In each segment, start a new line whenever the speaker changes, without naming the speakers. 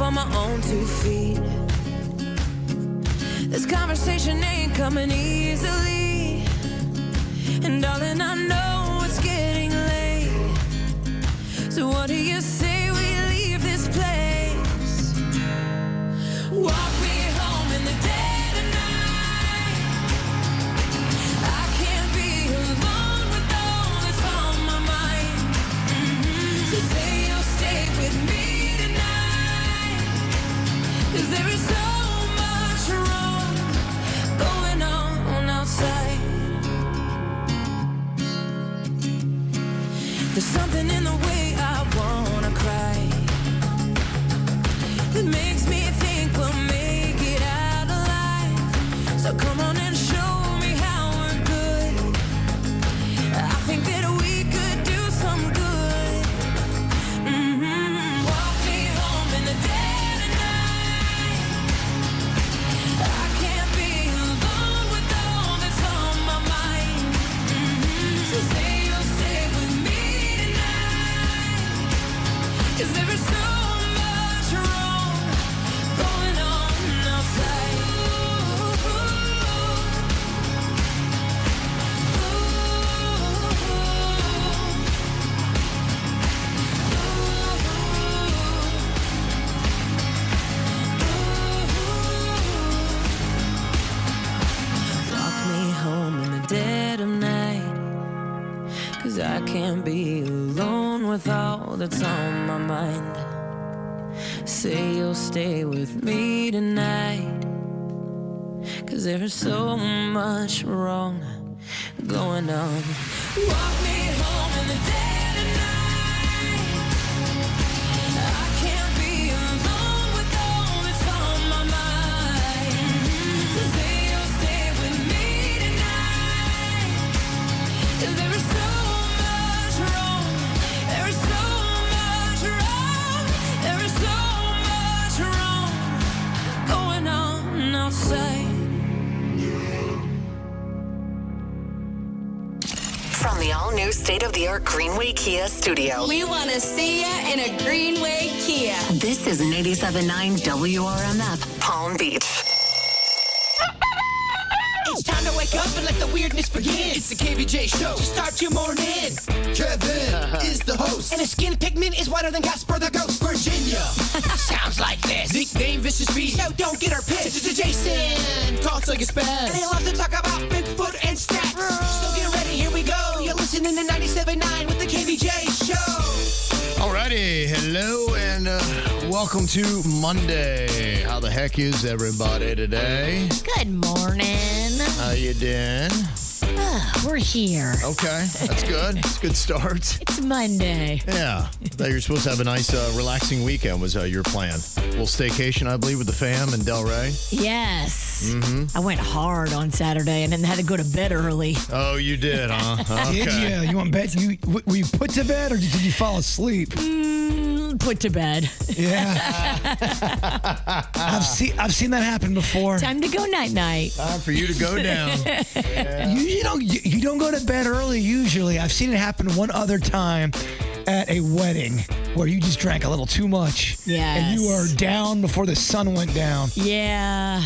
on my own 2 feet. This conversation ain't coming easily. And darling, I know it's getting late. So what do you say we leave this place? Walk me home in the dead of night. I can't be alone with all that's on my mind. So say you'll stay with me tonight. 'Cause there is so much wrong going on outside. There's something in the way I wanna cry that makes me think we'll make it out alive. So come on and show me how we're good. I think that we could do some good. Walk me home in the dead of night. I can't be alone with all that's on my mind. So say you'll stay with me. 'Cause there is so much wrong going on outside. Walk me home in the dead of night. 'Cause I can't be alone with all that's on my mind. Say you'll stay with me tonight. 'Cause there's so much wrong going on. Walk me home in the dead of night. I can't be alone with all that's on my mind. So say you'll stay with me tonight. 'Cause there is so much wrong. There is so much wrong. There is so much wrong going on outside.
From the all-new state-of-the-art Greenway Kia studio.
We want to see you in a Greenway Kia.
This is 97.9 WRMF, Palm Beach.
It's time to wake up and let the weirdness begin. It's the KVJ Show to start your morning. Kevin is the host. And his skin pigment is whiter than Casper the Ghost. Virginia sounds like this. Nickname Vicious Beast. So don't get her pissed. It's Jason. Talks like a spaz. And he loves to talk about Bigfoot and stats. So get ready, here we go. You're listening to 97.9 with the KVJ Show.
Alrighty, hello and welcome to Monday. How the heck is everybody today?
Good morning.
How you doing?
We're here.
Okay, that's good. It's a good start.
It's Monday.
Yeah, I thought you were supposed to have a nice, relaxing weekend was your plan. A little staycation, I believe, with the fam in Delray.
Yes. I went hard on Saturday and then had to go to bed early.
Oh, you did, huh? Okay.
Did you? You went bed? Were you put to bed or did you fall asleep?
Put to bed.
Yeah. I've seen that happen before.
Time to go night-night.
Time for you to go down. Yeah.
You don't go to bed early usually. I've seen it happen one other time at a wedding where you just drank a little too much.
Yes.
And you were down before the sun went down.
Yeah.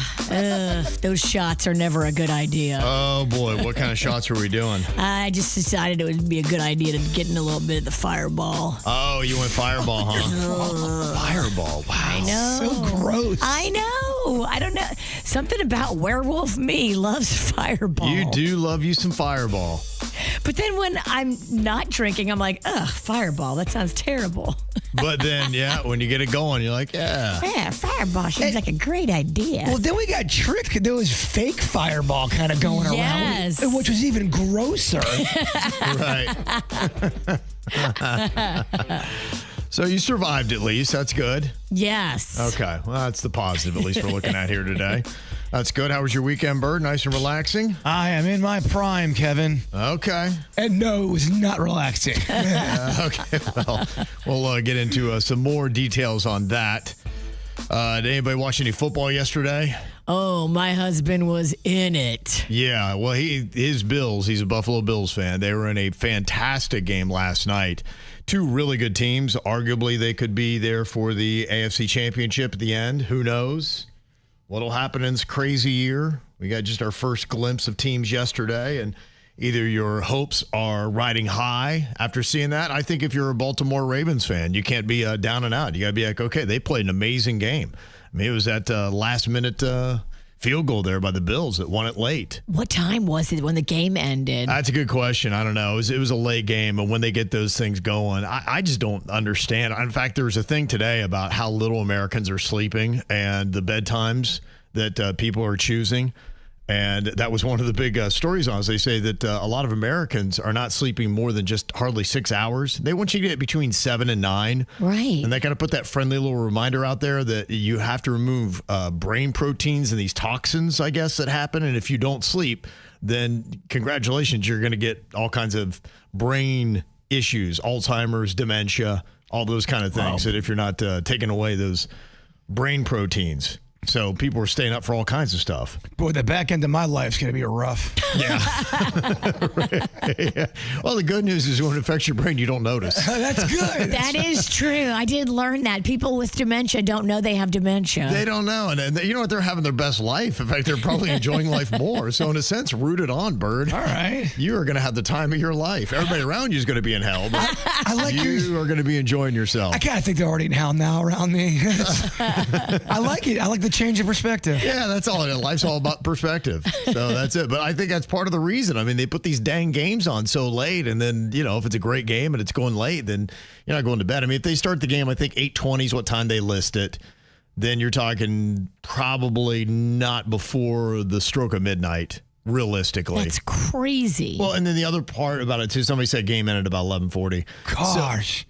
Those shots are never a good idea.
Oh, boy. What kind of shots were we doing?
I just decided it would be a good idea to get in a little bit of the fireball.
Oh, you went fireball, huh? Fireball. Wow.
I know.
So gross.
I know. I don't know. Something about werewolf me loves fireball.
You do love you some fireball.
But then when I'm not drinking, I'm like, ugh, fireball. That sounds terrible.
But then, yeah, when you get it going, you're like, yeah.
Yeah, fireball seems like a great idea.
Well, then we got tricked. There was fake fireball kind of going
Yes.
around, which was even grosser.
Right. So you survived at least. That's good.
Yes.
Okay. Well, that's the positive, at least we're looking at here today. That's good. How was your weekend, Bird? Nice and relaxing?
I am in my prime, Kevin.
Okay.
And no, it was not relaxing.
Okay. Well, we'll get into some more details on that. Did anybody watch any football yesterday?
Oh, my husband was in it.
Yeah. Well, his Bills, he's a Buffalo Bills fan. They were in a fantastic game last night. two really good teams. Arguably, they could be there for the AFC Championship at the end. Who knows what'll happen in this crazy year? We got just our first glimpse of teams yesterday, and either your hopes are riding high after seeing that. I think if you're a Baltimore Ravens fan, you can't be down and out. You got to be like, okay, they played an amazing game. I mean, it was that last-minute field goal there by the Bills that won it late.
What time was it when the game ended?
That's a good question. I don't know. It was a late game, and when they get those things going, I just don't understand. In fact, there was a thing today about how little Americans are sleeping and the bedtimes that people are choosing. And that was one of the big stories on it. They say that a lot of Americans are not sleeping more than just hardly 6 hours. They want you to get between 7 and 9.
Right.
And they kind of put that friendly little reminder out there that you have to remove brain proteins and these toxins, I guess, that happen. And if you don't sleep, then congratulations, you're going to get all kinds of brain issues, Alzheimer's, dementia, all those kind of things. That if you're not taking away those brain proteins. So people are staying up for all kinds of stuff.
Boy, the back end of my life's going to be rough.
Yeah. Yeah. Well, the good news is when it affects your brain, you don't notice.
That's good.
That is true. I did learn that. People with dementia don't know they have dementia.
They don't know. And you know what? They're having their best life. In fact, they're probably enjoying life more. So in a sense, root it on, Bird.
All right.
You are going to have the time of your life. Everybody around you is going to be in hell. But
I like
you are going to be enjoying yourself.
I kind of think they're already in hell now around me. I like it. I like the change of perspective.
Yeah, that's all. Life's all about perspective. So that's it. But I think that's part of the reason. I mean, they put these dang games on so late, and then, if it's a great game and it's going late, then you're not going to bed. I mean, if they start the game, I think 8:20 is what time they list it, then you're talking probably not before the stroke of midnight, realistically.
That's crazy.
Well, and then the other part about it, too, somebody said game ended about 11:40.
Gosh.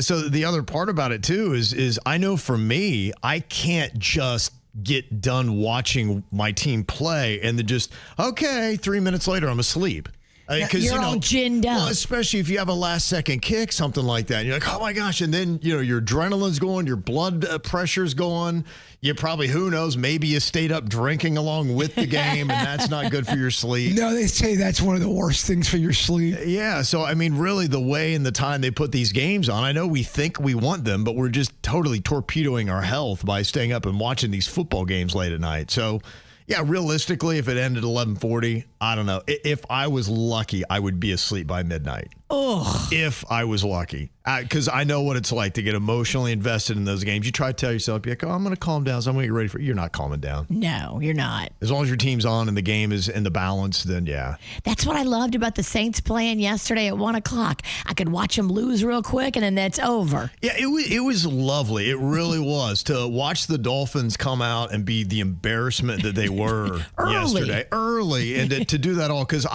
So the other part about it, too, is I know for me, I can't just get done watching my team play and then just, okay, 3 minutes later, I'm asleep.
You're all ginned up.
Well, especially if you have a last-second kick, something like that. And you're like, oh, my gosh. And then, your adrenaline's going, your blood pressure's going. You probably, who knows, maybe you stayed up drinking along with the game, and that's not good for your sleep.
No, they say that's one of the worst things for your sleep.
Yeah. So, I mean, really, the way and the time they put these games on, I know we think we want them, but we're just totally torpedoing our health by staying up and watching these football games late at night. So, yeah, realistically, if it ended at 11:40, I don't know. If I was lucky, I would be asleep by midnight.
Oh.
If I was lucky. Because I know what it's like to get emotionally invested in those games. You try to tell yourself, you're like, I'm going to calm down, so I'm going to get ready for it. You're not calming down.
No, you're not.
As long as your team's on and the game is in the balance, then yeah.
That's what I loved about the Saints playing yesterday at 1 o'clock. I could watch them lose real quick, and then that's over.
Yeah, it was lovely. It really was. To watch the Dolphins come out and be the embarrassment that they were yesterday. Early. And to do that all, because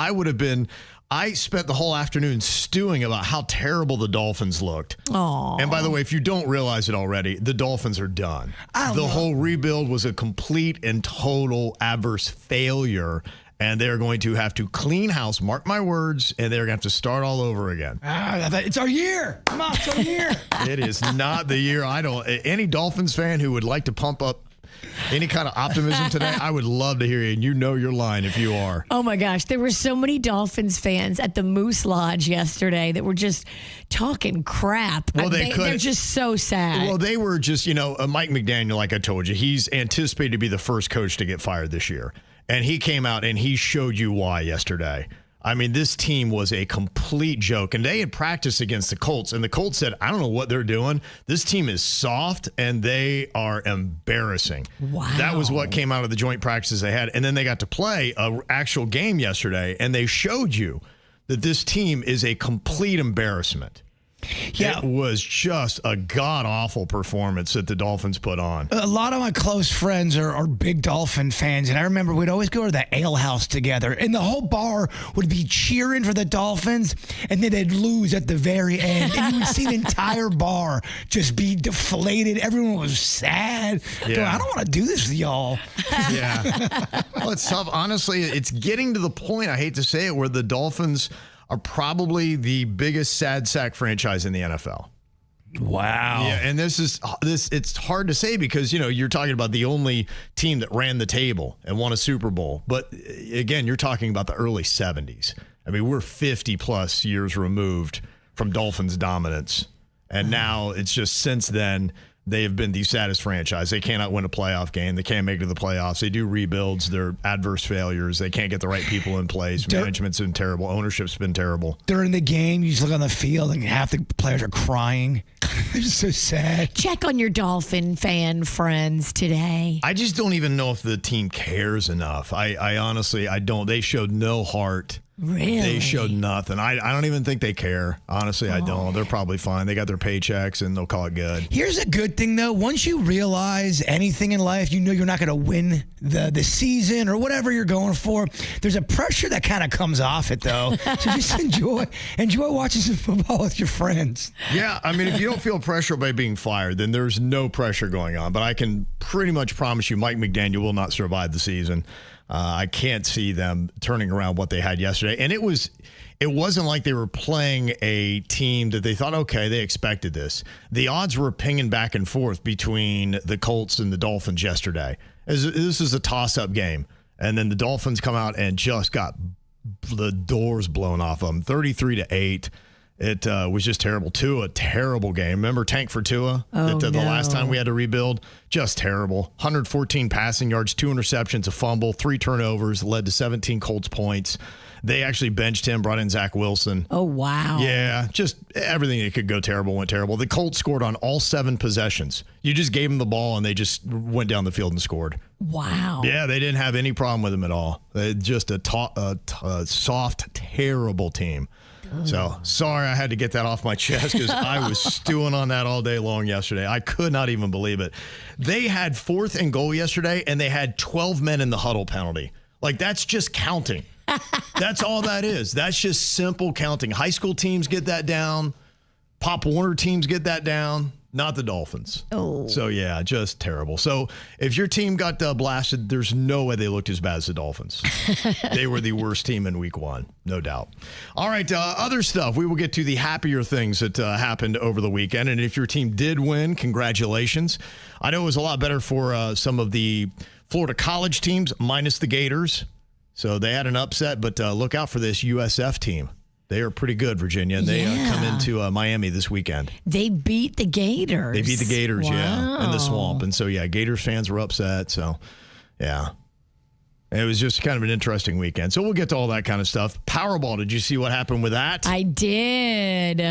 I spent the whole afternoon stewing about how terrible the Dolphins looked.
Aww.
And by the way, if you don't realize it already, the Dolphins are done. The whole rebuild was a complete and total adverse failure. And they're going to have to clean house, mark my words, and they're going to have to start all over again.
It's our year. Come on, it's our year.
It is not the year. Any Dolphins fan who would like to pump up any kind of optimism today, I would love to hear you, and you know your line if you are.
Oh, my gosh. There were so many Dolphins fans at the Moose Lodge yesterday that were just talking crap.
Well,
they're just so sad.
Well, they were just, Mike McDaniel, like I told you, he's anticipated to be the first coach to get fired this year. And he came out and he showed you why yesterday. I mean, this team was a complete joke. And they had practiced against the Colts. And the Colts said, I don't know what they're doing. This team is soft and they are embarrassing.
Wow.
That was what came out of the joint practices they had. And then they got to play an actual game yesterday. And they showed you that this team is a complete embarrassment. Yeah. It was just a god-awful performance that the Dolphins put on.
A lot of my close friends are big Dolphin fans, and I remember we'd always go to the ale house together, and the whole bar would be cheering for the Dolphins, and then they'd lose at the very end, and you would see the entire bar just be deflated. Everyone was sad.
Yeah.
Going, I don't want to do this with y'all.
Yeah. Well, it's tough. Honestly, it's getting to the point, I hate to say it, where the Dolphins are probably the biggest sad sack franchise in the NFL.
Wow.
Yeah, and it's hard to say because, you're talking about the only team that ran the table and won a Super Bowl. But again, you're talking about the early 70s. I mean, we're 50 plus years removed from Dolphins dominance. And now it's just since then, they have been the saddest franchise. They cannot win a playoff game. They can't make it to the playoffs. They do rebuilds. They're adverse failures. They can't get the right people in place. Management's been terrible. Ownership's been terrible.
During the game, you just look on the field and half the players are crying. They're just so sad.
Check on your Dolphin fan friends today.
I just don't even know if the team cares enough. I honestly, I don't. They showed no heart.
Really?
They showed nothing. I don't even think they care. Honestly, I don't. They're probably fine. They got their paychecks, and they'll call it good.
Here's a good thing, though. Once you realize anything in life, you know you're not going to win the season or whatever you're going for. There's a pressure that kind of comes off it, though. So just enjoy watching some football with your friends.
Yeah, I mean, if you don't feel pressure by being fired, then there's no pressure going on. But I can pretty much promise you Mike McDaniel will not survive the season. I can't see them turning around what they had yesterday. And it wasn't like they were playing a team that they thought, okay, they expected this. The odds were pinging back and forth between the Colts and the Dolphins yesterday. This is a toss-up game. And then the Dolphins come out and just got the doors blown off them, 33-8. It was just terrible. Tua, terrible game. Remember Tank for Tua? The last time we had to rebuild? Just terrible. 114 passing yards, 2 interceptions, a fumble, 3 turnovers, led to 17 Colts points. They actually benched him, brought in Zach Wilson.
Oh, wow.
Yeah, just everything that could go terrible went terrible. The Colts scored on all 7 possessions. You just gave them the ball, and they just went down the field and scored.
Wow.
Yeah, they didn't have any problem with them at all. Just a soft, terrible team. So, sorry I had to get that off my chest because I was stewing on that all day long yesterday. I could not even believe it. They had 4th and goal yesterday, and they had 12 men in the huddle penalty. Like, that's just counting. That's all that is. That's just simple counting. High school teams get that down. Pop Warner teams get that down. Not the Dolphins.
Oh.
So, yeah, just terrible. So, if your team got blasted, there's no way they looked as bad as the Dolphins. They were the worst team in week 1, no doubt. All right, other stuff. We will get to the happier things that happened over the weekend. And if your team did win, congratulations. I know it was a lot better for some of the Florida college teams, minus the Gators. So, they had an upset, but look out for this USF team. They are pretty good, Virginia. They come into Miami this weekend.
They beat the Gators.
They beat the Gators,
wow.
yeah, in the swamp. And so, yeah, Gators fans were upset. So, yeah. It was just kind of an interesting weekend. So we'll get to all that kind of stuff. Powerball, did you see what happened with that?
I did.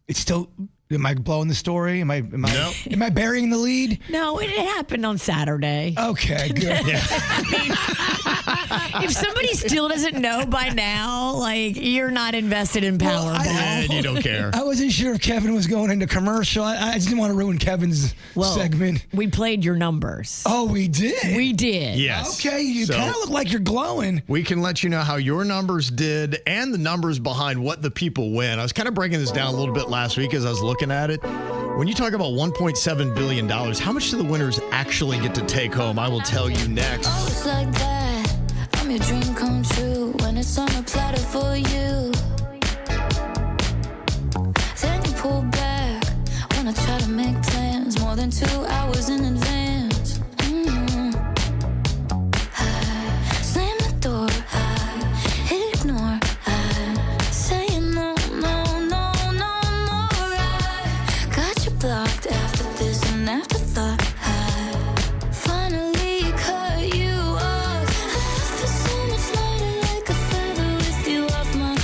It's still... Am I blowing the story? Am I burying the lead?
No, it happened on Saturday.
Okay, good.
I mean, if somebody still doesn't know by now, like, you're not invested in Powerball.
And you don't care.
I wasn't sure if Kevin was going into commercial. I just didn't want to ruin Kevin's segment.
We played your numbers.
Oh, we did?
We did.
Yes.
Okay, you kind of look like you're glowing.
We can let you know how your numbers did and the numbers behind what the people win. I was kind of breaking this down a little bit last week as I was looking at it. When you talk about $1.7 billion, how much do the winners actually get to take home? I will tell you next.
Oh, it's like that. I'm your dream come true when it's on a platter for you. Then you pull back when I try to make plans more than 2 hours in advance. I slam the door, I ignore, I say no, no, no, no more. I got you blocked after this and afterthought. I finally cut you off. I feel so much lighter like a feather with you off my mind.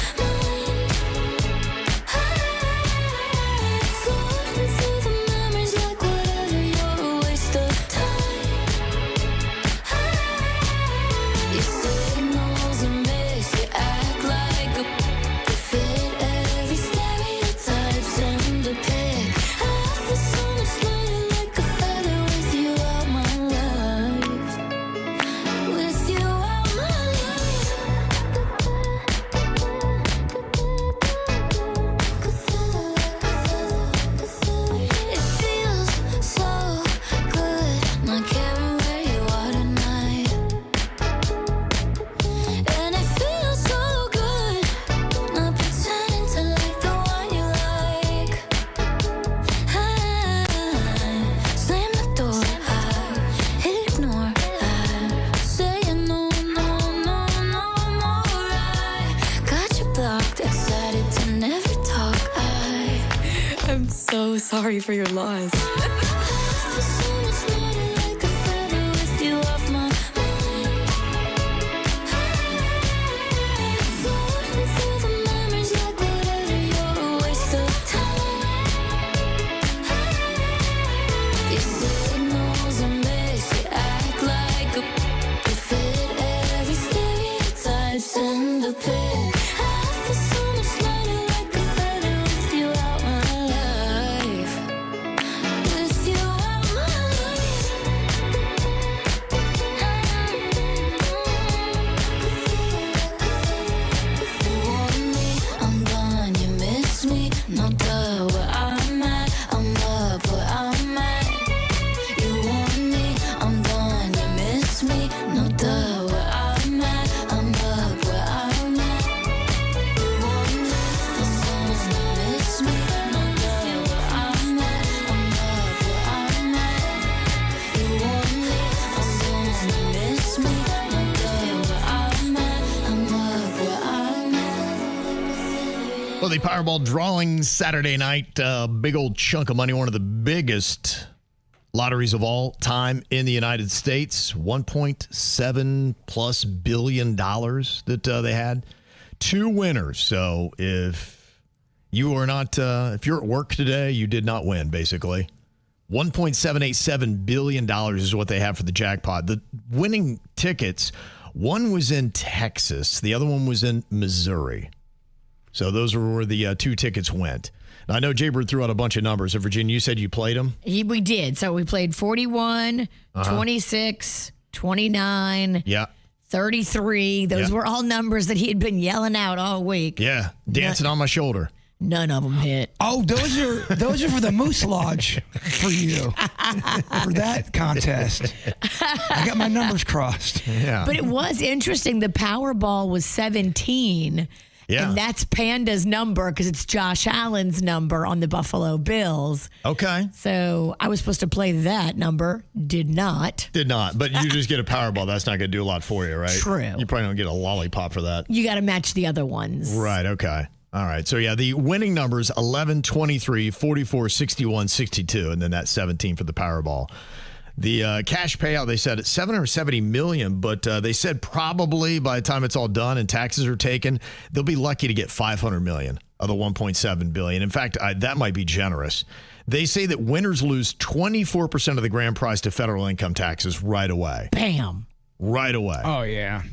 Floating through the memories like whatever, you're a waste of
sorry for your loss.
Well, the Powerball drawing Saturday night, big old chunk of money, one of the biggest lotteries of all time in the United States, $1.7+ billion that they had. 2 winners. So if you are not, if you're at work today, you did not win, basically. $1.787 billion is what they have for the jackpot. The winning tickets, one was in Texas, the other one was in Missouri. So those were where the 2 tickets went. Now, I know Jaybird threw out a bunch of numbers. And Virginia, you said you played them?
We did. So we played 41, 26, 29, 33. Those were all numbers that he had been yelling out all week.
Yeah, dancing on my shoulder.
None of them hit.
Oh, those are for the Moose Lodge for you, for that contest. I got my numbers crossed.
Yeah.
But it was interesting. The Powerball was 17.
Yeah.
And that's Panda's number because it's Josh Allen's number on the Buffalo Bills.
Okay.
So I was supposed to play that number. Did not.
But you just get a Powerball. That's not going to do a lot for you, right?
True.
You probably don't get a lollipop for that.
You got to match the other ones.
Right. Okay. All right. So, yeah, the winning numbers 11, 23, 44, 61, 62, and then that 17 for the Powerball. The cash payout, they said, it's $770 million, but they said probably by the time it's all done and taxes are taken, they'll be lucky to get $500 million of the $1.7 billion. In fact, that might be generous. They say that winners lose 24% of the grand prize to federal income taxes right away.
Bam.
Right away.
Oh, yeah.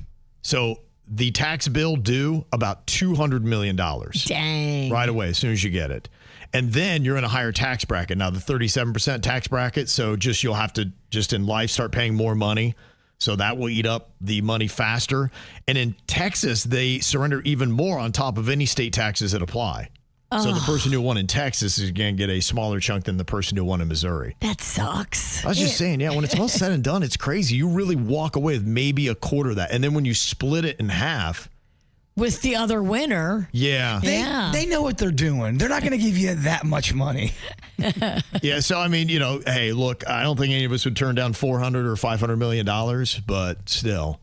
So the tax bill due about $200 million.
Dang.
Right away, as soon as you get it. And then you're in a higher tax bracket. Now, the 37% tax bracket, so you'll have to just in life start paying more money. So that will eat up the money faster. And in Texas, they surrender even more on top of any state taxes that apply. So the person who won in Texas is going to get a smaller chunk than the person who won in Missouri.
That sucks.
I was just saying, yeah, when it's all said and done, it's crazy. You really walk away with maybe a quarter of that. And then when you split it in half,
with the other winner.
Yeah.
They know what they're doing. They're not going to give you that much money.
Yeah, so I mean, hey, look, I don't think any of us would turn down $400 or $500 million, but still.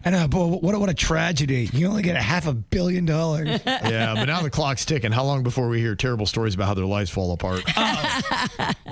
I know, but what a tragedy. You only get $500 million.
Yeah, but now the clock's ticking. How long before we hear terrible stories about how their lives fall apart?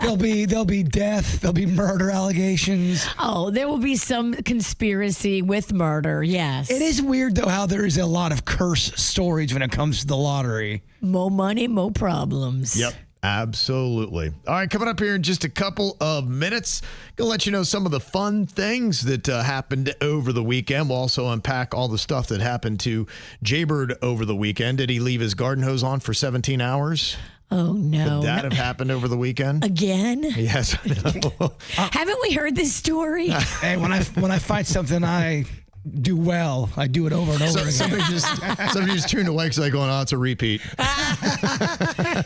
There'll be death. There'll be murder allegations.
Oh, there will be some conspiracy with murder, yes.
It is weird, though, how there is a lot of curse stories when it comes to the lottery.
More money, more problems.
Yep. Absolutely. All right, coming up here in just a couple of minutes, going to let you know some of the fun things that happened over the weekend. We'll also unpack all the stuff that happened to Jaybird over the weekend. Did he leave his garden hose on for 17 hours?
Oh, no.
Could that have happened over the weekend?
Again?
Yes, I know.
Haven't we heard this story?
Hey, when I find something I do well, I do it over and over again.
Somebody just tuned away because they're going, oh, it's a repeat.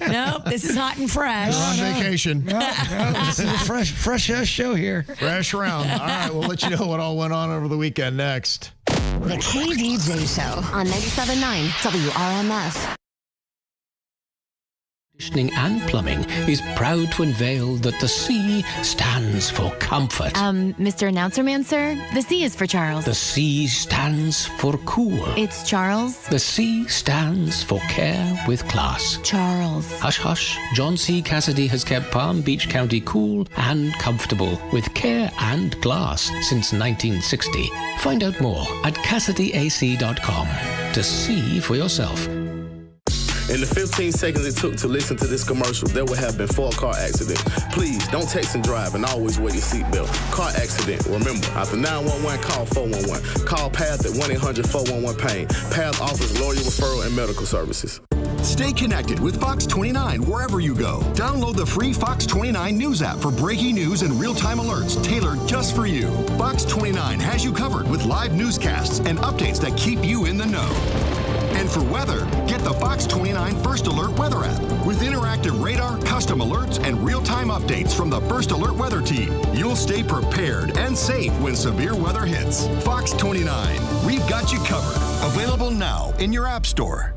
Nope, this is hot and fresh.
You're on vacation.
No, this is a fresh show here.
Fresh round. All right, we'll let you know what all went on over the weekend next.
The KVJ Show on 97.9 WRMF.
Conditioning and Plumbing is proud to unveil that the C stands for comfort.
Mr. Announcer Man, sir, the C is for Charles.
The C stands for cool.
It's Charles.
The C stands for care with class.
Charles.
Hush, hush. John C. Cassidy has kept Palm Beach County cool and comfortable with care and glass since 1960. Find out more at CassidyAC.com to see for yourself.
In the 15 seconds it took to listen to this commercial, there would have been 4 car accidents. Please, don't text and drive, and always wear your seatbelt. Car accident, remember, after 911, call 411. Call PATH at 1-800-411-PAIN. PATH offers lawyer referral and medical services.
Stay connected with Fox 29 wherever you go. Download the free Fox 29 News app for breaking news and real-time alerts tailored just for you. Fox 29 has you covered with live newscasts and updates that keep you in the know. And for weather, get the Fox 29 First Alert Weather app. With interactive radar, custom alerts, and real-time updates from the First Alert Weather team, you'll stay prepared and safe when severe weather hits. Fox 29, we've got you covered. Available now in your app store.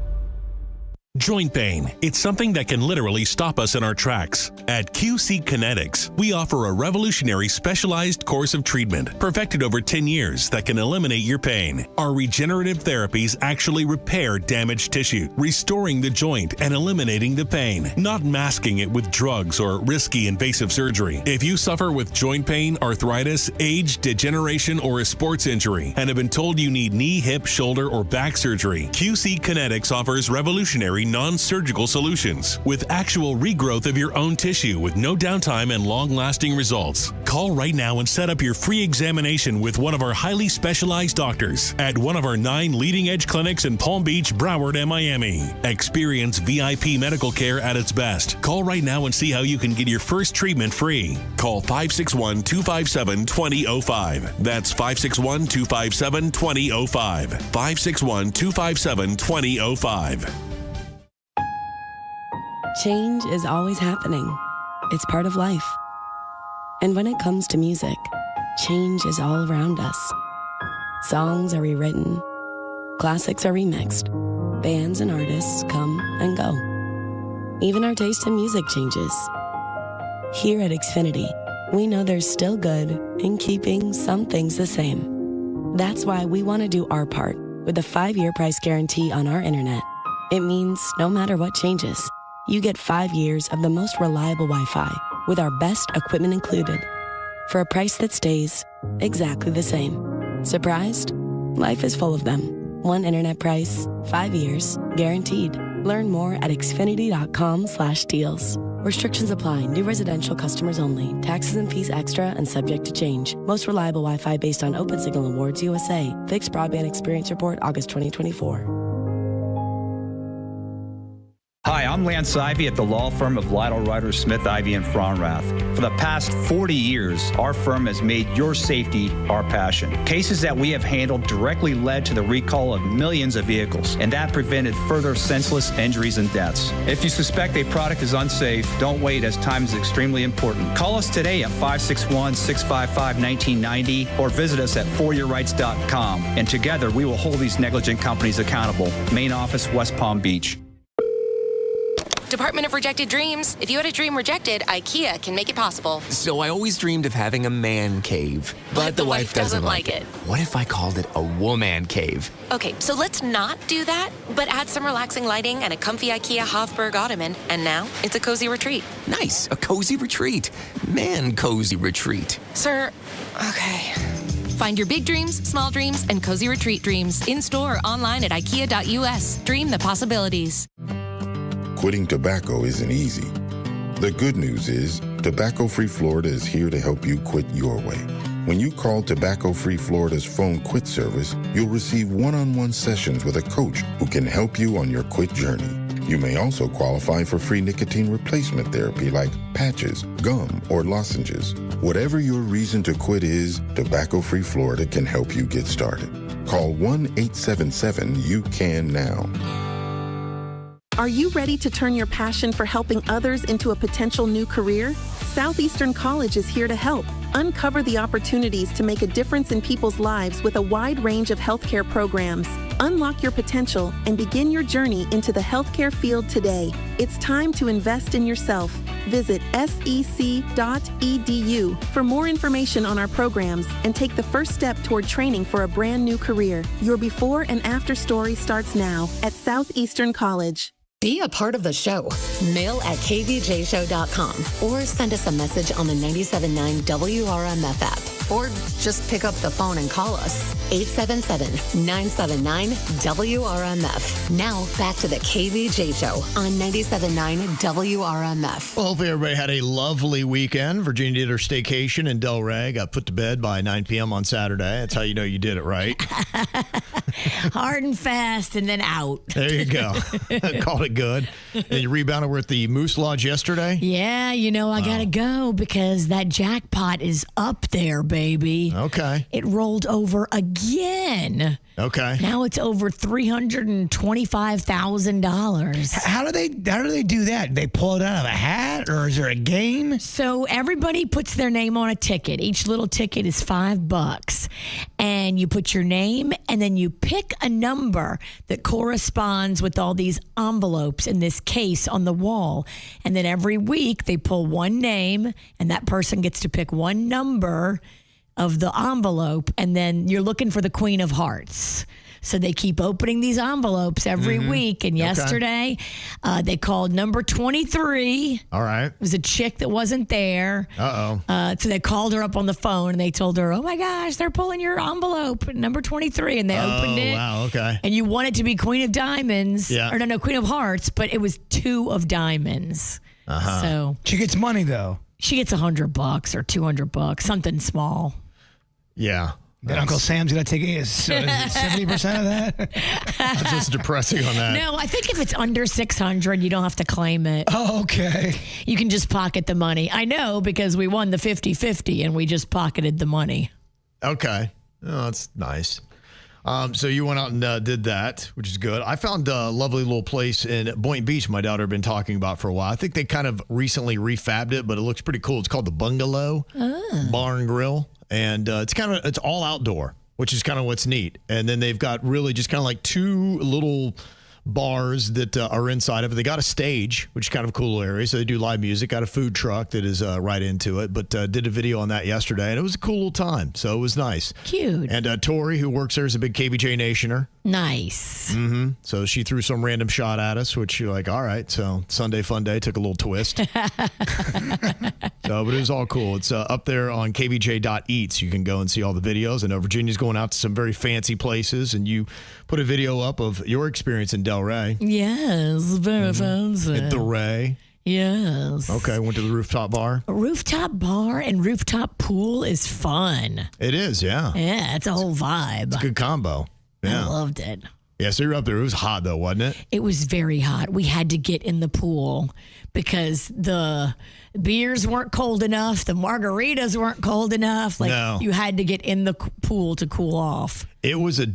Joint pain. It's something that can literally stop us in our tracks. At QC Kinetics, we offer a revolutionary specialized course of treatment perfected over 10 years that can eliminate your pain. Our regenerative therapies actually repair damaged tissue, restoring the joint and eliminating the pain, not masking it with drugs or risky invasive surgery. If you suffer with joint pain, arthritis, age, degeneration, or a sports injury and have been told you need knee, hip, shoulder, or back surgery, QC Kinetics offers revolutionary non-surgical solutions with actual regrowth of your own tissue with no downtime and long-lasting results. Call right now and set up your free examination with one of our highly specialized doctors at one of our 9 leading-edge clinics in Palm Beach, Broward, and Miami. Experience VIP medical care at its best. Call right now and see how you can get your first treatment free. Call 561-257-2005. That's 561-257-2005. 561-257-2005.
Change is always happening. It's part of life. And when it comes to music, change is all around us. Songs are rewritten. Classics are remixed. Bands and artists come and go. Even our taste in music changes. Here at Xfinity, we know there's still good in keeping some things the same. That's why we want to do our part with a 5-year price guarantee on our internet. It means no matter what changes, you get 5 years of the most reliable Wi-Fi with our best equipment included for a price that stays exactly the same. Surprised? Life is full of them. One internet price, 5 years, guaranteed. Learn more at xfinity.com/deals. Restrictions apply. New residential customers only. Taxes and fees extra and subject to change. Most reliable Wi-Fi based on Open Signal Awards USA. Fixed Broadband Experience Report, August 2024.
Hi, I'm Lance Ivey at the law firm of Lytle Ryder Smith, Ivey and Fronrath. For the past 40 years, our firm has made your safety our passion. Cases that we have handled directly led to the recall of millions of vehicles, and that prevented further senseless injuries and deaths. If you suspect a product is unsafe, don't wait, as time is extremely important. Call us today at 561-655-1990 or visit us at foryourrights.com, and together we will hold these negligent companies accountable. Main office, West Palm Beach.
Department of Rejected Dreams. If you had a dream rejected, IKEA can make it possible.
So I always dreamed of having a man cave, but the wife doesn't like it. What if I called it a woman cave?
Okay, so let's not do that, but add some relaxing lighting and a comfy IKEA Hofburg ottoman, and now it's a cozy retreat.
Nice, a cozy retreat. Man cozy retreat.
Sir, okay. Find your big dreams, small dreams, and cozy retreat dreams in-store or online at IKEA.us. Dream the possibilities.
Quitting tobacco isn't easy. The good news is, Tobacco-Free Florida is here to help you quit your way. When you call Tobacco-Free Florida's phone quit service, you'll receive one-on-one sessions with a coach who can help you on your quit journey. You may also qualify for free nicotine replacement therapy like patches, gum, or lozenges. Whatever your reason to quit is, Tobacco-Free Florida can help you get started. Call 1-877-YOU-CAN-NOW.
Are you ready to turn your passion for helping others into a potential new career? Southeastern College is here to help. Uncover the opportunities to make a difference in people's lives with a wide range of healthcare programs. Unlock your potential and begin your journey into the healthcare field today. It's time to invest in yourself. Visit sec.edu for more information on our programs and take the first step toward training for a brand new career. Your before and after story starts now at Southeastern College.
Be a part of the show. Mail at kvjshow.com or send us a message on the 97.9 WRMF app. Or just pick up the phone and call us. 877-979-WRMF. Now back to the KVJ Show on 97.9 WRMF.
Well, hopefully everybody had a lovely weekend. Virginia did her staycation in Delray. Got put to bed by 9 p.m. on Saturday. That's how you know you did it right.
Hard and fast and then out.
There you go. Called it good. And you rebounded. We're at the Moose Lodge yesterday.
Yeah, I got to go because that jackpot is up there, baby.
Okay.
It rolled over again.
Okay.
Now it's over $325,000.
How do they do that? They pull it out of a hat, or is there a game?
So everybody puts their name on a ticket. Each little ticket is $5, and you put your name, and then you pick a number that corresponds with all these envelopes in this case on the wall. And then every week they pull one name, and that person gets to pick one number of the envelope, and then you're looking for the Queen of Hearts. So they keep opening these envelopes every week. And yesterday, they called number 23.
All right.
It was a chick that wasn't there.
Uh-oh.
So they called her up on the phone, and they told her, oh, my gosh, they're pulling your envelope, number 23. And they opened it.
Oh, wow, okay.
And you want it to be Queen of Diamonds.
Yeah.
Or no, Queen of Hearts, but it was 2 of Diamonds.
Uh-huh.
So
she gets money, though.
She gets $100 or $200, something small.
Yeah.
Then Uncle Sam's going to take 70% of that?
That's what's depressing on that.
No, I think if it's under $600, you don't have to claim it.
Oh, okay.
You can just pocket the money. I know because we won the 50-50 and we just pocketed the money.
Okay. Oh, that's nice. So you went out and did that, which is good. I found a lovely little place in Boynton Beach my daughter had been talking about for a while. I think they kind of recently refabbed it, but it looks pretty cool. It's called the Bungalow Bar and Grill. And it's all outdoor, which is kind of what's neat. And then they've got really just kind of like 2 little bars that are inside of it. They got a stage, which is kind of a cool area. So they do live music. Got a food truck that is right into it. But did a video on that yesterday, and it was a cool little time. So it was nice.
Cute.
And Tori, who works there, is a big KVJ Nationer.
Nice.
Mm-hmm. So she threw some random shot at us, which you're like, all right. So Sunday Fun Day took a little twist. But it was all cool. It's up there on kvj.eats. You can go and see all the videos. I know Virginia's going out to some very fancy places, and you put a video up of your experience in Delray.
Yes, very fancy.
At the Ray.
Yes.
Okay, went to the rooftop bar.
A rooftop bar and rooftop pool is fun.
It is, yeah.
Yeah, it's a whole vibe.
It's a good combo. Yeah.
I loved it.
Yeah, so you're up there. It was hot, though, wasn't it?
It was very hot. We had to get in the pool because the beers weren't cold enough. The margaritas weren't cold enough.
No.
You had to get in the pool to cool off.
It was a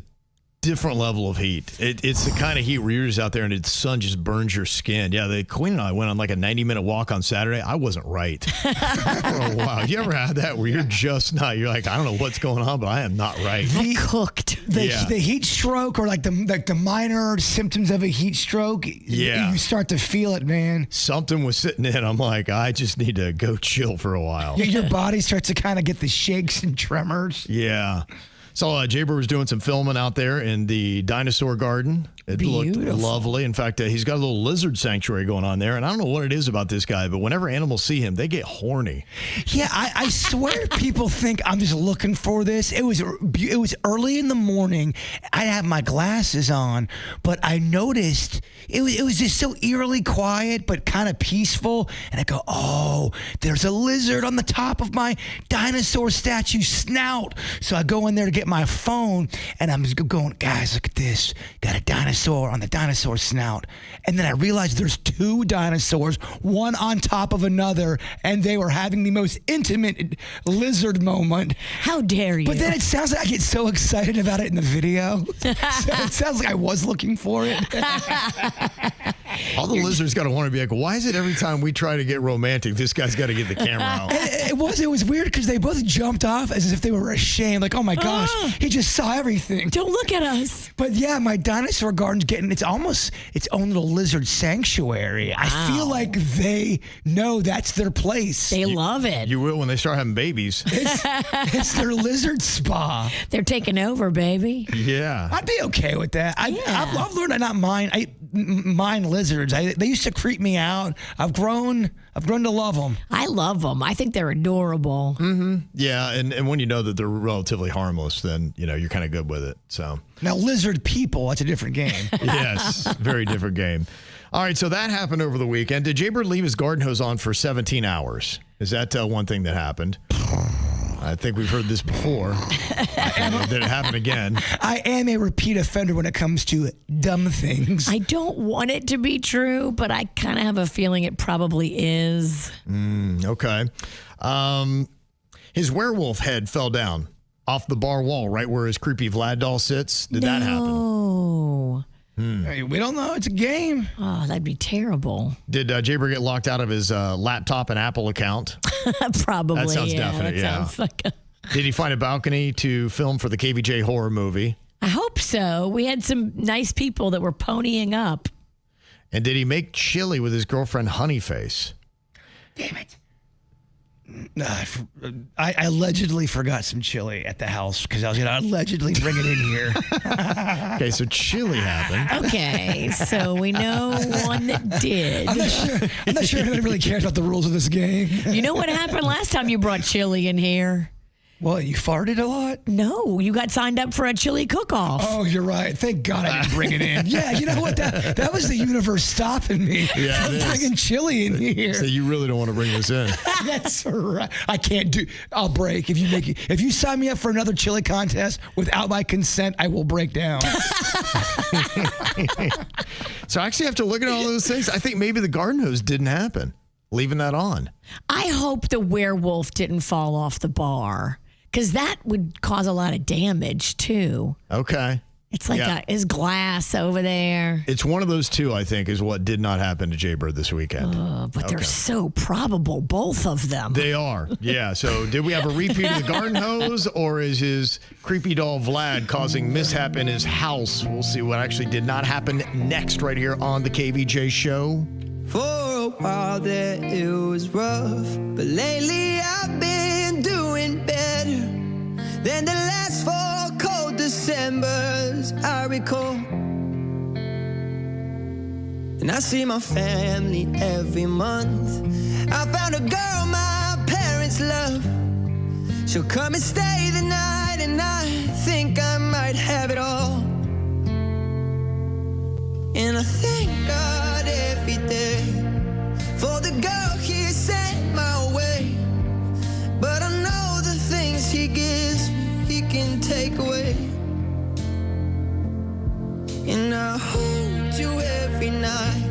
different level of heat. It's the kind of heat where you're just out there and the sun just burns your skin. Yeah, the Queen and I went on like a 90-minute walk on Saturday. I wasn't right for a while. You ever had that where you're just not, you're like, I don't know what's going on, but I am not right.
I cooked.
The heat stroke, or like the minor symptoms of a heat stroke.
Yeah.
You start to feel it, man.
Something was sitting in. I'm like, I just need to go chill for a while.
Your body starts to kind of get the shakes and tremors.
Yeah. So Jaber was doing some filming out there in the dinosaur garden. It looked lovely. In fact, he's got a little lizard sanctuary going on there. And I don't know what it is about this guy, but whenever animals see him, they get horny.
Yeah, I swear people think I'm just looking for this. It was early in the morning. I had my glasses on, but I noticed it was just so eerily quiet, but kind of peaceful. And I go, oh, there's a lizard on the top of my dinosaur statue snout. So I go in there to get my phone, and I'm just going, guys, look at this. Got a dinosaur on the dinosaur snout. And then I realized there's 2 dinosaurs, one on top of another, and they were having the most intimate lizard moment.
How dare you?
But then it sounds like I get so excited about it in the video. So it sounds like I was looking for it.
All the listeners got to want to be like, why is it every time we try to get romantic, this guy's got to get the camera out?
It was weird because they both jumped off as if they were ashamed. Like, oh my gosh, he just saw everything.
Don't look at us.
But yeah, my dinosaur garden's getting, it's almost its own little lizard sanctuary.
Wow.
I feel like they know that's their place.
They love it.
You will when they start having babies.
It's their lizard spa.
They're taking over, baby.
Yeah.
I'd be okay with that. I've learned to not mind lizards. They used to creep me out. I've grown to love them.
I love them. I think they're adorable.
Mm-hmm. Yeah, and when you know that they're relatively harmless, then you're kind of good with it. So
now lizard people, that's a different game.
Yes, very different game. All right, so that happened over the weekend. Did Jaybird leave his garden hose on for 17 hours? Is that one thing that happened? I think we've heard this before. Did it happen again?
I am a repeat offender when it comes to dumb things.
I don't want it to be true, but I kind of have a feeling it probably is.
Okay. His werewolf head fell down off the bar wall right where his creepy Vlad doll sits. Did that happen?
No.
Hey, we don't know. It's a game.
Oh, that'd be terrible.
Did Jaybird get locked out of his laptop and Apple account?
Probably.
That sounds definite,
Sounds like
Did he find a balcony to film for the KVJ horror movie?
I hope so. We had some nice people that were ponying up.
And did he make chili with his girlfriend Honeyface?
Damn it. I allegedly forgot some chili at the house because I was going to allegedly bring it in here.
Okay, so chili happened.
Okay, so we know one that did.
I'm not sure anybody really cares about the rules of this game.
You know what happened last time you brought chili in here?
What, you farted a lot?
No, you got signed up for a chili cook-off.
Oh, you're right. Thank God I didn't bring it in. Yeah, you know what? That was the universe stopping me from bringing chili in here.
So you really don't want to bring this in.
That's right. I can't do. I'll break if you make it. If you sign me up for another chili contest without my consent, I will break down.
So I actually have to look at all those things. I think maybe the garden hose didn't happen. Leaving that on.
I hope the werewolf didn't fall off the bar because that would cause a lot of damage too.
Okay.
It's like his glass over there.
It's one of those two, I think, is what did not happen to Jaybird this weekend.
But they're so probable, both of them.
They are. Yeah. So did we have a repeat of the garden hose, or is his creepy doll Vlad causing mishap in his house? We'll see what actually did not happen next right here on the KVJ Show.
For a while there it was rough, but lately I've been doing better than the last 4 cold Decembers I recall. And I see my family every month. I found a girl my parents love. She'll come and stay the night, and I think I might have it all. And I thank God every day for the girl he sent my way. But I know the things he gives me, he can take away. And I hold you every night,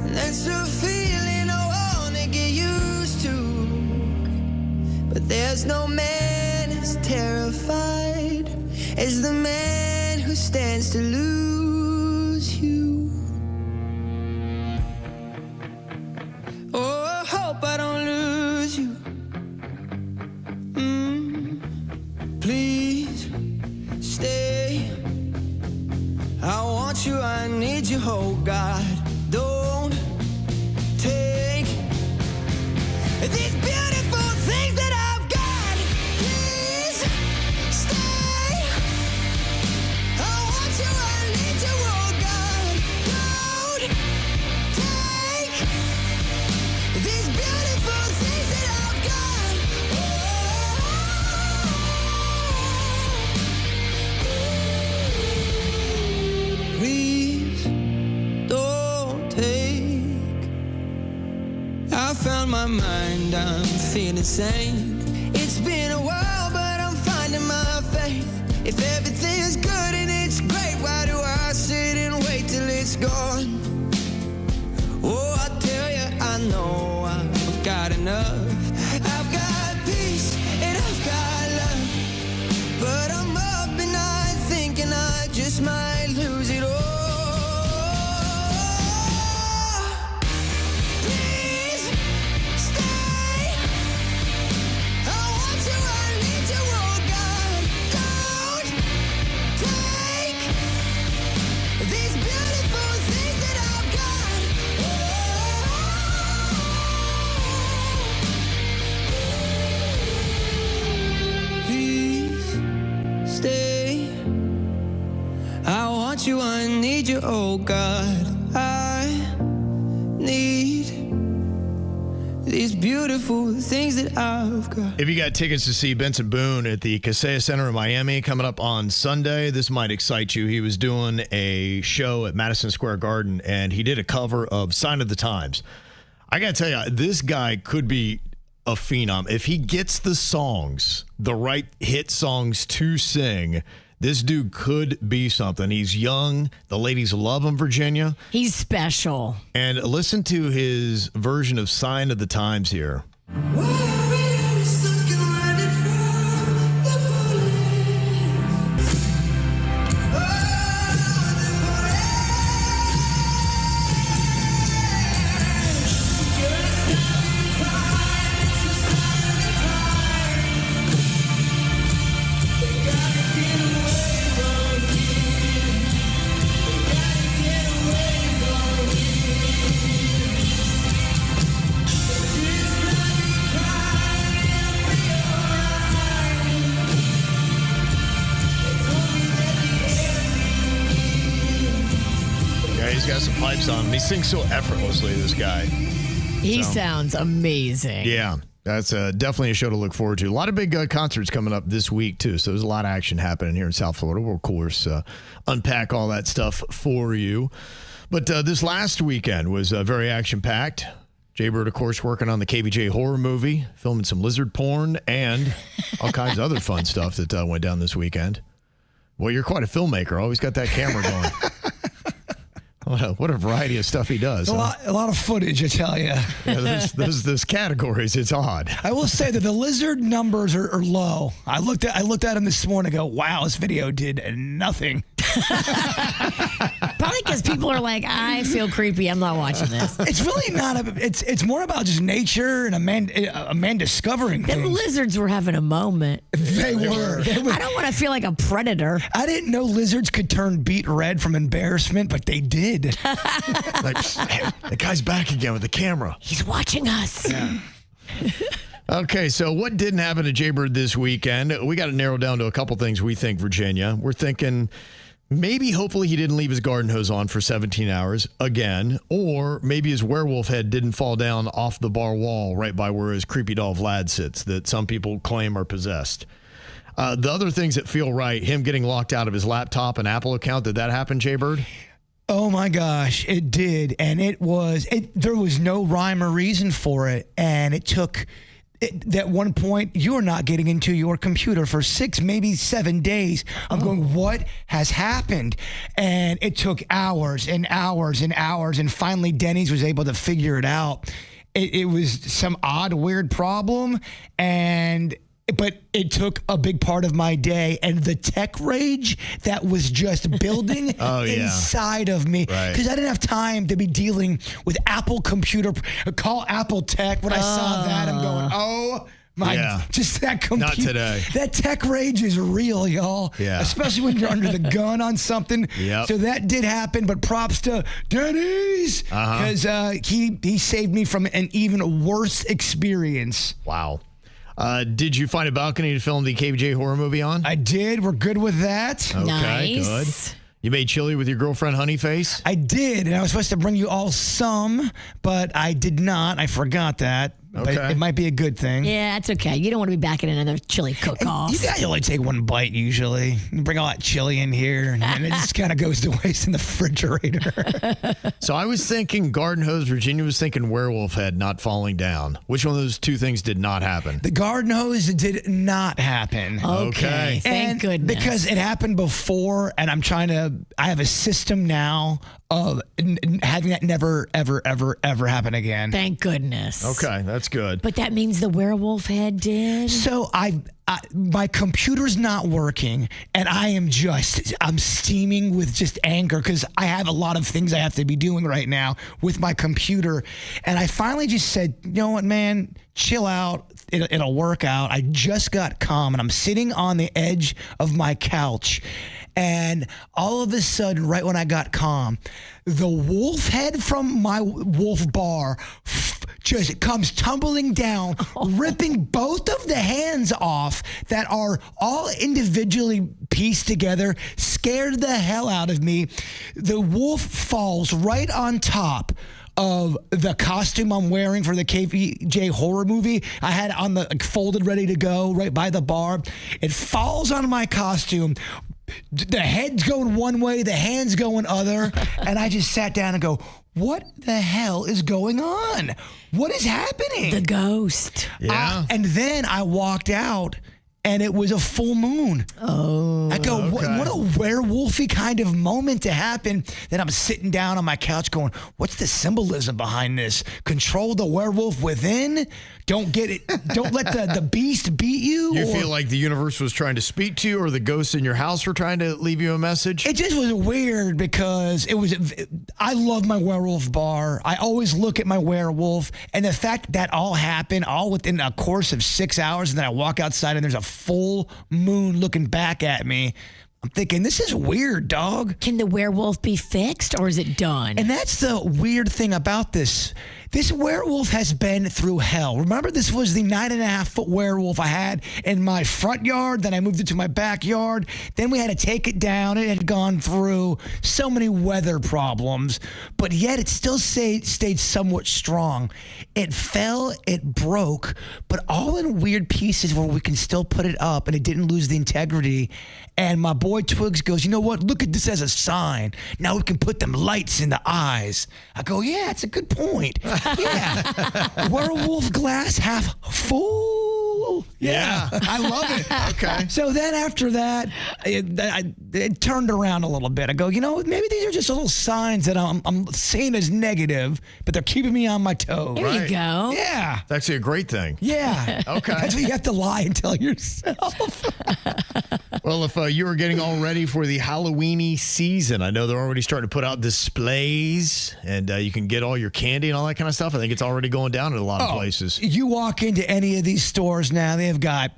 and that's a feeling I wanna get used to. But there's no man as terrified as the man who stands to lose you. Oh, I hope I don't lose you. Please stay. I want you, I need you, oh God. Don't take these beautiful things that I've got. Please stay. I want you, I need you, oh God. Don't take these beautiful things that I've got. Please don't take. I found my mind, I'm feeling sane. It's been a while, but I'm finding my faith. If everything's good and it's great, why do I sit and wait till it's gone? Oh, I tell you, I know I've got enough. I've got peace and I've got love. But I'm up and night thinking I just might lose it all.
want you, I need you, oh God. I need these beautiful things that I've got.
If you got tickets to see Benson Boone at the Kaseya Center in Miami coming up on Sunday, this might excite you. He was doing a show at Madison Square Garden, and he did a cover of Sign of the Times. I got to tell you, this guy could be a phenom. If he gets the songs, the right hit songs to sing, this dude could be something. He's young. The ladies love him, Virginia.
He's special.
And listen to his version of Sign of the Times here. He's got some pipes on him. He sings so effortlessly, this guy.
He sounds amazing.
Yeah, that's definitely a show to look forward to. A lot of big concerts coming up this week, too. So there's a lot of action happening here in South Florida. We'll, of course, unpack all that stuff for you. But this last weekend was very action-packed. Jaybird, of course, working on the KVJ horror movie, filming some lizard porn, and all kinds of other fun stuff that went down this weekend. Well, you're quite a filmmaker. Always got that camera going. What a variety of stuff he does.
A lot of footage, I tell you.
Yeah, those categories, it's odd.
I will say that the lizard numbers are low. I looked at them this morning and go, wow, this video did nothing.
Probably because people are like, I feel creepy. I'm not watching this.
It's really not. It's more about just nature and a man discovering
things. The lizards were having a moment.
They were.
I don't want to feel like a predator.
I didn't know lizards could turn beet red from embarrassment, but they did.
Like, hey, the guy's back again with the camera.
He's watching us.
Yeah. Okay, so what didn't happen to Jaybird this weekend? We got to narrow down to a couple things we think, Virginia. We're thinking maybe, hopefully, he didn't leave his garden hose on for 17 hours again, or maybe his werewolf head didn't fall down off the bar wall right by where his creepy doll Vlad sits that some people claim are possessed. The other things that feel right, him getting locked out of his laptop and Apple account, did that happen, Jaybird?
Oh my gosh, it did. And there was no rhyme or reason for it. And it took, at one point, you're not getting into your computer for 6, maybe 7 days. I'm going, what has happened? And it took hours and hours and hours. And finally, Denny's was able to figure it out. It was some odd, weird problem. But it took a big part of my day, and the tech rage that was just building inside of me, because I didn't have time to be dealing with Apple computer. Call Apple Tech. When I saw that, I'm going, oh my, just that computer.
Not today.
That tech rage is real, y'all.
Yeah.
Especially when you're under the gun on something.
Yep.
So that did happen, but props to Denny's, because he saved me from an even worse experience.
Wow. Did you find a balcony to film the KVJ horror movie on?
I did. We're good with that.
Okay,
nice.
Good. You made chili with your girlfriend Honeyface?
I did, and I was supposed to bring you all some, but I did not. I forgot that.
Okay.
But it might be a good thing.
Yeah, it's okay. You don't want to be back in another chili cook-off.
You guys only take one bite usually. You bring all that chili in here, and it just kind of goes to waste in the refrigerator.
So I was thinking garden hose. Virginia was thinking werewolf head not falling down. Which one of those two things did not happen?
The garden hose did not happen.
Okay.
Thank goodness.
Because it happened before, and I have a system now of having that never, ever, ever, ever happen again.
Thank goodness.
Okay, that's good.
But that means the werewolf head did?
So my computer's not working, and I'm steaming with just anger because I have a lot of things I have to be doing right now with my computer. And I finally just said, you know what, man, chill out. It'll work out. I just got calm, and I'm sitting on the edge of my couch. And all of a sudden, right when I got calm, the wolf head from my wolf bar just comes tumbling down, ripping both of the hands off that are all individually pieced together, scared the hell out of me. The wolf falls right on top of the costume I'm wearing for the KVJ horror movie. I had it on the folded, ready to go, right by the bar. It falls on my costume. The head's going one way, the hand's going other, and I just sat down and go, what the hell is going on? What is happening?
The ghost.
Yeah.
And then I walked out, and it was a full moon.
Oh.
I go, what a werewolfy kind of moment to happen. Then I'm sitting down on my couch going, what's the symbolism behind this? Control the werewolf within? Don't let the beast beat you?
You feel like the universe was trying to speak to you, or the ghosts in your house were trying to leave you a message?
It just was weird because I love my werewolf bar. I always look at my werewolf, and the fact that all happened all within a course of 6 hours, and then I walk outside and there's a full moon looking back at me. I'm thinking, this is weird, dog.
Can the werewolf be fixed, or is it done?
And that's the weird thing about this. This werewolf has been through hell. Remember, this was the 9.5-foot werewolf I had in my front yard. Then I moved it to my backyard. Then we had to take it down. It had gone through so many weather problems, but yet it still stayed somewhat strong. It fell, it broke, but all in weird pieces where we can still put it up, and it didn't lose the integrity. And my boy Twigs goes, you know what? Look at this as a sign. Now we can put them lights in the eyes. I go, yeah, it's a good point. Yeah. Werewolf glass half full. Yeah. I love it.
Okay.
So then after that, it turned around a little bit. I go, maybe these are just little signs that I'm seeing as negative, but they're keeping me on my toes.
There you go.
Yeah.
That's actually a great thing.
Yeah.
Okay.
That's what you have to lie and tell yourself.
Well, if you are getting all ready for the Halloweeny season, I know they're already starting to put out displays, and you can get all your candy and all that kind of stuff. I think it's already going down in a lot of places.
You walk into any of these stores now, they've got,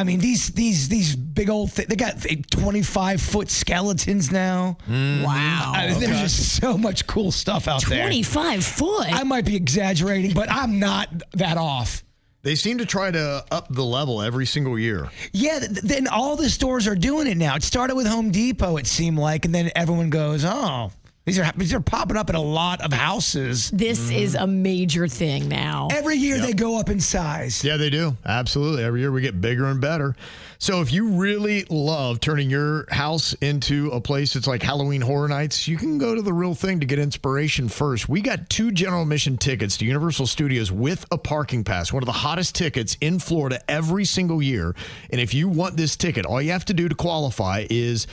these big old, they got 25-foot skeletons now.
Wow.
There's just so much cool stuff out there.
25 foot?
I might be exaggerating, but I'm not that off.
They seem to try to up the level every single year.
Yeah, then all the stores are doing it now. It started with Home Depot, it seemed like, and then everyone goes, oh, these are popping up in a lot of houses.
This is a major thing now.
Every year they go up in size.
Yeah, they do. Absolutely. Every year we get bigger and better. So if you really love turning your house into a place that's like Halloween Horror Nights, you can go to The Real Thing to get inspiration first. We got 2 general admission tickets to Universal Studios with a parking pass, one of the hottest tickets in Florida every single year. And if you want this ticket, all you have to do to qualify is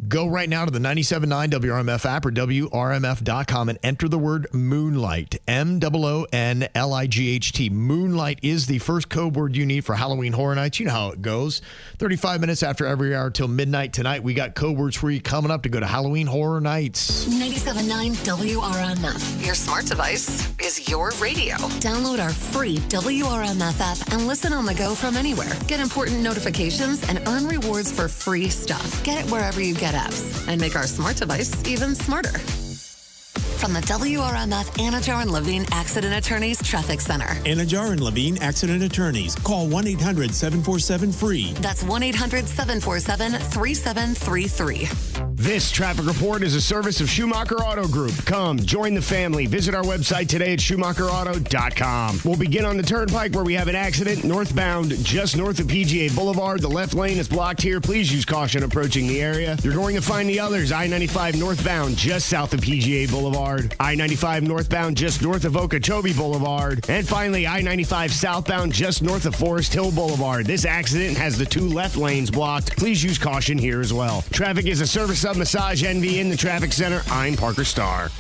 go right now to the 97.9 WRMF app or WRMF.com and enter the word Moonlight, MOONLIGHT. Moonlight is the first code word you need for Halloween Horror Nights. You know how it goes. 35 minutes after every hour till midnight tonight, we got code words for you coming up to go to Halloween Horror Nights.
97.9 WRMF. Your smart device is your radio. Download our free WRMF app and listen on the go from anywhere. Get important notifications and earn rewards for free stuff. Get it wherever you get apps and make our smart device even smarter. From the WRMF Anajar and Levine Accident Attorneys Traffic Center.
Anajar and Levine Accident Attorneys. Call 1-800-747-FREE.
That's 1-800-747-3733.
This traffic report is a service of Schumacher Auto Group. Come, join the family. Visit our website today at SchumacherAuto.com. We'll begin on the Turnpike where we have an accident northbound just north of PGA Boulevard. The left lane is blocked here. Please use caution approaching the area. You're going to find the others. I-95 northbound just south of PGA Boulevard. I-95 northbound just north of Okeechobee Boulevard. And finally, I-95 southbound just north of Forest Hill Boulevard. This accident has the 2 left lanes blocked. Please use caution here as well. Traffic is a service of Massage Envy in the Traffic Center. I'm Parker Starr.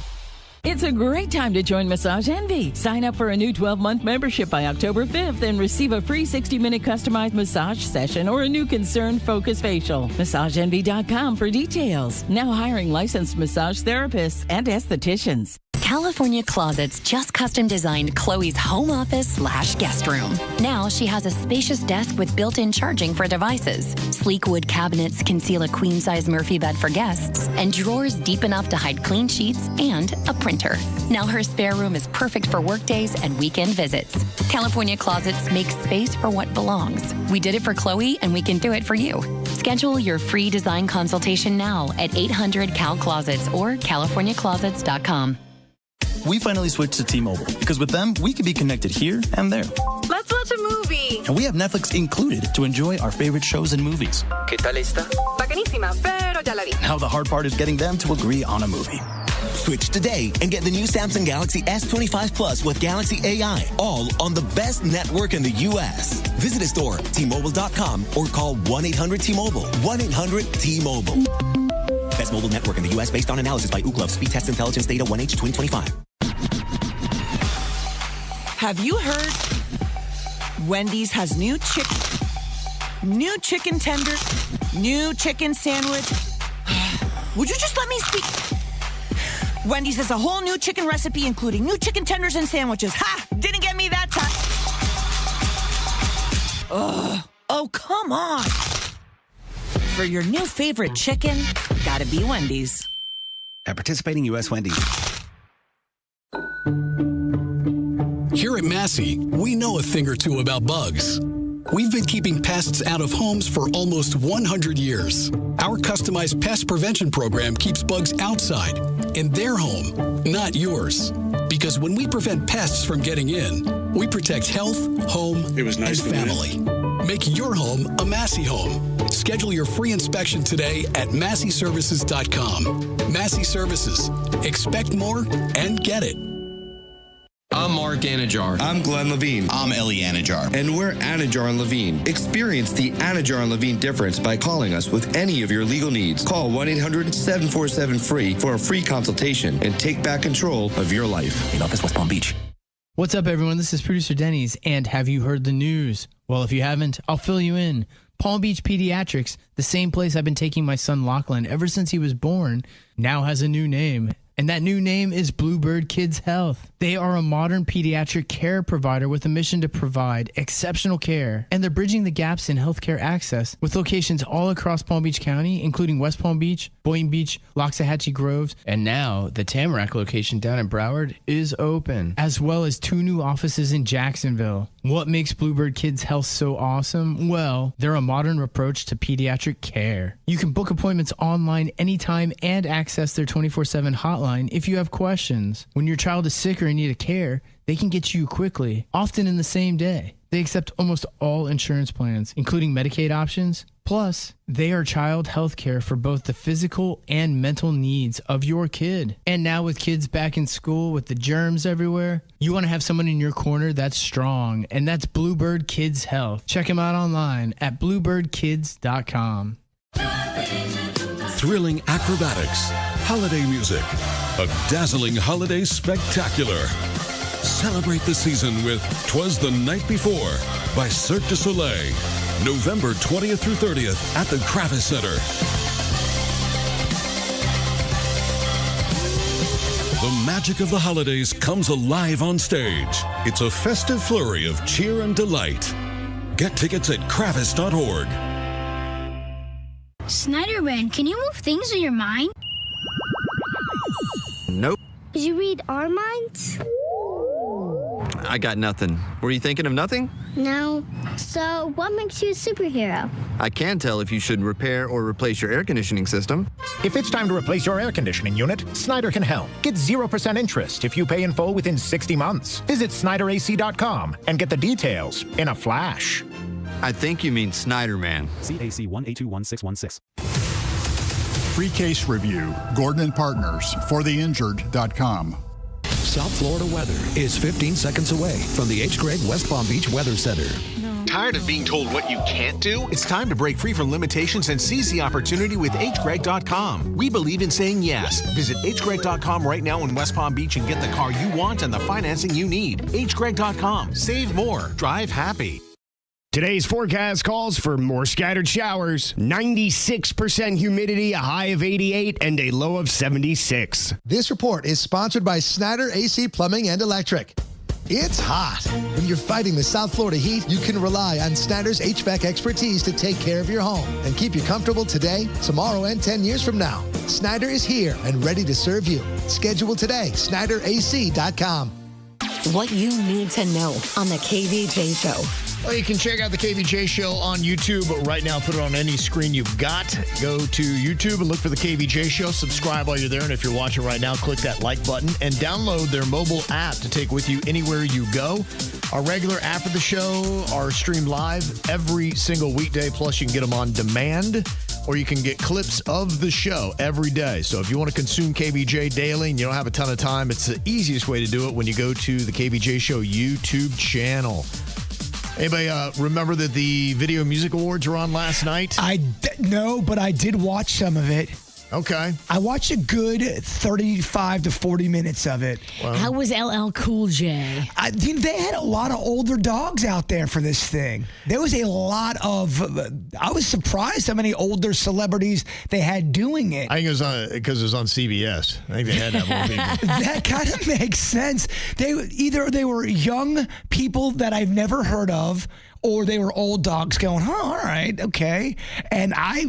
It's a great time to join Massage Envy. Sign up for a new 12-month membership by October 5th and receive a free 60-minute customized massage session or a new concern focus facial. MassageEnvy.com for details. Now hiring licensed massage therapists and estheticians.
California Closets just custom designed Chloe's home office / guest room. Now she has a spacious desk with built-in charging for devices. Sleek wood cabinets conceal a queen-size Murphy bed for guests, and drawers deep enough to hide clean sheets and a printer. Now her spare room is perfect for work days and weekend visits. California Closets makes space for what belongs. We did it for Chloe, and we can do it for you. Schedule your free design consultation now at 800-CAL-CLOSETS or CaliforniaClosets.com.
We finally switched to T-Mobile because with them, we can be connected here and there.
Let's watch a movie.
And we have Netflix included to enjoy our favorite shows and movies.
¿Qué tal esta? Bacanísima, pero ya la vi.
Now the hard part is getting them to agree on a movie.
Switch today and get the new Samsung Galaxy S25 Plus with Galaxy AI, all on the best network in the U.S. Visit a store, T-Mobile.com, or call 1-800-T-Mobile. 1-800-T-Mobile. Best mobile network in the U.S. based on analysis by Ookla. Speed Test Intelligence Data 1H 2025.
Have you heard? Wendy's has new chicken tender, new chicken sandwich. Would you just let me speak? Wendy's has a whole new chicken recipe, including new chicken tenders and sandwiches. Ha! Didn't get me that time. Ugh. Oh, come on. For your new favorite chicken, gotta be Wendy's.
At participating U.S. Wendy's.
Here at Massey, we know a thing or two about bugs. We've been keeping pests out of homes for almost 100 years. Our customized pest prevention program keeps bugs outside, in their home, not yours. Because when we prevent pests from getting in, we protect health, home, and family. Make your home a Massey home. Schedule your free inspection today at MasseyServices.com. Massey Services. Expect more and get it.
I'm Mark Anajar.
I'm Glenn Levine.
I'm Ellie Anajar.
And we're Anajar and Levine. Experience the Anajar and Levine difference by calling us with any of your legal needs. Call 1-800-747-FREE for a free consultation and take back control of your life.
In office, West Palm Beach.
What's up, everyone? This is producer Denny's, and have you heard the news? Well, if you haven't, I'll fill you in. Palm Beach Pediatrics, the same place I've been taking my son Lachlan ever since he was born, now has a new name. And that new name is Bluebird Kids Health. They are a modern pediatric care provider with a mission to provide exceptional care. And they're bridging the gaps in healthcare access with locations all across Palm Beach County, including West Palm Beach, Boynton Beach, Loxahatchee Groves, and now the Tamarack location down in Broward is open, as well as 2 new offices in Jacksonville. What makes Bluebird Kids Health so awesome? Well, they're a modern approach to pediatric care. You can book appointments online anytime and access their 24/7 hotline if you have questions. When your child is sick or in need of care, they can get to you quickly, often in the same day. They accept almost all insurance plans, including Medicaid options. Plus, they are child health care for both the physical and mental needs of your kid. And now with kids back in school with the germs everywhere, you want to have someone in your corner that's strong, and that's Bluebird Kids Health. Check them out online at bluebirdkids.com.
Thrilling acrobatics, holiday music, a dazzling holiday spectacular. Celebrate the season with 'Twas the Night Before by Cirque du Soleil. November 20th through 30th at the Kravis Center. The magic of the holidays comes alive on stage. It's a festive flurry of cheer and delight. Get tickets at kravis.org.
Snyderman, can you move things with your mind?
Nope.
Did you read our minds?
I got nothing. Were you thinking of nothing?
No. So, what makes you a superhero?
I can tell if you should repair or replace your air conditioning system.
If it's time to replace your air conditioning unit, Snyder can help. Get 0% interest if you pay in full within 60 months. Visit SnyderAC.com and get the details in a flash.
I think you mean Snyderman.
CAC 1821616.
Free case review, Gordon & Partners, fortheinjured.com.
South Florida weather is 15 seconds away from the H. Gregg West Palm Beach Weather Center.
Tired of being told what you can't do? It's time to break free from limitations and seize the opportunity with hgregg.com. We believe in saying yes. Visit hgregg.com right now in West Palm Beach and get the car you want and the financing you need. hgregg.com. Save more. Drive happy.
Today's forecast calls for more scattered showers, 96% humidity, a high of 88, and a low of 76.
This report is sponsored by Snyder AC Plumbing and Electric. It's hot. When you're fighting the South Florida heat, you can rely on Snyder's HVAC expertise to take care of your home and keep you comfortable today, tomorrow, and 10 years from now. Snyder is here and ready to serve you. Schedule today, SnyderAC.com.
What you need to know on the KVJ Show.
Well, you can check out the KVJ Show on YouTube, but right now put it on any screen you've got. Go to YouTube and look for the KVJ Show. Subscribe while you're there, and if you're watching right now, click that like button and download their mobile app to take with you anywhere you go. Our regular app of the show are streamed live every single weekday, plus you can get them on demand, or you can get clips of the show every day. So if you want to consume KVJ daily and you don't have a ton of time, it's the easiest way to do it when you go to the KVJ Show YouTube channel. Anybody remember that the Video Music Awards were on last night?
No, but I did watch some of it.
Okay.
I watched a good 35 to 40 minutes of it.
Well, how was LL Cool J?
They had a lot of older dogs out there for this thing. There was a lot of... I was surprised how many older celebrities they had doing it.
I think it was because it was on CBS. I think they had to have old people.
That kind of makes sense. They were young people that I've never heard of, or they were old dogs going, all right, okay. And I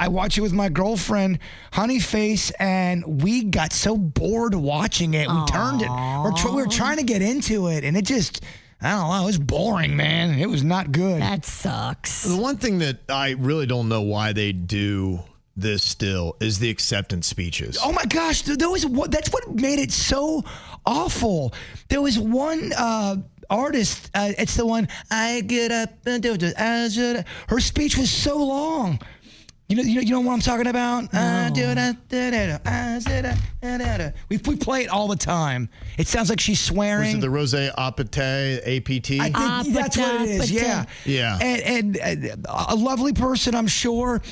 watched it with my girlfriend, Honeyface, and we got so bored watching it. We turned it. We were trying to get into it, and it just, I don't know, it was boring, man. It was not good.
That sucks.
The one thing that I really don't know why they do this still is the acceptance speeches.
Oh, my gosh. That's what made it so awful. There was one... artist, it's the one, I get up and do it. Her speech was so long. You know what I'm talking about? No. We play it all the time. It sounds like she's swearing.
Was it the Rose Apate, APT?
I think that's what it is, yeah.
Yeah.
And a lovely person, I'm sure.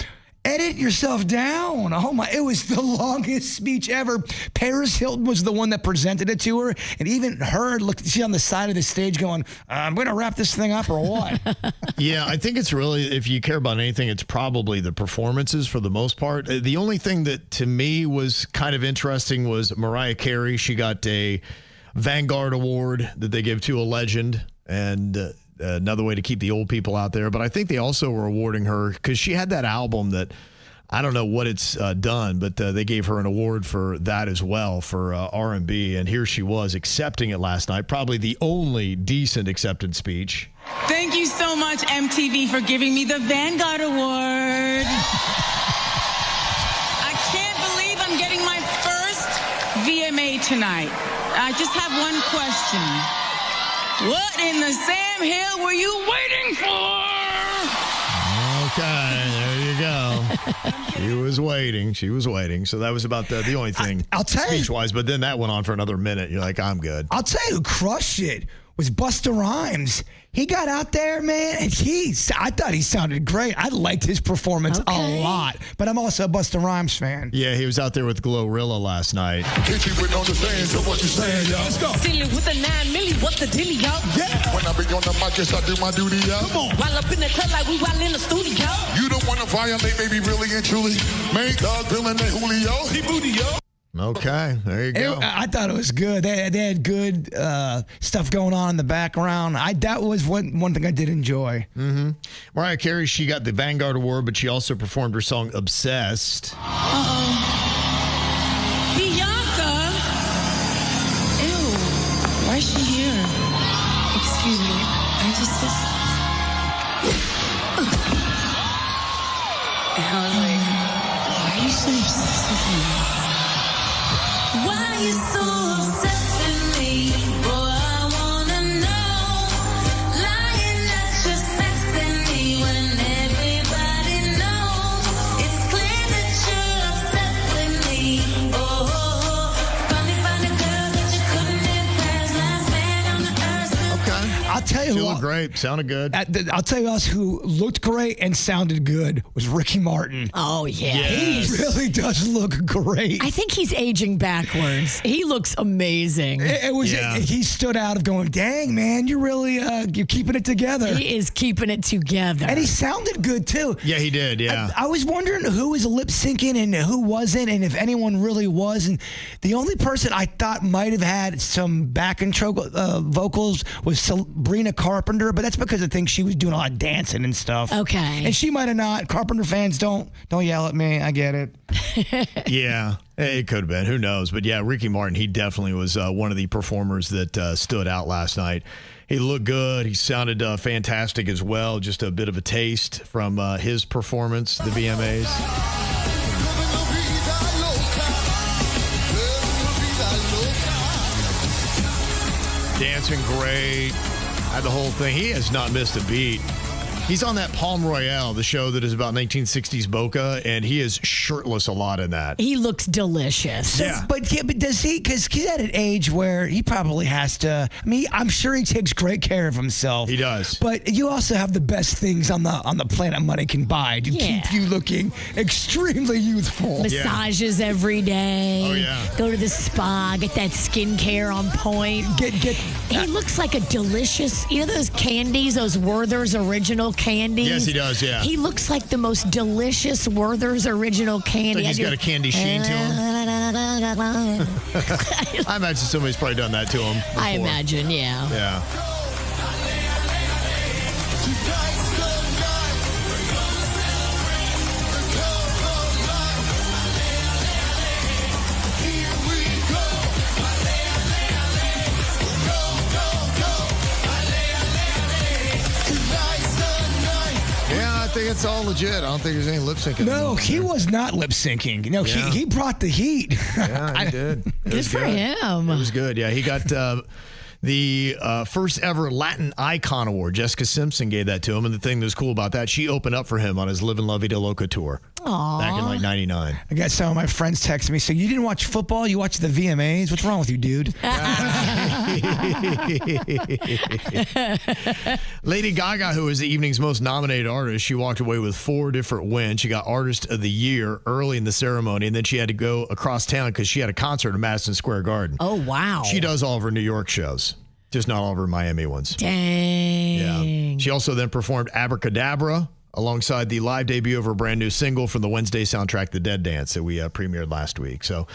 Edit yourself down. Oh my, it was the longest speech ever. Paris Hilton was the one that presented it to her. And even her, she's on the side of the stage going, I'm going to wrap this thing up or what?
Yeah, I think it's really, if you care about anything, it's probably the performances for the most part. The only thing that to me was kind of interesting was Mariah Carey. She got a Vanguard Award that they give to a legend. And another way to keep the old people out there. But I think they also were awarding her because she had that album that I don't know what it's done, but they gave her an award for that as well for R&B. And here she was accepting it last night. Probably the only decent acceptance speech.
Thank you so much, MTV, for giving me the Vanguard Award. I can't believe I'm getting my first VMA tonight. I just have one question. What in the Sam Hill were you waiting for?
Okay, there you go. She was waiting. So that was about the only thing
I'll tell you,
speech-wise. But then that went on for another minute. You're like, I'm good.
I'll tell you who crushed it was Busta Rhymes. He got out there, man, and I thought he sounded great. I liked his performance a lot, but I'm also a Busta Rhymes fan.
Yeah, he was out there with Glorilla last night.
Hit you with understand to what you're saying, y'all. Let's go.
Silly with a 9 milli, what's the dilly, y'all?
Yeah. When I be on the mic, yes, I do my duty, y'all.
Come on. While up in the club like we while in the studio.
You don't want to violate, baby, really and truly. Main dog, Dylan, and Julio. He booty, yo.
Okay, there you go.
I thought it was good. They had good stuff going on in the background. That was one thing I did enjoy.
Mm-hmm. Mariah Carey, she got the Vanguard Award, but she also performed her song "Obsessed."
Bianca! Ew, why is she here? Excuse me, I just... And I was like, why are you so obsessed with me? Why are you so obsessed with me? Boy, I wanna know. Lying that you're sexing me when everybody knows. It's clear that you're upset with me. Oh, funny girl that you couldn't impress. Last man on the earth.
Okay. I'll tell you you
She
who
looked great. Sounded good.
I'll tell you else who looked great and sounded good was Ricky Martin.
Oh, yeah.
He really does look great.
I think he's aging backwards. He looks amazing.
He stood out of going, dang, man, you're really, you're keeping it together.
He is keeping it together.
And he sounded good, too.
Yeah, he did, yeah.
I was wondering who was lip syncing and who wasn't, and if anyone really was. And the only person I thought might have had some back intro vocals was Sabrina Carpenter, but that's because I think she was doing a lot of dancing and stuff.
Okay.
And she might have not. Carpenter fans, don't yell at me. I get it.
Yeah, it could have been. Who knows? But yeah, Ricky Martin, he definitely was one of the performers that stood out last night. He looked good. He sounded fantastic as well. Just a bit of a taste from his performance, the VMAs. Dancing great. Had the whole thing. He has not missed a beat. He's on that Palm Royale, the show that is about 1960s Boca, and he is shirtless a lot in that.
He looks delicious.
Yeah.
But does he, because he's at an age where he probably has to, I mean, I'm sure he takes great care of himself.
He does.
But you also have the best things on the planet money can buy to keep you looking extremely youthful.
Massages every day.
Oh, yeah.
Go to the spa, get that skincare on point. He looks like a delicious, you know those candies, those Werther's Original candies?
Yes, he does, yeah.
He looks like the most delicious Werther's Original candy.
Like he's got a candy sheen to him. I imagine somebody's probably done that to him before.
I imagine, yeah.
Yeah. I think it's all legit. I don't think there's any lip syncing.
No, he was not lip syncing. No,
Yeah.
he brought the heat.
Yeah, he did.
Good for him.
It was good. Yeah, he got the first ever Latin Icon Award. Jessica Simpson gave that to him. And the thing that's cool about that, she opened up for him on his Livin' La Vida Loca tour.
Aww.
Back in like 99.
I got some of my friends text me, so you didn't watch football? You watched the VMAs? What's wrong with you, dude?
Lady Gaga, who is the evening's most nominated artist, she walked away with 4 different wins. She got Artist of the Year early in the ceremony, and then she had to go across town because she had a concert in Madison Square Garden.
Oh, wow.
She does all of her New York shows, just not all of her Miami ones.
Dang.
Yeah. She also then performed Abracadabra alongside the live debut of her brand new single from the Wednesday soundtrack, The Dead Dance, that we premiered last week. So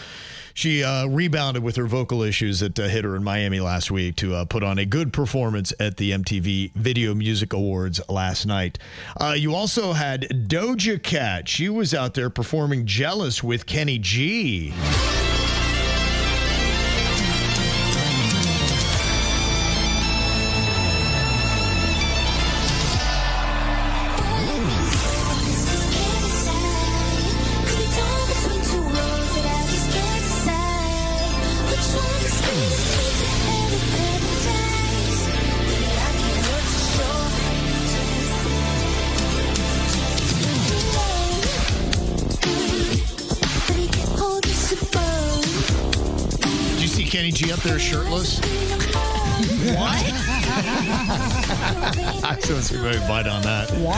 she rebounded with her vocal issues that hit her in Miami last week to put on a good performance at the MTV Video Music Awards last night. You also had Doja Cat. She was out there performing Jealous with Kenny G. Kenny G up there shirtless? What? I don't see very bite on that.
What?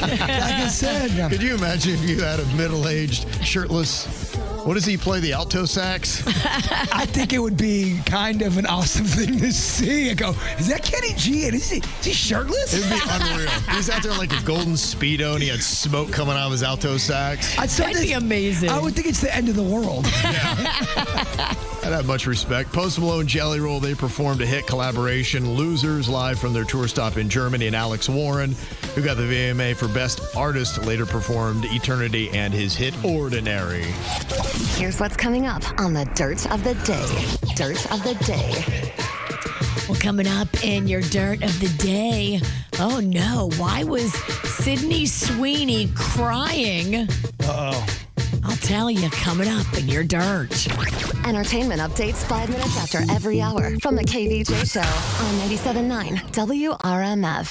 Like I said.
Could you imagine if you had a middle-aged, shirtless, what does he play, the alto sax?
I think it would be kind of an awesome thing to see. I go, is that Kenny G? And is he shirtless?
It'd be unreal. He's out there like a golden Speedo and he had smoke coming out of his alto sax.
That'd be amazing.
I would think it's the end of the world.
I'd have much respect. Post Malone, Jelly Roll, they performed a hit collaboration, Losers, live from their tour stop in Germany. And Alex Warren, who got the VMA for Best Artist, later performed Eternity and his hit Ordinary.
Here's what's coming up on the Dirt of the Day. Dirt of the Day.
Well, coming up in your Dirt of the Day. Oh, no. Why was Sydney Sweeney crying?
Uh-oh.
I'll tell you, coming up in your dirt.
Entertainment updates 5 minutes after every hour from the KVJ Show on 97.9 WRMF.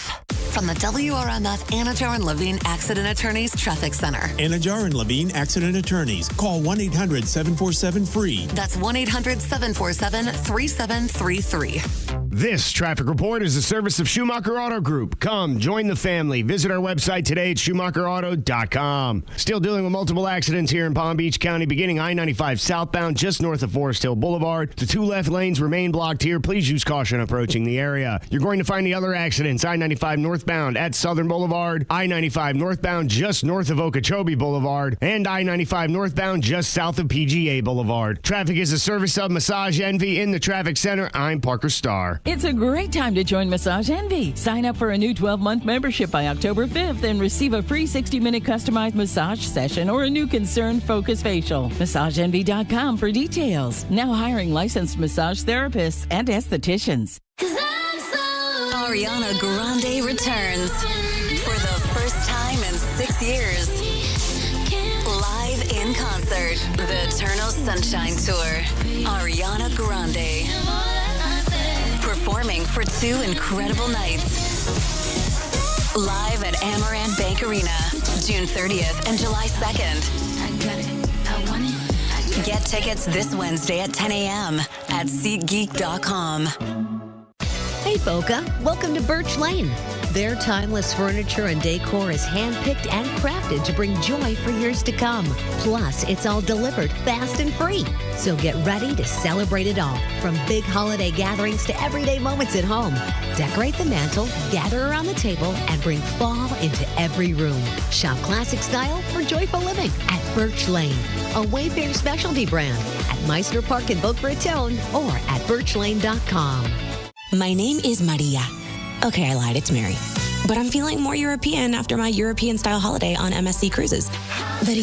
From the WRMF Anajar and Levine Accident Attorneys Traffic Center.
Anajar and Levine Accident Attorneys. Call 1-800-747-FREE.
That's 1-800-747-3733.
This traffic report is a service of Schumacher Auto Group. Come, join the family. Visit our website today at SchumacherAuto.com. Still dealing with multiple accidents here in Palm Beach County, beginning I-95 southbound just north of Forest Hill Boulevard. The 2 left lanes remain blocked here. Please use caution approaching the area. You're going to find the other accidents, I-95 northbound at Southern Boulevard, I-95 northbound just north of Okeechobee Boulevard, and I-95 northbound just south of PGA Boulevard. Traffic is a service of Massage Envy in the traffic center. I'm Parker Starr.
It's a great time to join Massage Envy. Sign up for a new 12-month membership by October 5th and receive a free 60-minute customized massage session or a new concern focus facial. MassageEnvy.com for details. Now hiring licensed massage therapists and estheticians.
Ariana Grande returns for the first time in 6 years. Live in concert, the Eternal Sunshine Tour. Ariana Grande. Performing for 2 incredible nights. Live at Amaranth Bank Arena, June 30th and July 2nd. Get tickets this Wednesday at 10 a.m. at SeatGeek.com.
Hey, Boca. Welcome to Birch Lane. Their timeless furniture and decor is handpicked and crafted to bring joy for years to come. Plus, it's all delivered fast and free. So get ready to celebrate it all, from big holiday gatherings to everyday moments at home. Decorate the mantle, gather around the table, and bring fall into every room. Shop classic style for joyful living at Birch Lane, a Wayfair specialty brand at Meissner Park in Boca Raton or at birchlane.com.
My name is Maria. Okay, I lied. It's Mary. But I'm feeling more European after my European-style holiday on MSC Cruises. The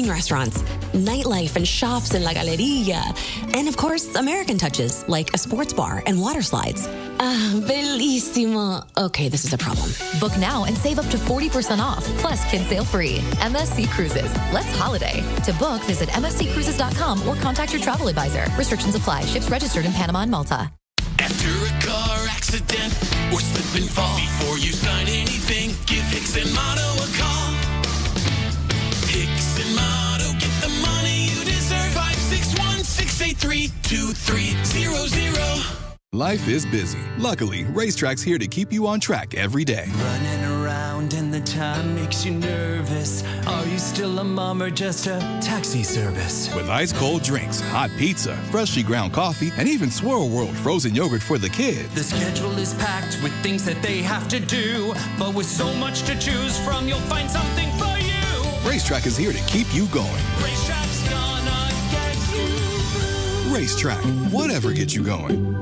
restaurants, nightlife and shops in La Galleria. And, of course, American touches, like a sports bar and water slides. Bellissimo. Okay, this is a problem.
Book now and save up to 40% off, plus kids sale free. MSC Cruises. Let's holiday. To book, visit msccruises.com or contact your travel advisor. Restrictions apply. Ships registered in Panama and Malta.
After a car accident or slip and fall, before you sign anything, give Hicks and Motto a call. Hicks and Motto, get the money you deserve. 561-683-2300.
Life is busy. Luckily, Racetrack's here to keep you on track every day.
Running around and the time makes you nervous. Are you still a mom or just a taxi service?
With ice-cold drinks, hot pizza, freshly ground coffee, and even Swirl World frozen yogurt for the kids.
The schedule is packed with things that they have to do. But with so much to choose from, you'll find something for you.
Racetrack is here to keep you going.
Racetrack's gonna get you.
Racetrack, whatever gets you going.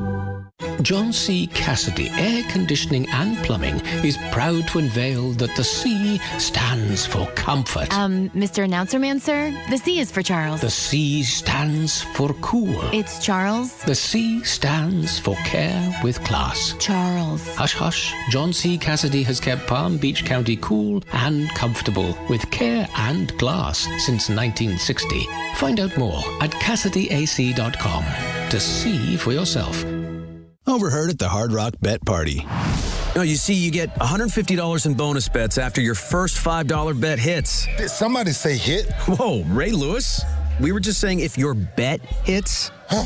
John C. Cassidy Air Conditioning and Plumbing is proud to unveil that the C stands for comfort.
Mr. Announcer Man, sir, the C is for Charles.
The C stands for cool.
It's Charles.
The C stands for care with class.
Charles.
Hush, hush. John C. Cassidy has kept Palm Beach County cool and comfortable with care and glass since 1960. Find out more at CassidyAC.com to see for yourself.
Overheard at the Hard Rock Bet Party.
No, you see, you get $150 in bonus bets after your first $5 bet hits.
Did somebody say hit?
Whoa, Ray Lewis? We were just saying if your bet hits.
Huh.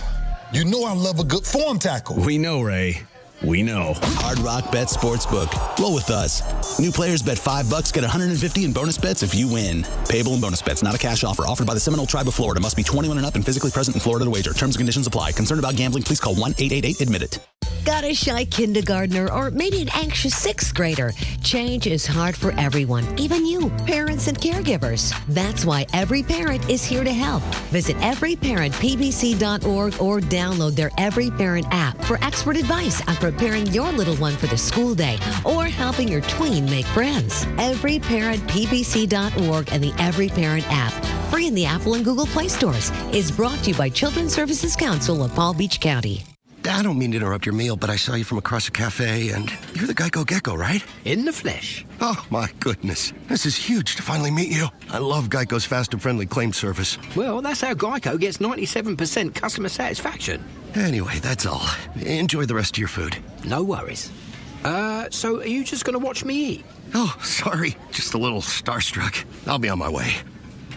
You know I love a good form tackle.
We know, Ray. We know.
Hard Rock Bet Sportsbook. Roll with us. New players bet $5, get $150 in bonus bets if you win. Payable in bonus bets, not a cash offer. Offered by the Seminole Tribe of Florida. Must be 21 and up and physically present in Florida to wager. Terms and conditions apply. Concerned about gambling? Please call 1-888-ADMIT-IT.
Got a shy kindergartner or maybe an anxious sixth grader? Change is hard for everyone, even you, parents and caregivers. That's why Every Parent is here to help. Visit everyparentpbc.org or download their Every Parent app for expert advice on preparing your little one for the school day or helping your tween make friends. Everyparentpbc.org and the Every Parent app, free in the Apple and Google Play stores, is brought to you by Children's Services Council of Palm Beach County.
I don't mean to interrupt your meal, but I saw you from across the cafe, and you're the Geico Gecko, right?
In the flesh.
Oh, my goodness. This is huge to finally meet you. I love Geico's fast and friendly claim service.
Well, that's how Geico gets 97% customer satisfaction.
Anyway, that's all. Enjoy the rest of your food.
No worries. So are you just going to watch me eat?
Oh, sorry. Just a little starstruck. I'll be on my way.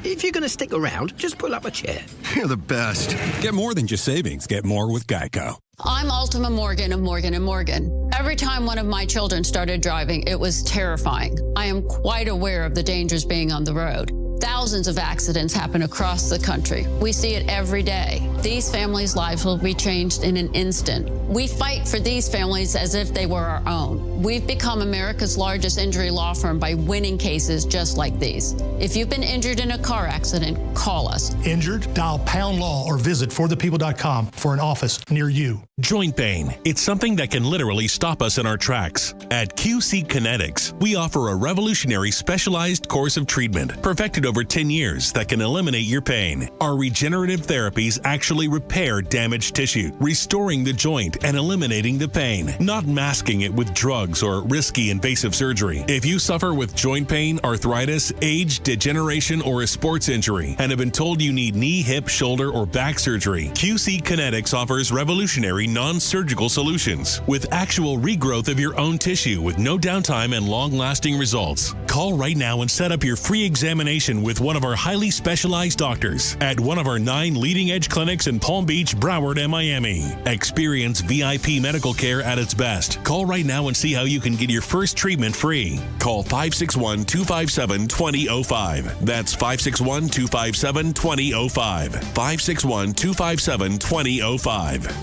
If you're going to stick around, just pull up a chair.
You're the best.
Get more than just savings. Get more with Geico.
I'm Ultima Morgan of Morgan & Morgan. Every time one of my children started driving, it was terrifying. I am quite aware of the dangers being on the road. Thousands of accidents happen across the country. We see it every day. These families' lives will be changed in an instant. We fight for these families as if they were our own. We've become America's largest injury law firm by winning cases just like these. If you've been injured in a car accident, call us.
Injured? Dial pound law or visit forthepeople.com for an office near you.
Joint pain. It's something that can literally stop us in our tracks. At QC Kinetics, we offer a revolutionary specialized course of treatment perfected over 10 years that can eliminate your pain. Our regenerative therapies actually repair damaged tissue, restoring the joint and eliminating the pain, not masking it with drugs or risky invasive surgery. If you suffer with joint pain, arthritis, age, degeneration, or a sports injury and have been told you need knee, hip, shoulder, or back surgery, QC Kinetics offers revolutionary non-surgical solutions with actual regrowth of your own tissue with no downtime and long-lasting results. Call right now and set up your free examination with one of our highly specialized doctors at one of our 9 leading-edge clinics in Palm Beach, Broward, and Miami. Experience VIP medical care at its best. Call right now and see how you can get your first treatment free. Call 561-257-2005. That's 561-257-2005. 561-257-2005.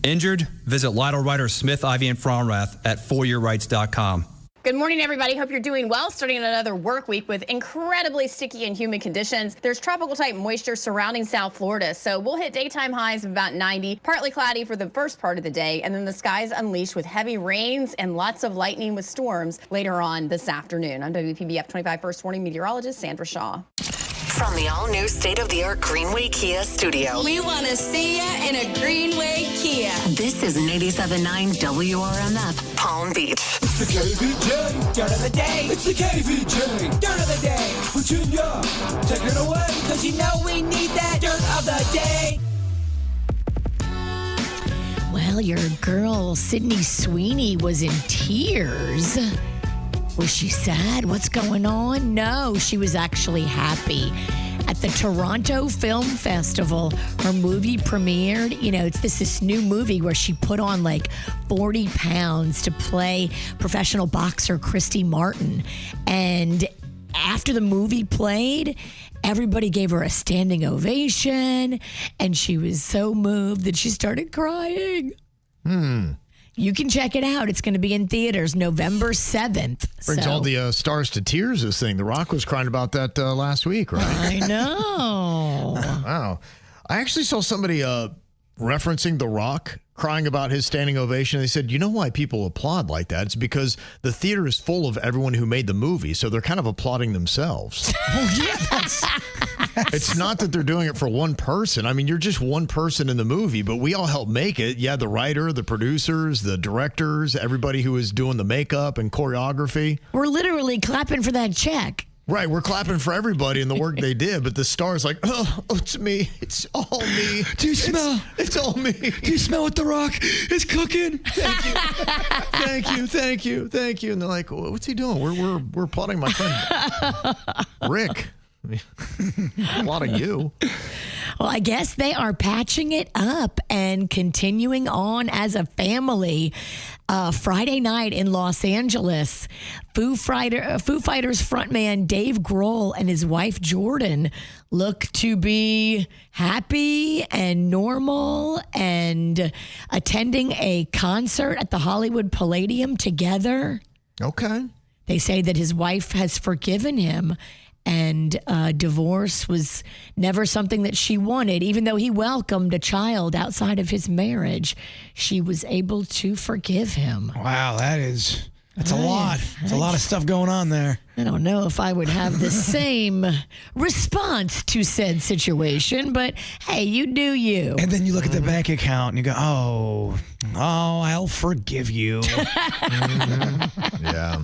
Injured? Visit Lytle Ryder Smith, Ivy, and Fromrath at foryourrights.com.
Good morning, everybody. Hope you're doing well. Starting another work week with incredibly sticky and humid conditions. There's tropical type moisture surrounding South Florida, so we'll hit daytime highs of about 90, partly cloudy for the first part of the day, and then the skies unleashed with heavy rains and lots of lightning with storms later on this afternoon. I'm WPBF 25 First Warning meteorologist Sandra Shaw.
From the all-new state-of-the-art Greenway Kia studio.
We want to see ya in a Greenway Kia.
This is 87.9 WRMF, Palm Beach.
It's the KVJ Dirt of the Day. It's the KVJ Dirt of the Day. Virginia, take it away. Cause you know we need that Dirt of the Day.
Well, your girl, Sydney Sweeney, was in tears. Was she sad? What's going on? No, she was actually happy. At the Toronto Film Festival, her movie premiered. You know, it's this new movie where she put on like 40 pounds to play professional boxer Christy Martin. And after the movie played, everybody gave her a standing ovation. And she was so moved that she started crying. You can check it out. It's going to be in theaters November 7th.
Brings all the stars to tears, this thing. The Rock was crying about that last week, right?
I know.
Wow. I actually saw somebody referencing The Rock crying about his standing ovation. They said, you know why people applaud like that? It's because the theater is full of everyone who made the movie, so they're kind of applauding themselves. It's not that they're doing it for one person. I mean, you're just one person in the movie, but we all help make it. Yeah, the writer, the producers, the directors, everybody who is doing the makeup and choreography.
We're literally clapping for that check.
Right, we're clapping for everybody and the work they did, but the star's like, oh, it's me. It's all me.
Do you smell?
It's all me.
Do you smell what The Rock is cooking?
Thank you. Thank you. And they're like, well, what's he doing? We're applauding my friend Rick. Applauding you.
Well, I guess they are patching it up and continuing on as a family. Friday night in Los Angeles, Foo Fighters frontman Dave Grohl and his wife Jordan look to be happy and normal and attending a concert at the Hollywood Palladium together.
Okay.
They say that his wife has forgiven him. And divorce was never something that she wanted. Even though he welcomed a child outside of his marriage, she was able to forgive him.
Wow, that's a lot. There's a lot of stuff going on there.
I don't know if I would have the same response to said situation, but hey, you do you.
And then you look at the bank account and you go, oh, I'll forgive you.
Yeah.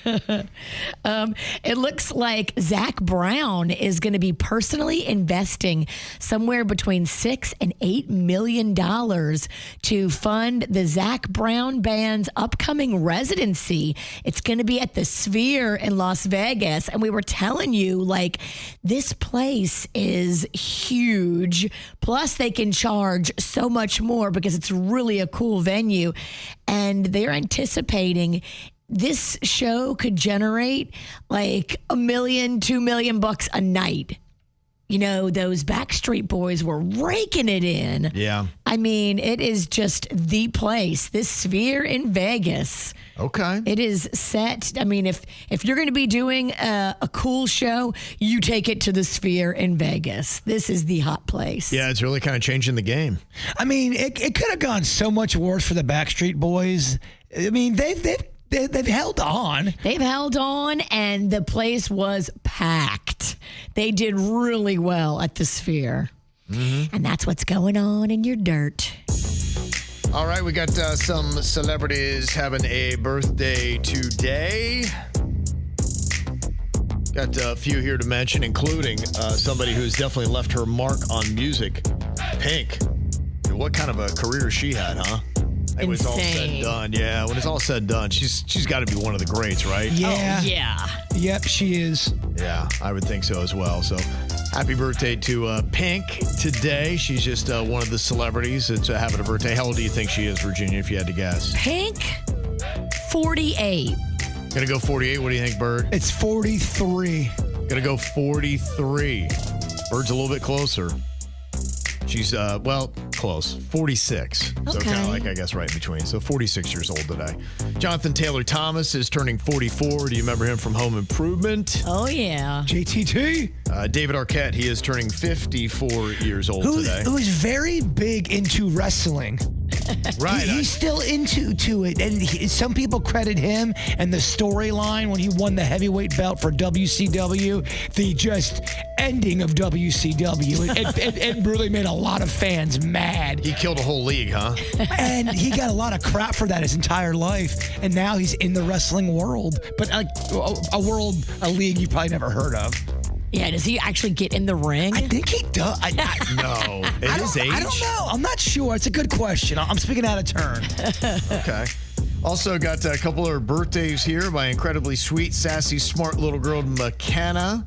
It looks like Zach Brown is going to be personally investing somewhere between $6 and $8 million to fund the Zach Brown Band's upcoming residency. It's going to be at the Sphere in Las Vegas. And we were telling you, like, this place is huge. Plus, they can charge so much more because it's really a cool venue. And they're anticipating this show could generate like $1 million, $2 million a night. You know, those Backstreet Boys were raking it in.
Yeah.
I mean, it is just the place, this Sphere in Vegas.
Okay.
It is set. I mean, if you're going to be doing a cool show, you take it to the Sphere in Vegas. This is the hot place.
Yeah, it's really kind of changing the game.
I mean, it could have gone so much worse for the Backstreet Boys. I mean, they've held on.
They've held on, and the place was packed. They did really well at the Sphere.
Mm-hmm.
And that's what's going on in your dirt.
All right, we got some celebrities having a birthday today. Got a few here to mention, including somebody who's definitely left her mark on music, Pink. What kind of a career she had, huh? When it's all said and done, yeah. When it's all said and done, she's got to be one of the greats, right?
Yeah.
Oh, yeah.
Yep, she is.
Yeah, I would think so as well. So, happy birthday to Pink today. She's just one of the celebrities that's having a birthday. How old do you think she is, Virginia, if you had to guess?
Pink, 48.
Gonna go 48. What do you think, Bird?
It's 43.
Gonna go 43. Bird's a little bit closer. She's, close. 46. So
Okay.
kind of like, I guess, right in between. So 46 years old today. Jonathan Taylor Thomas is turning 44. Do you remember him from Home Improvement?
Oh, yeah.
JTT.
David Arquette, he is turning 54 years old today.
Who is very big into wrestling.
Right.
He's still into it. And some people credit him and the storyline when he won the heavyweight belt for WCW, the just ending of WCW. It really made a lot of fans mad.
He killed a whole league, huh?
And he got a lot of crap for that his entire life. And now he's in the wrestling world. But like a league you've probably never heard of.
Yeah, does he actually get in the ring?
I think he does.
No. At his age?
I don't know. I'm not sure. It's a good question. I'm speaking out of turn.
Okay. Also got a couple of birthdays here. My incredibly sweet, sassy, smart little girl, McKenna.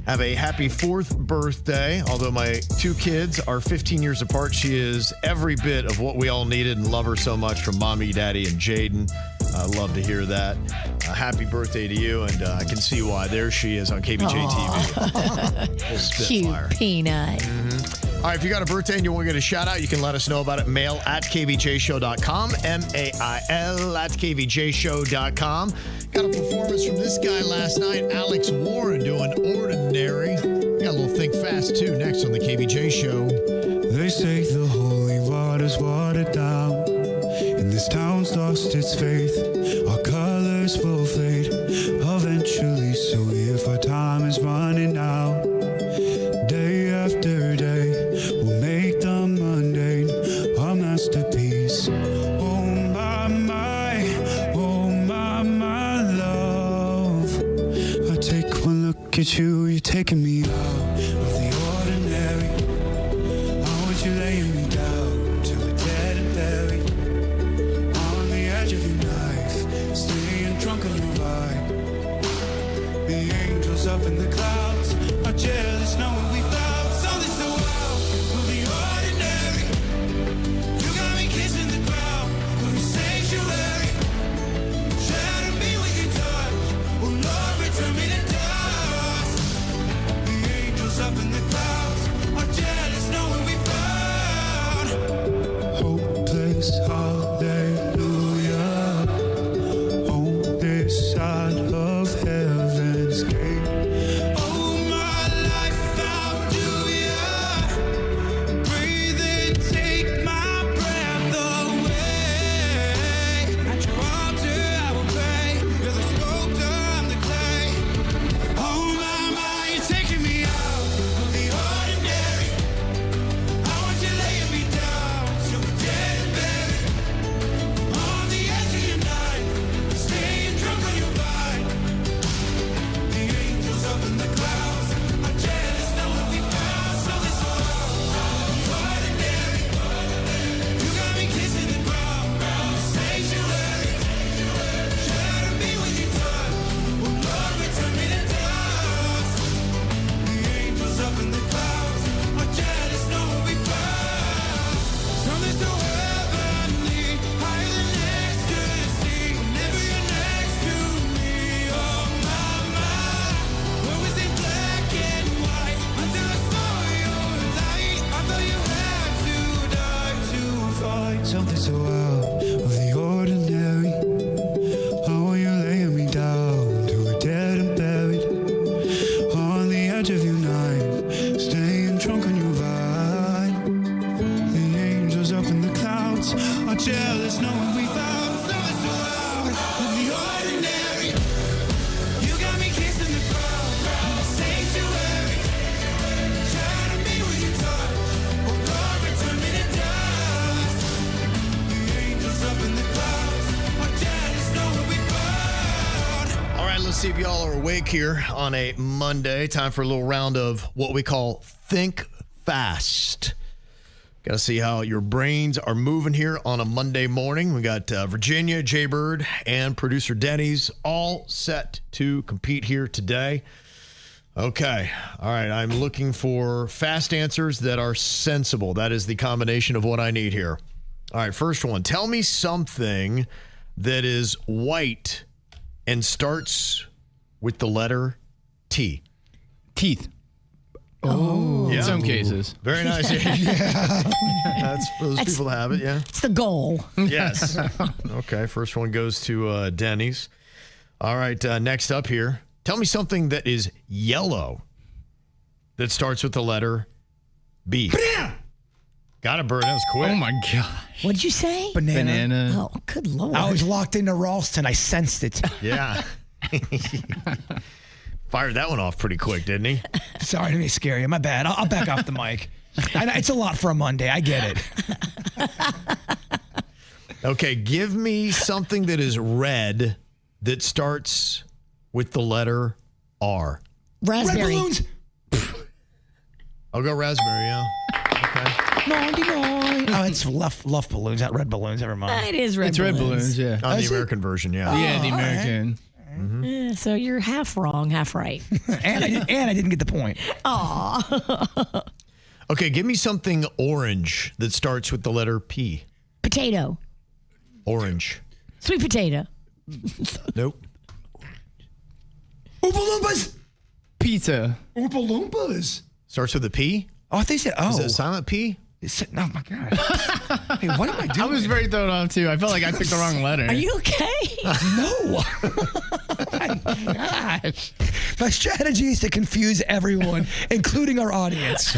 Have a happy 4th birthday. Although my 2 kids are 15 years apart, she is every bit of what we all needed and love her so much from Mommy, Daddy, and Jaden. I love to hear that. Happy birthday to you, and I can see why. There she is on KVJ TV. Little spitfire.
Cute peanut.
Mm-hmm. All right, if you got a birthday and you want to get a shout out, you can let us know about it. Mail at kvjshow.com. MAIL at kvjshow.com. Got a performance from this guy last night, Alex Warren, doing Ordinary. Got a little Think Fast, too, next on the KVJ Show.
They say the holy water's watered down, and this town's lost its faith. Our colors will fade eventually, so if our time is running out, day after day, we'll make the mundane our masterpiece. Oh my love, I take one look at you, you're taking me out of the ordinary. I want you laying me down till we're dead and buried, on the edge of your knife, staying drunk on your vibe. The angels up in the clouds are jealous knowing we found something so wild of the ordinary. You got me kissing the ground of your sanctuary. Shatter me with your touch, oh Lord, return me to dust. The angels up in the clouds are jealous knowing we found hopeless hallelujah on this side of heaven's gate. Oh my
awake here on a Monday. Time for a little round of what we call Think Fast. Got to see how your brains are moving here on a Monday morning. We got Virginia, Jay Bird, and producer Denny's all set to compete here today. Okay. All right. I'm looking for fast answers that are sensible. That is the combination of what I need here. All right. First one. Tell me something that is white and starts with the letter T.
Teeth.
Oh.
In some cases.
Very nice. Yeah. That's for those people that have it, yeah.
It's the goal.
Yes. Okay, first one goes to Denny's. All right, next up here. Tell me something that is yellow that starts with the letter B. Banana! Got it, Bird. That was quick.
Oh, my God.
What did you say?
Banana.
Oh, good Lord.
I was locked into Ralston. I sensed it.
Yeah. Fired that one off pretty quick, didn't he?
Sorry to be scary. My bad. I'll back off the mic. It's a lot for a Monday. I get it.
Okay, give me something that is red that starts with the letter R.
Raspberry.
Red balloons.
I'll go raspberry, yeah. Okay.
99. Oh, it's Luff balloons, not red balloons. Never mind.
It is red
It's
balloons.
red balloons, yeah.
On the American version, yeah.
Yeah, the American.
So you're half wrong, half right.
and I didn't get the point.
Aw.
Okay, give me something orange that starts with the letter P.
Potato.
Orange.
Sweet potato.
Nope.
Oompa Loompas.
Pizza.
Oompa Loompas.
Starts with a P?
Oh, they said,
Is it a silent P?
Oh, my God. Hey, what am I doing?
I was very thrown off, too. I felt like I picked the wrong letter.
Are you okay?
No. Oh, my gosh. My strategy is to confuse everyone, including our audience.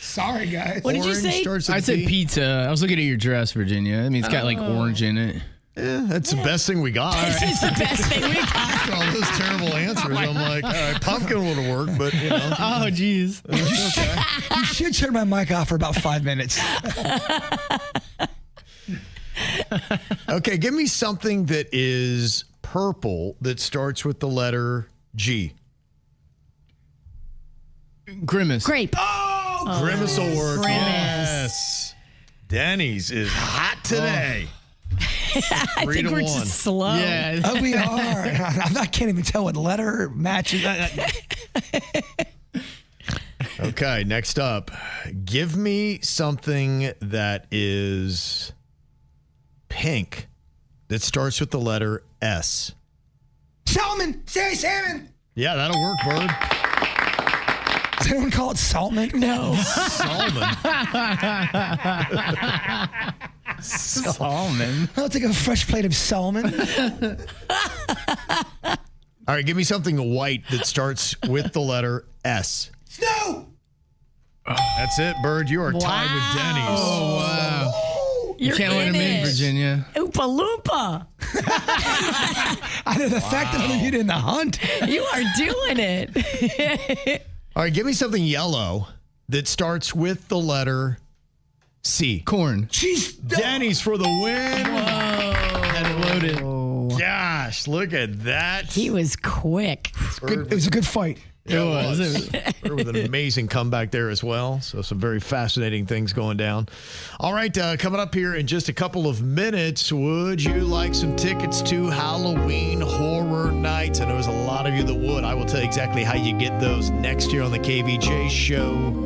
Sorry, guys.
What did you say?
I said pizza. I was looking at your dress, Virginia. I mean, it's got like orange in it.
Yeah, that's the best thing we got.
This is the best thing we got.
After all those terrible answers, I'm like, all right, pumpkin would have worked, but, you know.
Oh, jeez.
Okay.
You should turn my mic off for about 5 minutes.
Okay, give me something that is purple that starts with the letter G.
Grimace.
Grape.
Oh, Grimace will work.
Grimace.
Yes. Denny's is hot today.
I think we're just slow.
Yeah.
Oh, we are. I can't even tell what letter matches.
Okay, next up. Give me something that is pink that starts with the letter S.
Salmon. Say salmon.
Yeah, that'll work, Bird.
Does anyone call it salmon?
No.
Salmon.
Salmon.
I'll take a fresh plate of salmon.
All right, give me something white that starts with the letter S.
Snow.
That's it, Bird. You are tied with Denny's.
Oh, wow. You can't let him in, Virginia.
Oompa Loompa.
Out of the fact that I'm in the hunt.
You are doing it.
All right, give me something yellow that starts with the letter C.
Corn.
Jeez.
Denny's for the win.
Whoa. Had it loaded.
Gosh, look at that.
He was quick.
It was a good fight.
It was. With an amazing comeback there as well. So some very fascinating things going down. All right, coming up here in just a couple of minutes, would you like some tickets to Halloween Horror Nights? I know there's a lot of you that would. I will tell you exactly how you get those next year on the KVJ Show.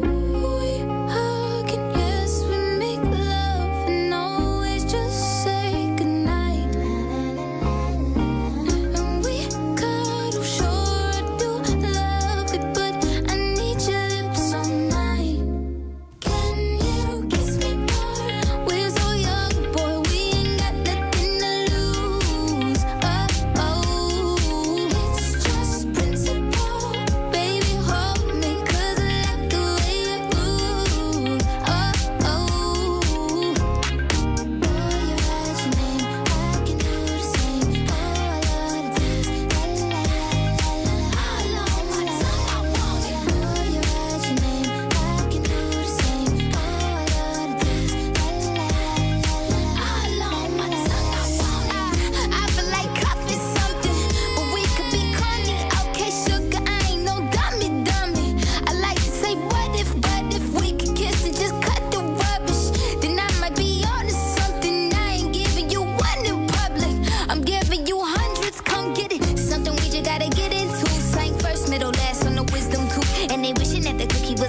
Baby, hold me, 'cause I like the way you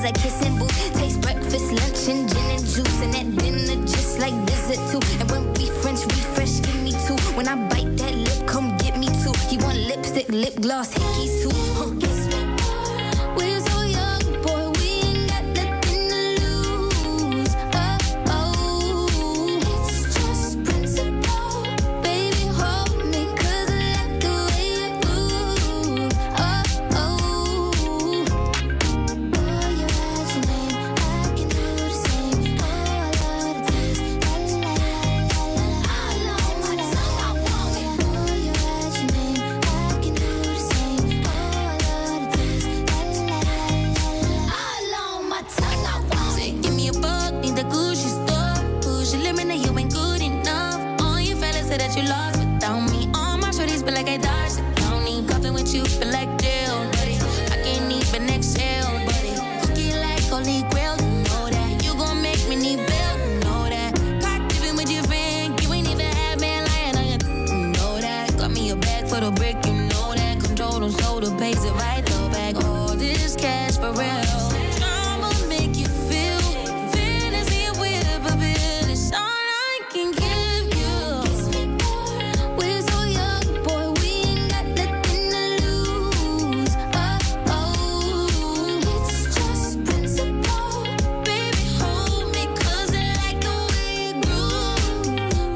was a kissing booth. Taste breakfast, lunch, and gin and juice. And that dinner just like dessert too. And when we French refresh, give me two. When I bite that lip, come get me two. He want lipstick, lip gloss, hickeys too. Kiss me more. We're so young, boy, we ain't got nothing to lose. Oh, oh, it's just principle. Baby, hold me, 'cause I like the way you move. Oh, oh. Boy, you write your name, I can do the same. Oh, I love the taste. La, la, la, la, la. I know my tongue, I want it. Boy, you write your name, I can do the same. Oh, I love the taste. La, la, la, la, la. I know my tongue, I want it. Give me a buck, need the Gucci store. Push your limit, you ain't good enough. All you fellas say that you lost without me. All my shorties feel like I dodged the county. Coughing with you feel like jail, buddy. I can't even exhale, buddy. Cookie like holy grail, you know that. You gon' make me need bail, you know that. Caught dipping with your friend, you ain't even had man lying on you know that. Got me a bag for the brick, you know that. Control them soda, pays it right the back. All this cash for real. Drama make you feel fantasy with a bill. It's all I can give you. Kiss me more. We're so young, boy, we ain't got nothing to lose. Oh, oh, it's just principle. Baby, hold me, 'cause I like the way you groove.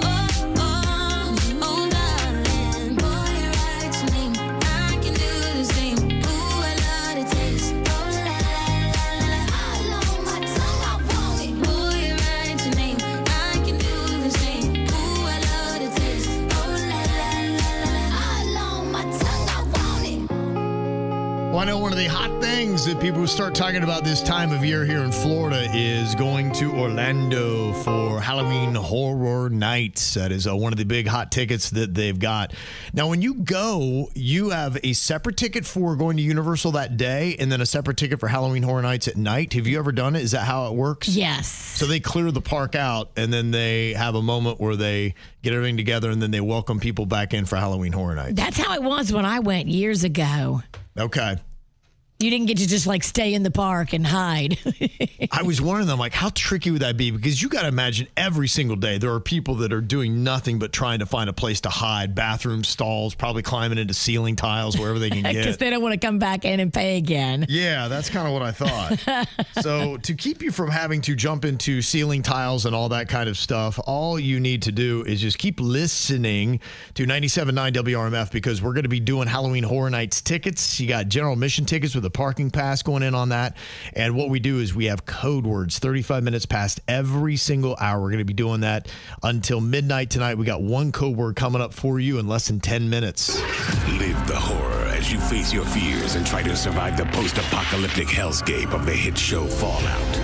Oh, oh, oh, darling. Boy, you write your name, I can do the same. Ooh, I love the taste. Oh, la, la, la, la. I know my tongue, I want it. Boy, you write your name, I can do the same. Ooh, I love the taste. Oh, la, la, la, la. I know my tongue, I want it.
Well, I know one of the hot things that people start talking about this time of year here in Florida is going to Orlando for Halloween Horror Nights. That is one of the big hot tickets that they've got. Now, when you go, you have a separate ticket for going to Universal that day and then a separate ticket for Halloween Horror Nights at night. Have you ever done it? Is that how it works?
Yes.
So they clear the park out and then they have a moment where they get everything together and then they welcome people back in for Halloween Horror Nights.
That's how it was when I went years ago.
Okay.
You didn't get to just like stay in the park and hide.
I was wondering, I'm like, how tricky would that be? Because you got to imagine every single day there are people that are doing nothing but trying to find a place to hide, bathroom stalls, probably climbing into ceiling tiles, wherever they can get.
Because they don't want to come back in and pay again.
Yeah, that's kind of what I thought. So to keep you from having to jump into ceiling tiles and all that kind of stuff, all you need to do is just keep listening to 97.9 WRMF because we're going to be doing Halloween Horror Nights tickets. You got general admission tickets with a parking pass going in on that. And what we do is we have code words 35 minutes past every single hour. We're going to be doing that until midnight tonight. We got one code word coming up for you in less than 10 minutes.
Live the horror as you face your fears and try to survive the post-apocalyptic hellscape of the hit show Fallout.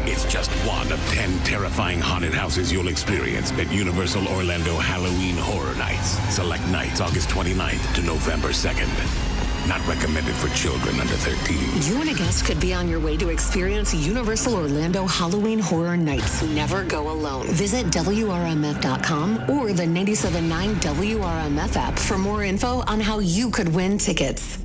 It's just one of 10 terrifying haunted houses you'll experience at Universal Orlando Halloween Horror Nights. Select nights August 29th to November 2nd. Not recommended for children under 13.
You and a guest could be on your way to experience Universal Orlando Halloween Horror Nights. Never go alone. Visit WRMF.com or the 97.9 WRMF app for more info on how you could win tickets.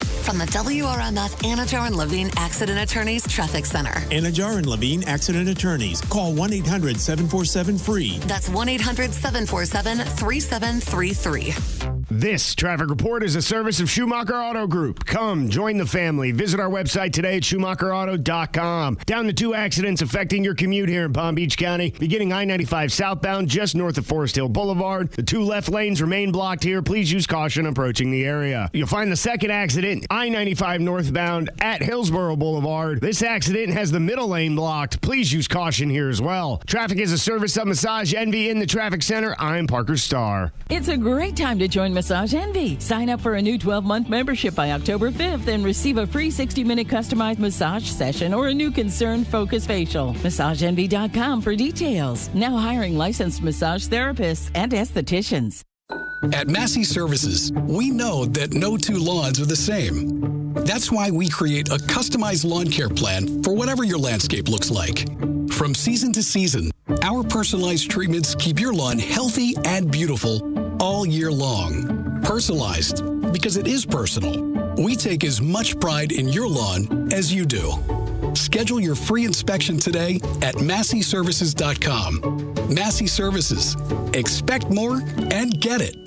From the WRMF Anajar and Levine Accident Attorneys Traffic Center.
Anajar and Levine Accident Attorneys. Call 1-800-747-FREE.
That's 1-800-747-3733.
This traffic report is a service of Schumacher Auto Group. Come, join the family. Visit our website today at SchumacherAuto.com. Down to 2 accidents affecting your commute here in Palm Beach County. Beginning I-95 southbound just north of Forest Hill Boulevard. The 2 left lanes remain blocked here. Please use caution approaching the area. You'll find the second accident, I-95 northbound at Hillsborough Boulevard. This accident has the middle lane blocked. Please use caution here as well. Traffic is a service of Massage Envy in the traffic center. I'm Parker Starr.
It's a great time to join Massage Envy. Sign up for a new 12-month membership by October 5th and receive a free 60-minute customized massage session or a new concern focus facial. MassageEnvy.com for details. Now hiring licensed massage therapists and estheticians.
At Massey Services, we know that no 2 lawns are the same. That's why we create a customized lawn care plan for whatever your landscape looks like. From season to season, our personalized treatments keep your lawn healthy and beautiful all year long. Personalized, because it is personal. we take as much pride in your lawn as you do. Schedule your free inspection today at MasseyServices.com. Massey Services. Expect more and get it.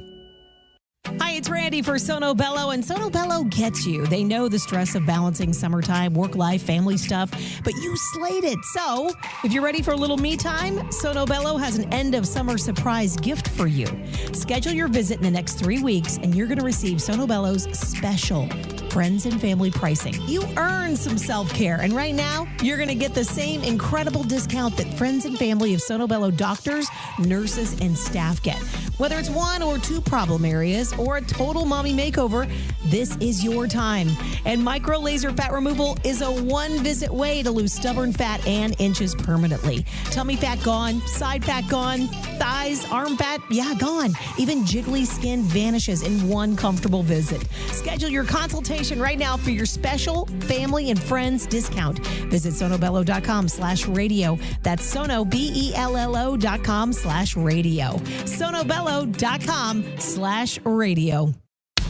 Hi, it's Randy for Sono Bello, and Sono Bello gets you. They know the stress of balancing summertime, work life, family stuff, but you slayed it. So, if you're ready for a little me time, Sono Bello has an end of summer surprise gift for you. Schedule your visit in the next 3 weeks, and you're going to receive Sono Bello's special friends and family pricing. You earn some self-care, and right now, you're going to get the same incredible discount that friends and family of Sono Bello doctors, nurses, and staff get. Whether it's 1 or 2 problem areas or a total mommy makeover, this is your time. And micro laser fat removal is a 1-visit way to lose stubborn fat and inches permanently. Tummy fat gone, side fat gone, thighs, arm fat, gone. Even jiggly skin vanishes in 1 comfortable visit. Schedule your consultation right now for your special family and friends discount. Visit sonobello.com/radio. That's sono, BELLO.com/radio. sonobello.com/radio.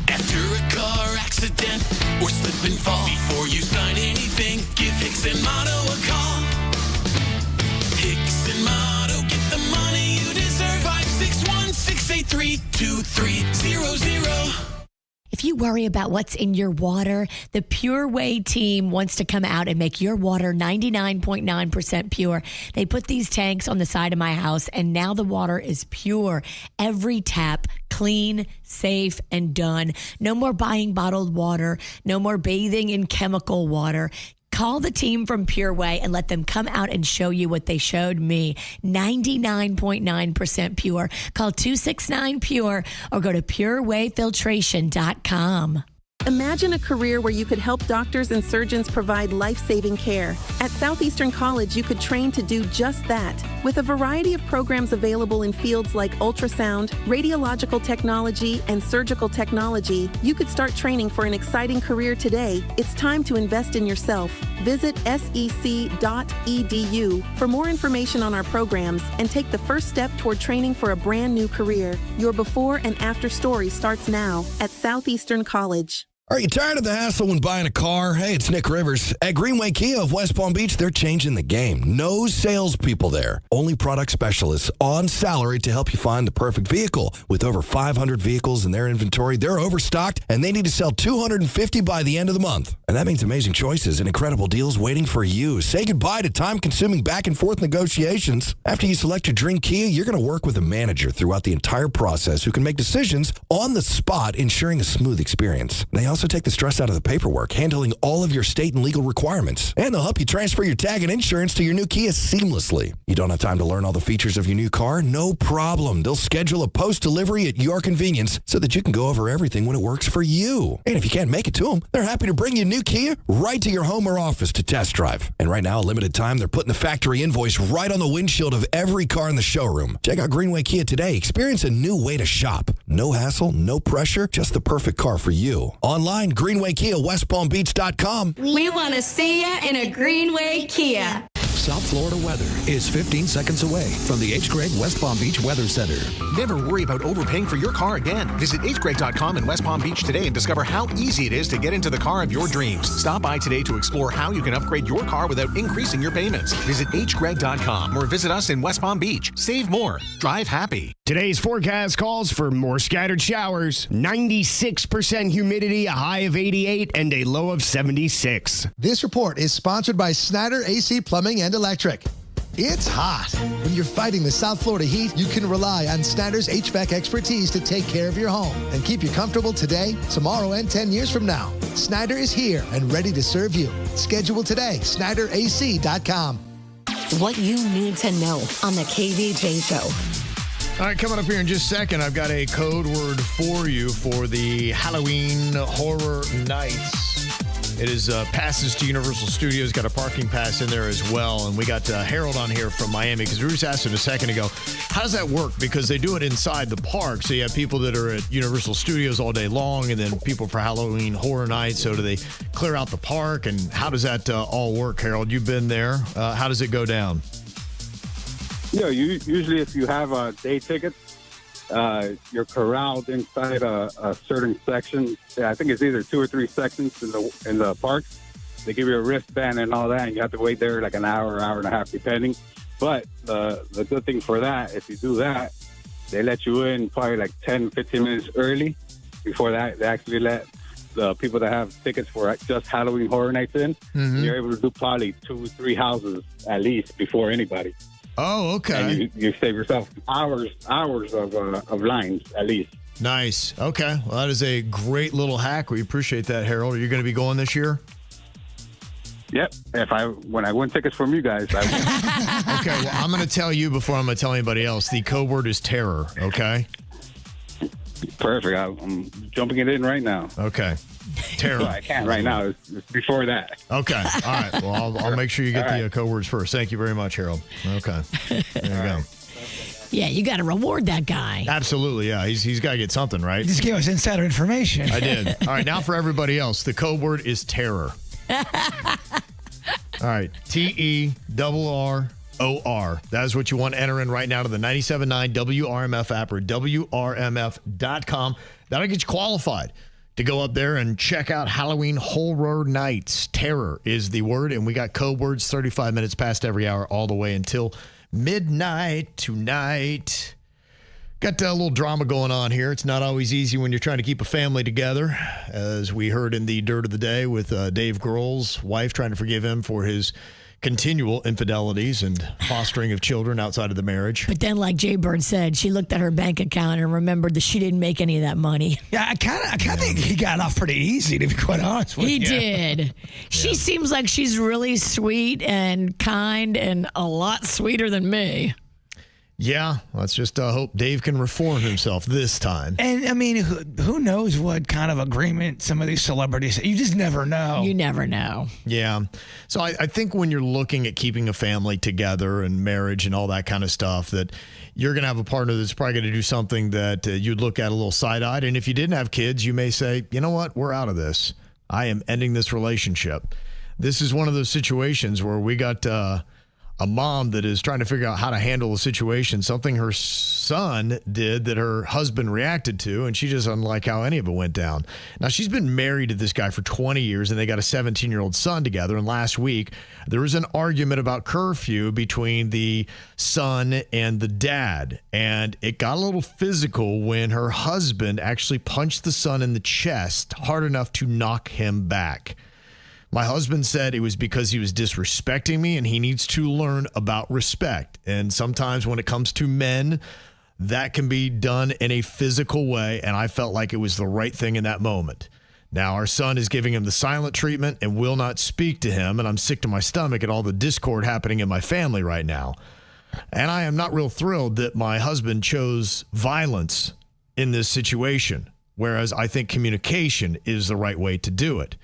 After a car accident or slip and fall, before you sign anything, give Hicks and Motto a call. Hicks and Motto, get the money you deserve. 561-683-2300.
If you worry about what's in your water, the Pure Way team wants to come out and make your water 99.9% pure. They put these tanks on the side of my house, and now the water is pure. Every tap, clean, safe, and done. No more buying bottled water. No more bathing in chemical water. Call the team from Pure Way and let them come out and show you what they showed me. 99.9% pure. Call 269-PURE or go to purewayfiltration.com.
Imagine a career where you could help doctors and surgeons provide life-saving care. At Southeastern College, you could train to do just that. With a variety of programs available in fields like ultrasound, radiological technology, and surgical technology, you could start training for an exciting career today. It's time to invest in yourself. Visit sec.edu for more information on our programs and take the first step toward training for a brand new career. Your before and after story starts now at Southeastern College.
Are you tired of the hassle when buying a car? Hey, it's Nick Rivers. At Greenway Kia of West Palm Beach, they're changing the game. No salespeople there. Only product specialists on salary to help you find the perfect vehicle. With over 500 vehicles in their inventory, they're overstocked, and they need to sell 250 by the end of the month. And that means amazing choices and incredible deals waiting for you. Say goodbye to time-consuming back-and-forth negotiations. After you select your dream Kia, you're going to work with a manager throughout the entire process who can make decisions on the spot, ensuring a smooth experience. They also take the stress out of the paperwork, handling all of your state and legal requirements. And they'll help you transfer your tag and insurance to your new Kia seamlessly. You don't have time to learn all the features of your new car? No problem. They'll schedule a post-delivery at your convenience so that you can go over everything when it works for you. And if you can't make it to them, they're happy to bring you a new Kia right to your home or office to test drive. And right now, a limited time, they're putting the factory invoice right on the windshield of every car in the showroom. Check out Greenway Kia today. Experience a new way to shop. No hassle, no pressure, just the perfect car for you. Online, Greenway Kia, WestPalmBeach.com.
We want to see you in a Greenway Kia.
South Florida weather is 15 seconds away from the H. Gregg West Palm Beach Weather Center.
Never worry about overpaying for your car again. Visit hgregg.com in West Palm Beach today and discover how easy it is to get into the car of your dreams. Stop by today to explore how you can upgrade your car without increasing your payments. Visit hgregg.com or visit us in West Palm Beach. Save more. Drive happy.
Today's forecast calls for more scattered showers, 96% humidity, a high of 88, and a low of 76.
This report is sponsored by Snyder AC Plumbing and Electric. It's hot. When you're fighting the South Florida heat, you can rely on Snyder's HVAC expertise to take care of your home and keep you comfortable today, tomorrow, and 10 years from now. Snyder is here and ready to serve you. Schedule today, SnyderAC.com.
What you need to know on the KVJ Show.
All right, coming up here in just a second, I've got a code word for you for the Halloween Horror Nights. It is passes to Universal Studios, got a parking pass in there as well. And we got Harold on here from Miami because we were just asking a second ago, how does that work? Because they do it inside the park. So you have people that are at Universal Studios all day long and then people for Halloween Horror Nights. So do they clear out the park? And how does that all work, Harold? You've been there. How does it go down?
Yeah, usually if you have a day ticket,
you're corralled inside a certain section. Yeah, I think it's either 2 or 3 sections in the parks. They give you a wristband and all that, and you have to wait there like an hour and a half, depending. But the good thing for that, if you do that, they let you in probably like 10, 15 minutes early. Before that, they actually let the people that have tickets for just Halloween Horror Nights in.
Mm-hmm.
You're able to do probably 2, 3 houses at least before anybody.
Oh, okay.
And you save yourself hours of lines at least.
Nice. Okay. Well, that is a great little hack. We appreciate that, Harold. Are you going to be going this year?
Yep. When I win tickets from you guys, I will.
Okay. Well, I'm going to tell you before I'm going to tell anybody else. The code word is terror. Okay.
Perfect. I'm jumping it in right now.
Okay. Terror.
I can't right now. It's before that.
Okay. All right. Well, I'll make sure you get the code words first. Thank you very much, Harold. Okay. There you go.
Yeah, you got to reward that guy.
Absolutely. Yeah. He's got to get something, right?
Just gave us insider information.
I did. All right. Now for everybody else, the code word is terror. All right. TERROR. That is what you want to enter in right now to the 97.9 WRMF app or WRMF.com. That'll get you qualified to go up there and check out Halloween Horror Nights. Terror is the word, and we got code words 35 minutes past every hour all the way until midnight tonight. Got a little drama going on here. It's not always easy when you're trying to keep a family together, as we heard in the Dirt of the Day with Dave Grohl's wife trying to forgive him for his continual infidelities and fostering of children outside of the marriage.
But then, like Jay Bird said, she looked at her bank account and remembered that she didn't make any of that money.
Yeah, I kind of think he got off pretty easy, to be quite honest with you.
He did. She seems like she's really sweet and kind and a lot sweeter than me.
Yeah, let's just hope Dave can reform himself this time.
And, I mean, who knows what kind of agreement some of these celebrities... You just never know.
You never know.
Yeah. So I think when you're looking at keeping a family together and marriage and all that kind of stuff, that you're going to have a partner that's probably going to do something that you'd look at a little side-eyed. And if you didn't have kids, you may say, you know what, we're out of this. I am ending this relationship. This is one of those situations where we got... a mom that is trying to figure out how to handle a situation, something her son did that her husband reacted to, and she just doesn't like how any of it went down. Now, she's been married to this guy for 20 years, and they got a 17-year-old son together, and last week, there was an argument about curfew between the son and the dad, and it got a little physical when her husband actually punched the son in the chest hard enough to knock him back. My husband said it was because he was disrespecting me and he needs to learn about respect. And sometimes when it comes to men, that can be done in a physical way. And I felt like it was the right thing in that moment. Now, our son is giving him the silent treatment and will not speak to him. And I'm sick to my stomach at all the discord happening in my family right now. And I am not real thrilled that my husband chose violence in this situation, whereas I think communication is the right way to do it.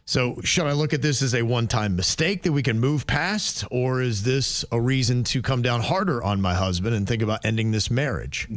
So should I look at this as a one-time mistake that we can move past, or is this a reason to come down harder on my husband and think about ending this marriage?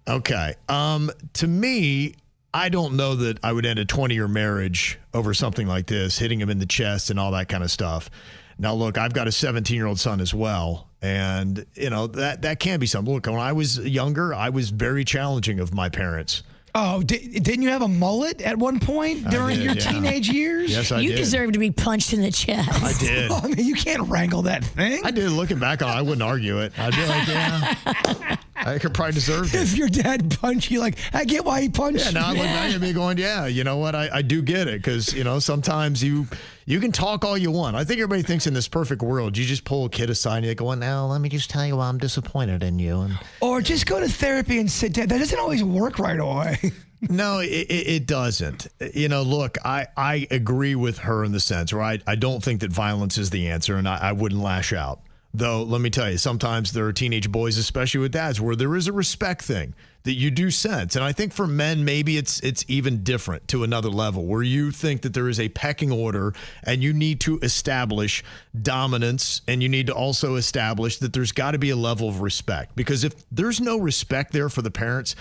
Okay. To me, I don't know that I would end a 20-year marriage over something like this, hitting him in the chest and all that kind of stuff. Now, look, I've got a 17-year-old son as well, and, you know, that can be something. Look, when I was younger, I was very challenging of my parents.
Oh, didn't you have a mullet at one point during your teenage years?
Yes, I did.
You deserve to be punched in the chest.
I did.
I mean, you can't wrangle that thing.
I did. Looking back on it, I wouldn't argue it. I'd be like, yeah, I could probably deserve it.
If your dad punched you, like, I get why he punched you.
Yeah, now I look back at me going, yeah, you know what? I do get it, because, you know, sometimes you can talk all you want. I think everybody thinks in this perfect world, you just pull a kid aside and you go, now let me just tell you why I'm disappointed in you.
Or just go to therapy and sit down. That doesn't always work right away.
No, it doesn't. You know, look, I agree with her in the sense where I don't think that violence is the answer, and I wouldn't lash out. Though, let me tell you, sometimes there are teenage boys, especially with dads, where there is a respect thing that you do sense. And I think for men, maybe it's even different to another level, where you think that there is a pecking order and you need to establish dominance, and you need to also establish that there's got to be a level of respect. Because if there's no respect there for the parents,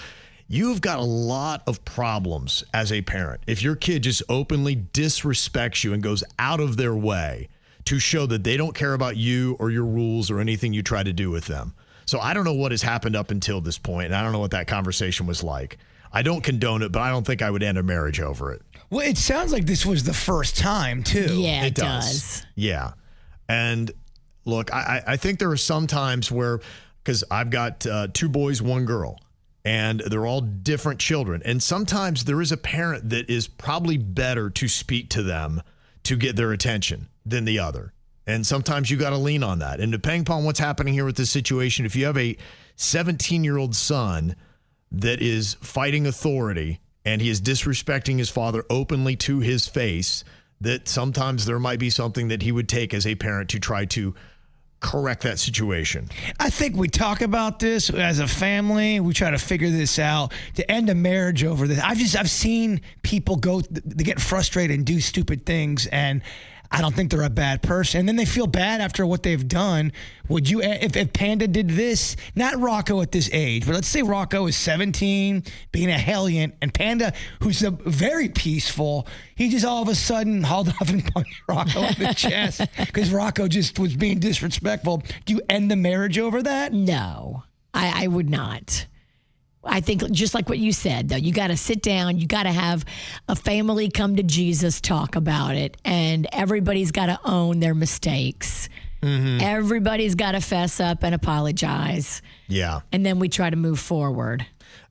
you've got a lot of problems as a parent. If your kid just openly disrespects you and goes out of their way to show that they don't care about you or your rules or anything you try to do with them. So I don't know what has happened up until this point, and I don't know what that conversation was like. I don't condone it, but I don't think I would end a marriage over it.
Well, it sounds like this was the first time, too.
Yeah, it does.
Yeah. And look, I think there are some times where, because I've got 2 boys, 1 girl, and they're all different children. And sometimes there is a parent that is probably better to speak to them to get their attention than the other. And sometimes you got to lean on that. And depending upon what's happening here with this situation, if you have a 17-year-old son that is fighting authority and he is disrespecting his father openly to his face, that sometimes there might be something that he would take as a parent to try to correct that situation.
I think we talk about this as a family. We try to figure this out to end a marriage over this. I've seen people they get frustrated and do stupid things, and I don't think they're a bad person. And then they feel bad after what they've done. Would you, if Panda did this, not Rocco at this age, but let's say Rocco is 17, being a hellion, and Panda, who's very peaceful, he just all of a sudden hauled off and punched Rocco in the chest because Rocco just was being disrespectful. Do you end the marriage over that?
No, I would not. I think just like what you said, though, you got to sit down. You got to have a family come to Jesus, talk about it, and everybody's got to own their mistakes. Mm-hmm. Everybody's got to fess up and apologize.
Yeah.
And then we try to move forward.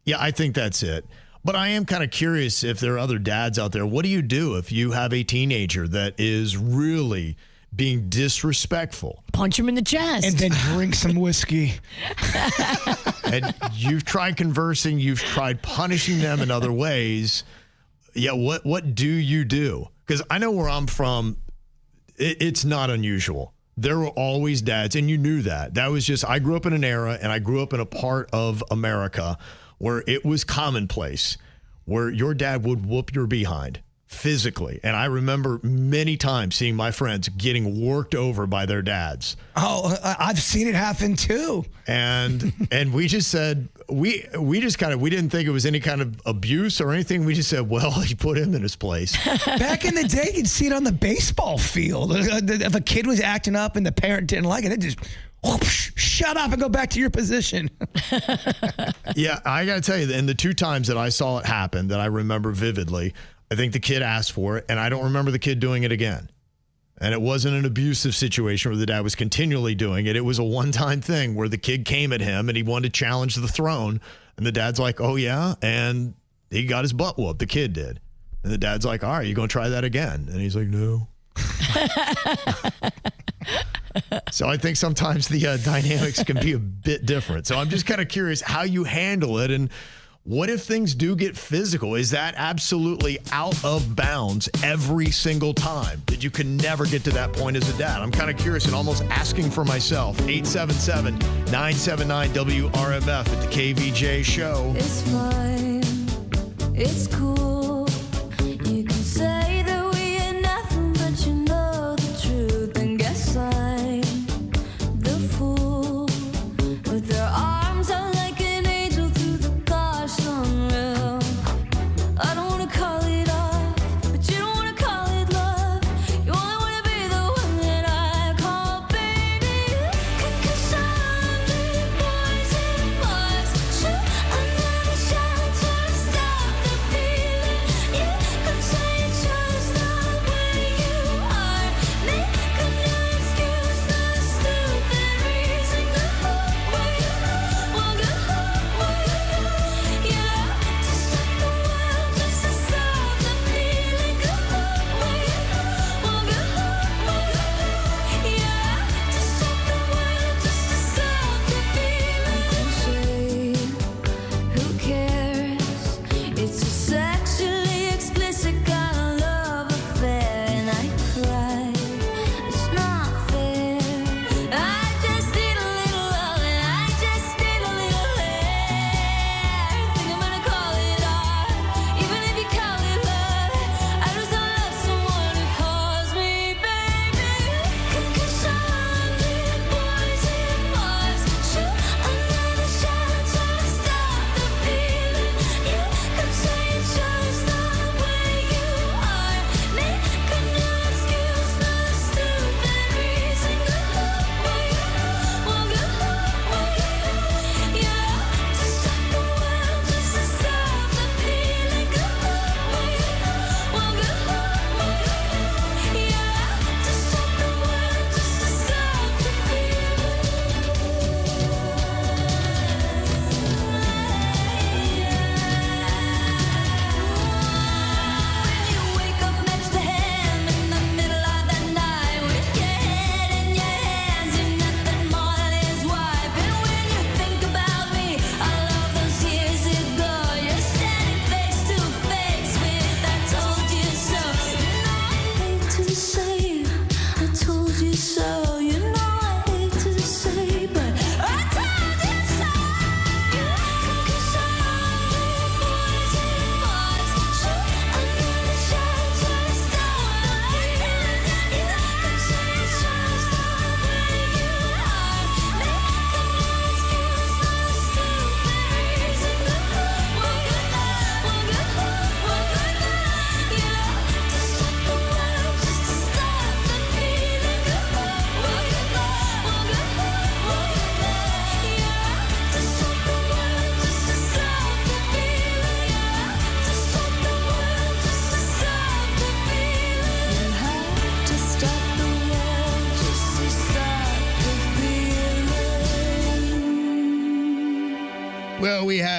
Yeah, I think that's it. But I am kind of curious if there are other dads out there. What do you do if you have a teenager that is really being disrespectful?
Punch him in the chest.
And then drink some whiskey.
And you've tried conversing, you've tried punishing them in other ways. Yeah, what do you do? Because I know where I'm from, it's not unusual. There were always dads, and you knew that. That was just, I grew up in an era, and I grew up in a part of America where it was commonplace, where your dad would whoop your behind physically. And I remember many times seeing my friends getting worked over by their dads.
Oh, I've seen it happen too.
And we just said, we didn't think it was any kind of abuse or anything. We just said, well, he put him in his place.
Back in the day, you'd see it on the baseball field. If a kid was acting up and the parent didn't like it, it just, whoosh, shut up and go back to your position.
Yeah, I got to tell you, and the 2 times that I saw it happen that I remember vividly, I think the kid asked for it, and I don't remember the kid doing it again. And it wasn't an abusive situation where the dad was continually doing it. It was a one-time thing where the kid came at him and he wanted to challenge the throne. And the dad's like, oh, yeah? And he got his butt whooped. The kid did. And the dad's like, all right, you going to try that again? And he's like, no. So I think sometimes the dynamics can be a bit different. So I'm just kind of curious how you handle it. And what if things do get physical? Is that absolutely out of bounds every single time? That you can never get to that point as a dad? I'm kind of curious and almost asking for myself. 877-979-WRMF at the KVJ Show.
It's fine. It's cool. You can say that we ain't nothing, but you know the truth. And guess I'm the fool. With their arms out like an angel through the gosh unreal. I don't wanna call it off, but you don't wanna call it love. You only wanna be the one that I call baby. 'Cause I'm the boys and boys, but you are not a shot.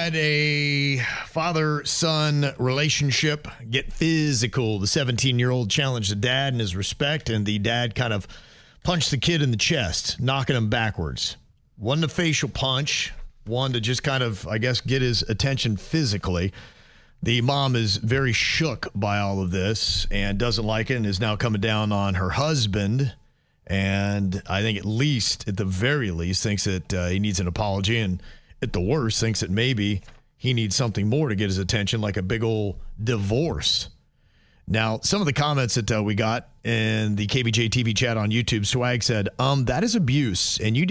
had a father-son relationship get physical. The 17-year-old challenged the dad in his respect, and the dad kind of punched the kid in the chest, knocking him backwards. One a facial punch, one to just kind of, I guess, get his attention physically. The mom is very shook by all of this and doesn't like it and is now coming down on her husband. And I think at the very least, thinks that he needs an apology, and at the worst, thinks that maybe he needs something more to get his attention, like a big old divorce. Now, some of the comments that we got in the KVJ TV chat on YouTube, Swag said, that is abuse, and you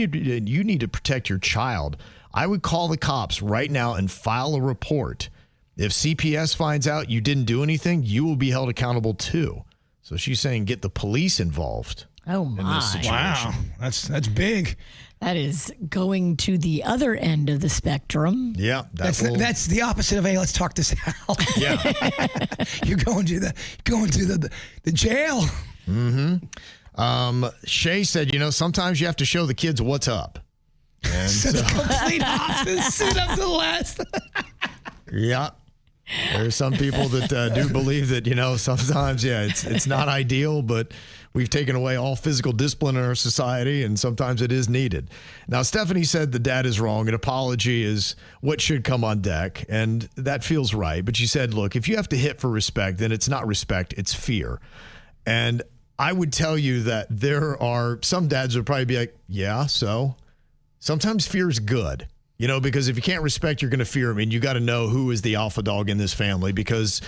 need to protect your child. I would call the cops right now and file a report. If CPS finds out you didn't do anything, you will be held accountable too. So she's saying get the police involved.
Oh my!
In this situation.
Wow, that's big.
That is going to the other end of the spectrum.
Yeah,
that's the opposite of, hey, let's talk this out.
Yeah,
you're going to the jail.
Mm-hmm. Shay said, sometimes you have to show the kids what's up. And
so the complete opposite. Sit up to the last.
Yeah. There's some people that do believe that, sometimes, it's not ideal, but we've taken away all physical discipline in our society, and sometimes it is needed. Now, Stephanie said the dad is wrong. An apology is what should come on deck, and that feels right. But she said, look, if you have to hit for respect, then it's not respect, it's fear. And I would tell you that there are some dads who would probably be like, yeah, so sometimes fear is good. Because if you can't respect, you're going to fear him. And you got to know who is the alpha dog in this family, because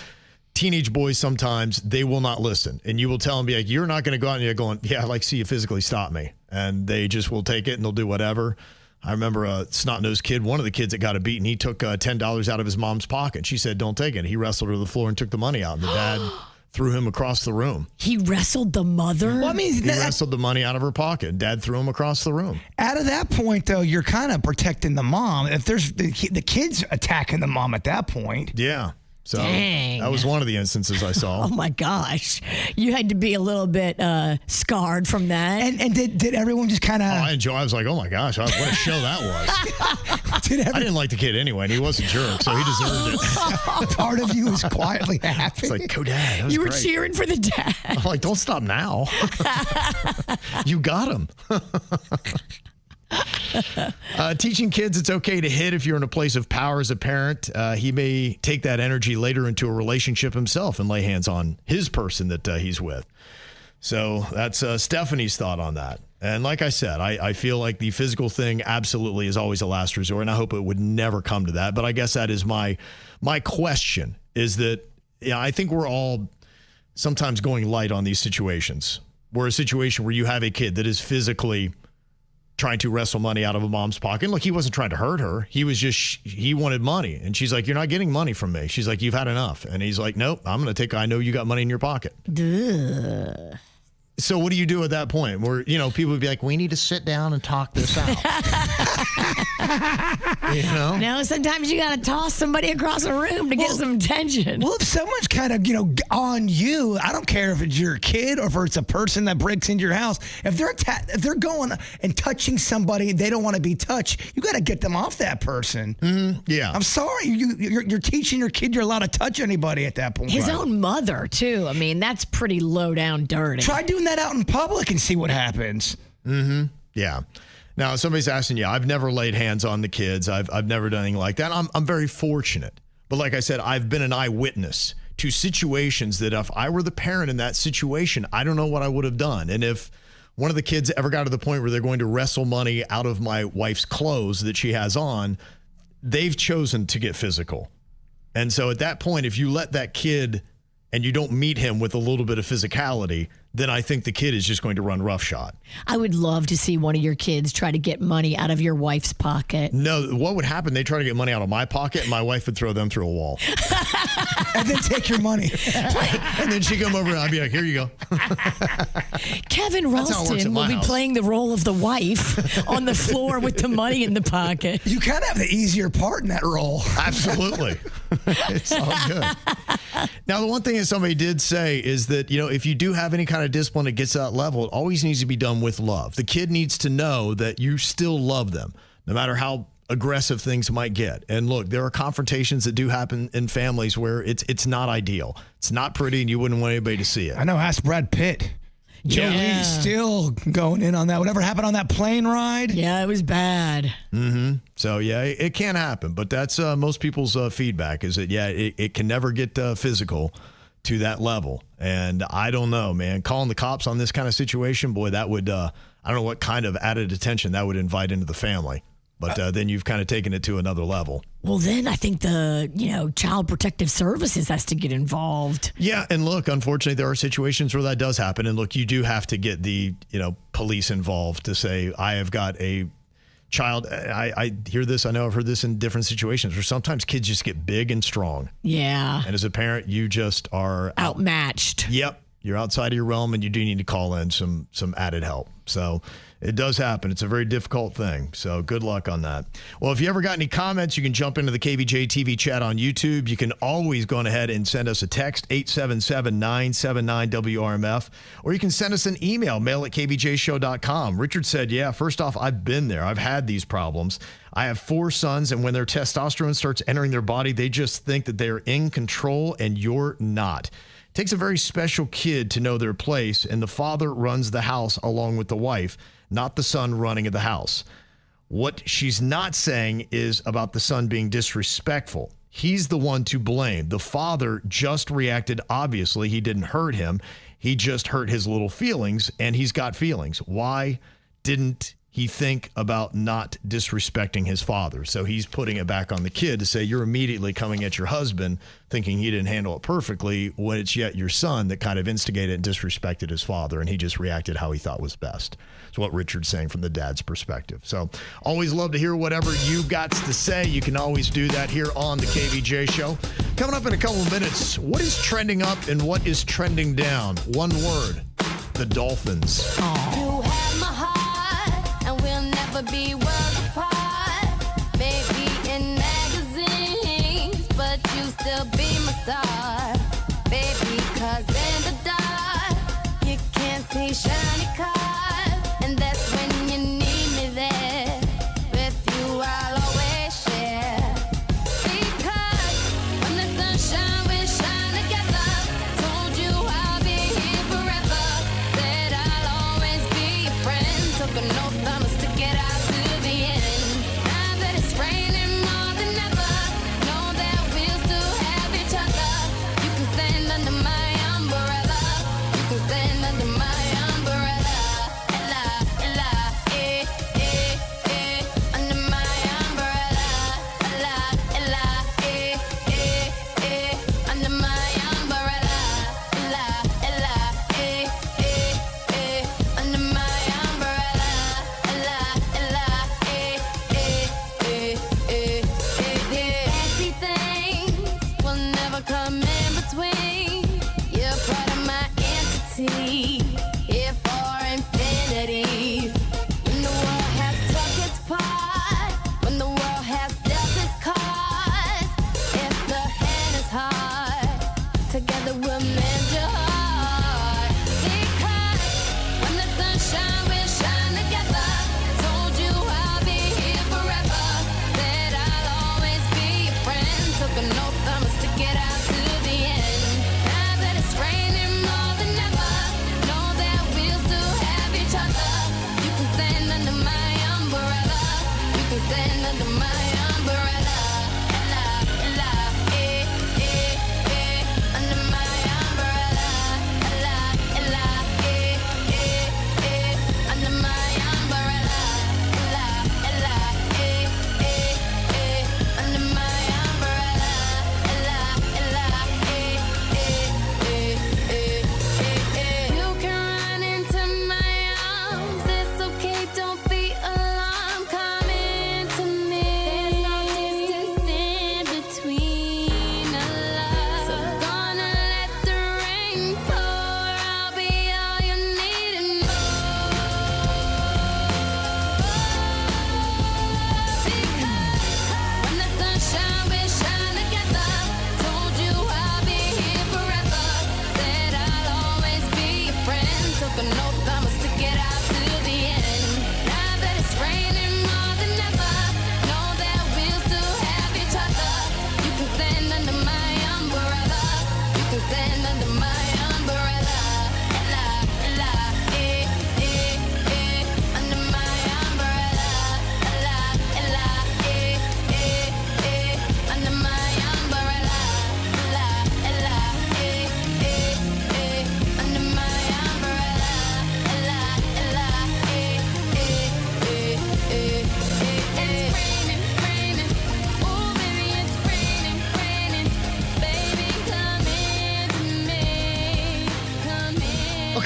teenage boys, sometimes they will not listen. And you will tell them, be like, you're not going to go out and you're going, yeah, I'd like to see you physically stop me. And they just will take it and they'll do whatever. I remember a snot-nosed kid, one of the kids that got beaten, he took $10 out of his mom's pocket. She said, don't take it. He wrestled her to the floor and took the money out. And the dad threw him across the room.
He wrestled the mother?
Well, I mean,
he wrestled the money out of her pocket. Dad threw him across the room.
Out of that point, though, you're kind of protecting the mom. If there's the kid's attacking the mom at that point.
Yeah. So
Dang.
That was one of the instances I saw.
Oh, my gosh. You had to be a little bit scarred from that.
And did everyone just kind of...
I was like, oh, my gosh, what a show that was. I didn't like the kid anyway, and he was a jerk, so he deserved it.
Part of you was quietly happy.
It's like, go dad, that was
You were
great.
cheering for the dad.
I'm like, don't stop now. You got him. Teaching kids it's okay to hit if you're in a place of power as a parent. He may take that energy later into a relationship himself and lay hands on his person that he's with. So that's Stephanie's thought on that. And like I said, I feel like the physical thing absolutely is always a last resort, and I hope it would never come to that. But I guess that is my question, is that I think we're all sometimes going light on these situations. We're a situation where you have a kid that is physically trying to wrestle money out of a mom's pocket. And look, he wasn't trying to hurt her. He was just, he wanted money. And she's like, you're not getting money from me. She's like, you've had enough. And he's like, nope, I know you got money in your pocket.
Duh.
So what do you do at that point where, people would be like, we need to sit down and talk this out?
No, sometimes you got to toss somebody across a room to get some attention.
Well, if someone's kind of, on you, I don't care if it's your kid or if it's a person that breaks into your house. If they're going and touching somebody they don't want to be touched, you got to get them off that person.
Mm-hmm. Yeah.
I'm sorry. You're teaching your kid you're allowed to touch anybody at that point.
His own mother, too. I mean, that's pretty low down dirty.
Try doing that out in public and see what happens.
Mm-hmm. Yeah. Now, somebody's asking, I've never laid hands on the kids. I've never done anything like that. I'm very fortunate. But like I said, I've been an eyewitness to situations that if I were the parent in that situation, I don't know what I would have done. And if one of the kids ever got to the point where they're going to wrestle money out of my wife's clothes that she has on, they've chosen to get physical. And so at that point, if you let that kid and you don't meet him with a little bit of physicality, then I think the kid is just going to run roughshod.
I would love to see one of your kids try to get money out of your wife's pocket.
No, what would happen? They try to get money out of my pocket, and my wife would throw them through a wall.
And then take your money.
And then she'd come over, and I'd be like, here you go.
Kevin Ralston will be playing the role of the wife on the floor with the money in the pocket.
You kind of have the easier part in that role.
Absolutely. It's all good. Now, the one thing that somebody did say is that, if you do have any kind of discipline that gets to that level, it always needs to be done with love. The kid needs to know that you still love them, no matter how aggressive things might get. And look, there are confrontations that do happen in families where it's not ideal. It's not pretty, and you wouldn't want anybody to see it.
I know. Ask Brad Pitt. Jolie's still going in on that. Whatever happened on that plane ride?
Yeah, it was bad.
Mm-hmm. So, yeah, it can happen. But that's most people's feedback is that, it can never get physical to that level. And I don't know, man. Calling the cops on this kind of situation, boy, that would, I don't know what kind of added attention that would invite into the family. But then you've kind of taken it to another level.
Well, then I think the, Child Protective Services has to get involved.
Yeah, and look, unfortunately, there are situations where that does happen. And look, you do have to get the, police involved to say, I have got a child. I hear this. I know I've heard this in different situations where sometimes kids just get big and strong.
Yeah.
And as a parent, you just are
outmatched.
Yep. You're outside of your realm, and you do need to call in some added help. So it does happen. It's a very difficult thing. So good luck on that. Well, if you ever got any comments, you can jump into the KVJ TV chat on YouTube. You can always go ahead and send us a text, 877-979-WRMF, or you can send us an email, mail@kvjshow.com. Richard said, first off, I've been there. I've had these problems. I have 4 sons, and when their testosterone starts entering their body, they just think that they're in control, and you're not. It takes a very special kid to know their place, and the father runs the house along with the wife, not the son running the house. What she's not saying is about the son being disrespectful. He's the one to blame. The father just reacted. Obviously, he didn't hurt him. He just hurt his little feelings, and he's got feelings. Why didn't he think about not disrespecting his father? So he's putting it back on the kid to say, you're immediately coming at your husband thinking he didn't handle it perfectly, when it's yet your son that kind of instigated and disrespected his father, and he just reacted how he thought was best. That's what Richard's saying from the dad's perspective. So always love to hear whatever you got to say. You can always do that here on the KVJ Show. Coming up in a couple of minutes, what is trending up and what is trending down? One word, the Dolphins.
You have my heart, and we'll never be worlds apart. Maybe in magazines, but you still be my star. Baby, 'cause in the dark, you can't see shiny cars. And that's when you need me there. With you, I'll always share. Because when the sunshine, we shine together. Told you I'll be here forever. Said I'll always be your friend. Took an oath, I'ma stick it out to the end. Now that it's raining more than ever, know that we'll still have each other. You can stand under my umbrella. You can stand under my umbrella. Ella, Ella, under my umbrella. Ella, Ella, under my umbrella. Ella, Ella, under my umbrella. Ella, Ella, fancy things will never come in between. You're part of my entity, here for infinity. When the world has took its part, when the world has dealt its cards, if the hand is hard, together we'll mend your heart. Because when the sunshine, we'll shine together. Told you I'll be here forever. Said I'll always be your friend. Took an oath, I'ma stick it out to the end. Now that it's raining more than ever, know that we'll still have each other. You can stand under my umbrella. You can stand under my umbrella. Ella, Ella, under my umbrella.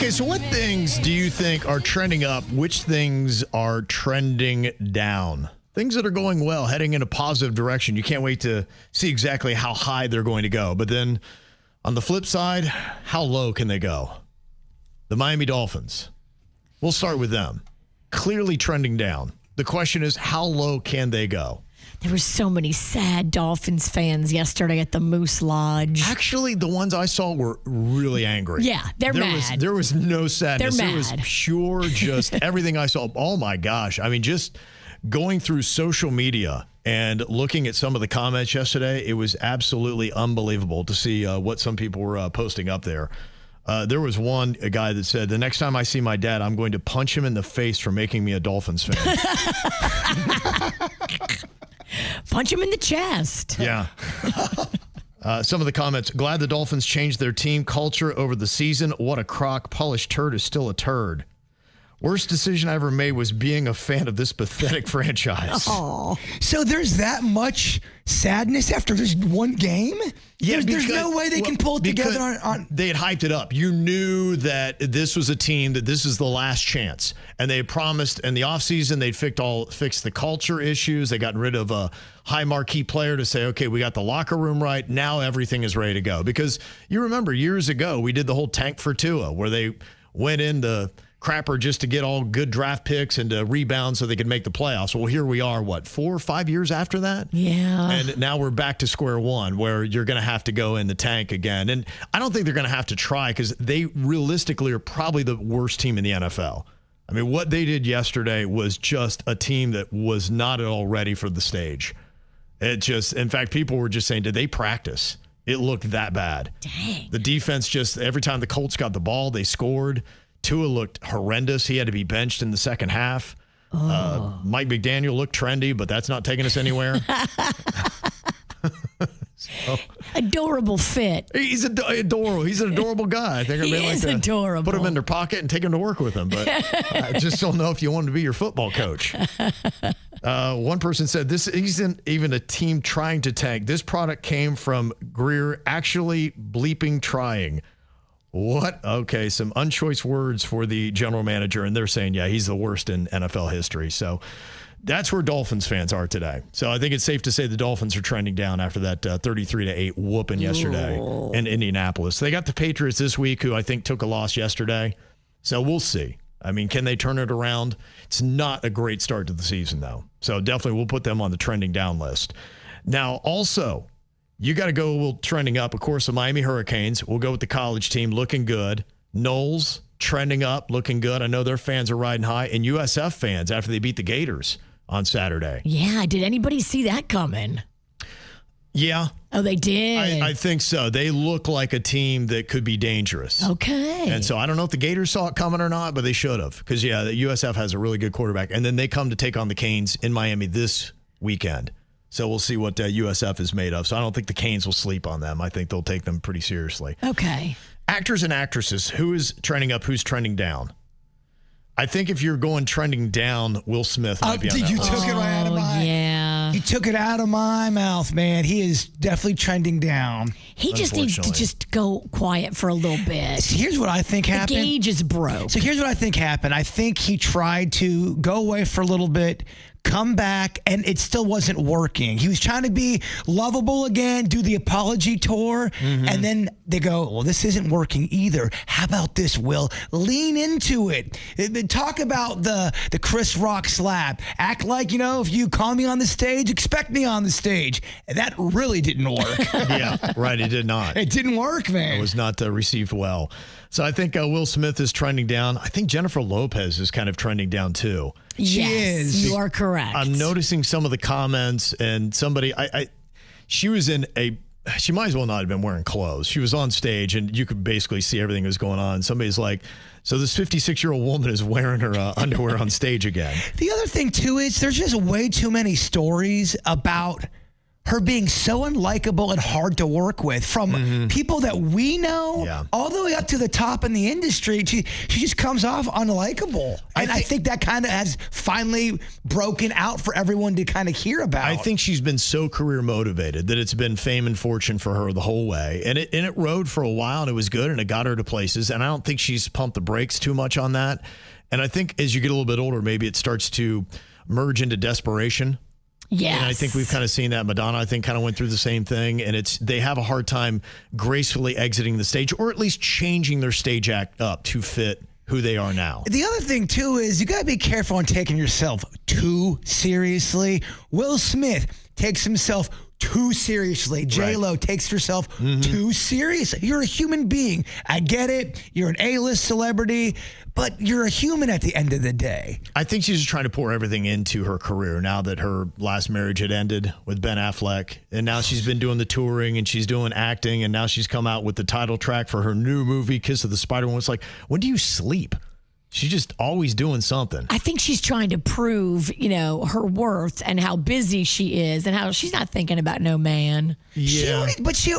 Okay, so what things do you think are trending up? Which things are trending down? Things that are going well, heading in a positive direction. You can't wait to see exactly how high they're going to go. But then on the flip side, how low can they go? The Miami Dolphins. We'll start with them. Clearly trending down. The question is, how low can they go?
There were so many sad Dolphins fans yesterday at the Moose Lodge.
Actually, the ones I saw were really angry.
Yeah, they're mad.
There was no sadness.
They're
It was
mad.
pure just everything I saw. Oh, my gosh. I mean, just going through social media and looking at some of the comments yesterday, it was absolutely unbelievable to see what some people were posting up there. There was a guy that said, the next time I see my dad, I'm going to punch him in the face for making me a Dolphins fan.
Punch him in the chest.
Yeah. Some of the comments, glad the Dolphins changed their team culture over the season. What a crock. Polished turd is still a turd. Worst decision I ever made was being a fan of this pathetic franchise.
Oh, so there's that much sadness after just one game?
Yeah,
there's no way they can pull it together on.
They had hyped it up. You knew that this was a team, that this is the last chance. And they had promised in the offseason they'd fix the culture issues. They got rid of a high marquee player to say, okay, we got the locker room right. Now everything is ready to go. Because you remember years ago, we did the whole tank for Tua where they went in the crapper just to get all good draft picks and to rebound so they could make the playoffs. Well, here we are, 4 or 5 years after that?
Yeah.
And now we're back to square one where you're going to have to go in the tank again. And I don't think they're going to have to try because they realistically are probably the worst team in the NFL. I mean, what they did yesterday was just a team that was not at all ready for the stage. In fact, people were just saying, did they practice? It looked that bad.
Dang.
The defense just, every time the Colts got the ball, they scored. Tua looked horrendous. He had to be benched in the second half. Mike McDaniel looked trendy, but that's not taking us anywhere.
Adorable fit.
He's adorable. He's an adorable guy. I think
He is adorable.
Put him in their pocket and take him to work with him. But I just don't know if you want him to be your football coach. One person said, this isn't even a team trying to tank. This product came from Greer actually bleeping trying. What? Okay, some unchoice words for the general manager, and they're saying, yeah, he's the worst in NFL history. So that's where Dolphins fans are today. So I think it's safe to say the Dolphins are trending down after that 33-8 whooping yesterday in Indianapolis. They got the Patriots this week, who I think took a loss yesterday. So we'll see. I mean, can they turn it around? It's not a great start to the season, though. So definitely we'll put them on the trending down list. Now, also, you got to go a little trending up. Of course, the Miami Hurricanes. We'll go with the college team, looking good. Knowles, trending up, looking good. I know their fans are riding high. And USF fans after they beat the Gators on Saturday.
Yeah, did anybody see that coming?
Yeah.
Oh, they did?
I think so. They look like a team that could be dangerous.
Okay.
And so I don't know if the Gators saw it coming or not, but they should have. Because, yeah, the USF has a really good quarterback. And then they come to take on the Canes in Miami this weekend. So we'll see what USF is made of. So I don't think the Canes will sleep on them. I think they'll take them pretty seriously.
Okay.
Actors and actresses, who is trending up, who's trending down? I think if you're going trending down, Will Smith might be on that
You
list.
took it right out of my
yeah.
You took it out of my mouth, man. He is definitely trending down.
He just needs to just go quiet for a little bit.
Here's what I think happened.
The gauge is broke.
So here's what I think happened. I think he tried to go away for a little bit, come back, and it still wasn't working. He was trying to be lovable again, do the apology tour, and then they go, well, this isn't working either. How about this, Will? Lean into it. Talk about the Chris Rock slap. Act like, if you call me on the stage, expect me on the stage. And that really didn't work.
Yeah, right. It did not.
It didn't work, man.
It was not received well. So I think Will Smith is trending down. I think Jennifer Lopez is kind of trending down too.
Yes, you are correct.
I'm noticing some of the comments, and somebody, she was she might as well not have been wearing clothes. She was on stage, and you could basically see everything that was going on. Somebody's like, so this 56-year-old woman is wearing her underwear on stage again.
The other thing, too, is there's just way too many stories about her being so unlikable and hard to work with from people that we know all the way up to the top in the industry. She just comes off unlikable. And I think that kind of has finally broken out for everyone to kind of hear about.
I think she's been so career motivated that it's been fame and fortune for her the whole way. And it rode for a while, and it was good, and it got her to places. And I don't think she's pumped the brakes too much on that. And I think as you get a little bit older, maybe it starts to merge into desperation.
Yes.
And I think we've kind of seen that. Madonna, I think, kind of went through the same thing. And they have a hard time gracefully exiting the stage, or at least changing their stage act up to fit who they are now.
The other thing, too, is you got to be careful on taking yourself too seriously. Will Smith takes himself too seriously. J-Lo takes herself too seriously. You're a human being. I get it. You're an A-list celebrity, but you're a human at the end of the day.
I think she's just trying to pour everything into her career now that her last marriage had ended with Ben Affleck. And now she's been doing the touring and she's doing acting. And now she's come out with the title track for her new movie, Kiss of the Spider-Woman. It's like, when do you sleep? She's just always doing something.
I think she's trying to prove, her worth and how busy she is and how she's not thinking about no man.
Yeah.
She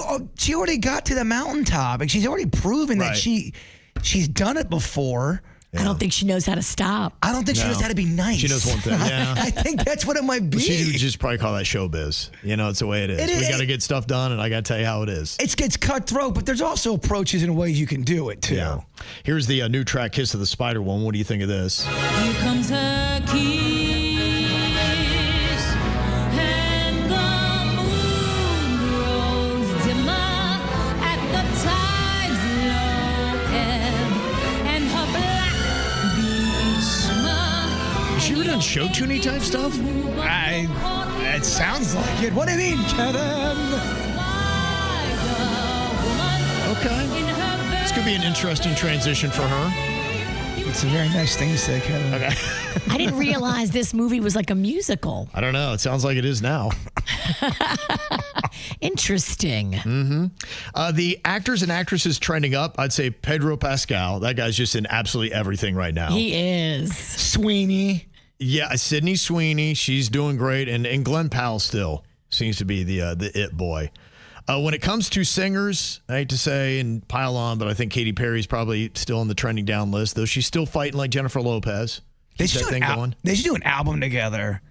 already got to the mountaintop. And she's already proven that she's done it before.
I don't think she knows how to stop.
I don't think she knows how to be nice.
She knows one thing, yeah.
I think that's what it might be.
She would just probably call that showbiz. It's the way it is. We got to get stuff done, and I got to tell you how it is.
It's cutthroat, but there's also approaches and ways you can do it, too.
Yeah. Here's the new track, Kiss of the Spider-Woman. What do you think of this?
Here comes her kiss, and the moon grows dimmer at the tide's low ebb, and her black beach
Has she ever done show tuning type stuff?
It sounds like it. What do you mean, Kevin?
Okay. This could be an interesting transition for her.
It's a very nice thing to say, Kevin.
Okay.
I didn't realize this movie was like a musical.
I don't know. It sounds like it is now.
Interesting.
The actors and actresses trending up, I'd say Pedro Pascal. That guy's just in absolutely everything right now.
He is.
Sweeney.
Yeah, Sydney Sweeney. She's doing great. And Glenn Powell still seems to be the it boy. When it comes to singers, I hate to say and pile on, but I think Katy Perry's probably still on the trending down list, though she's still fighting like Jennifer Lopez.
They should do an album together.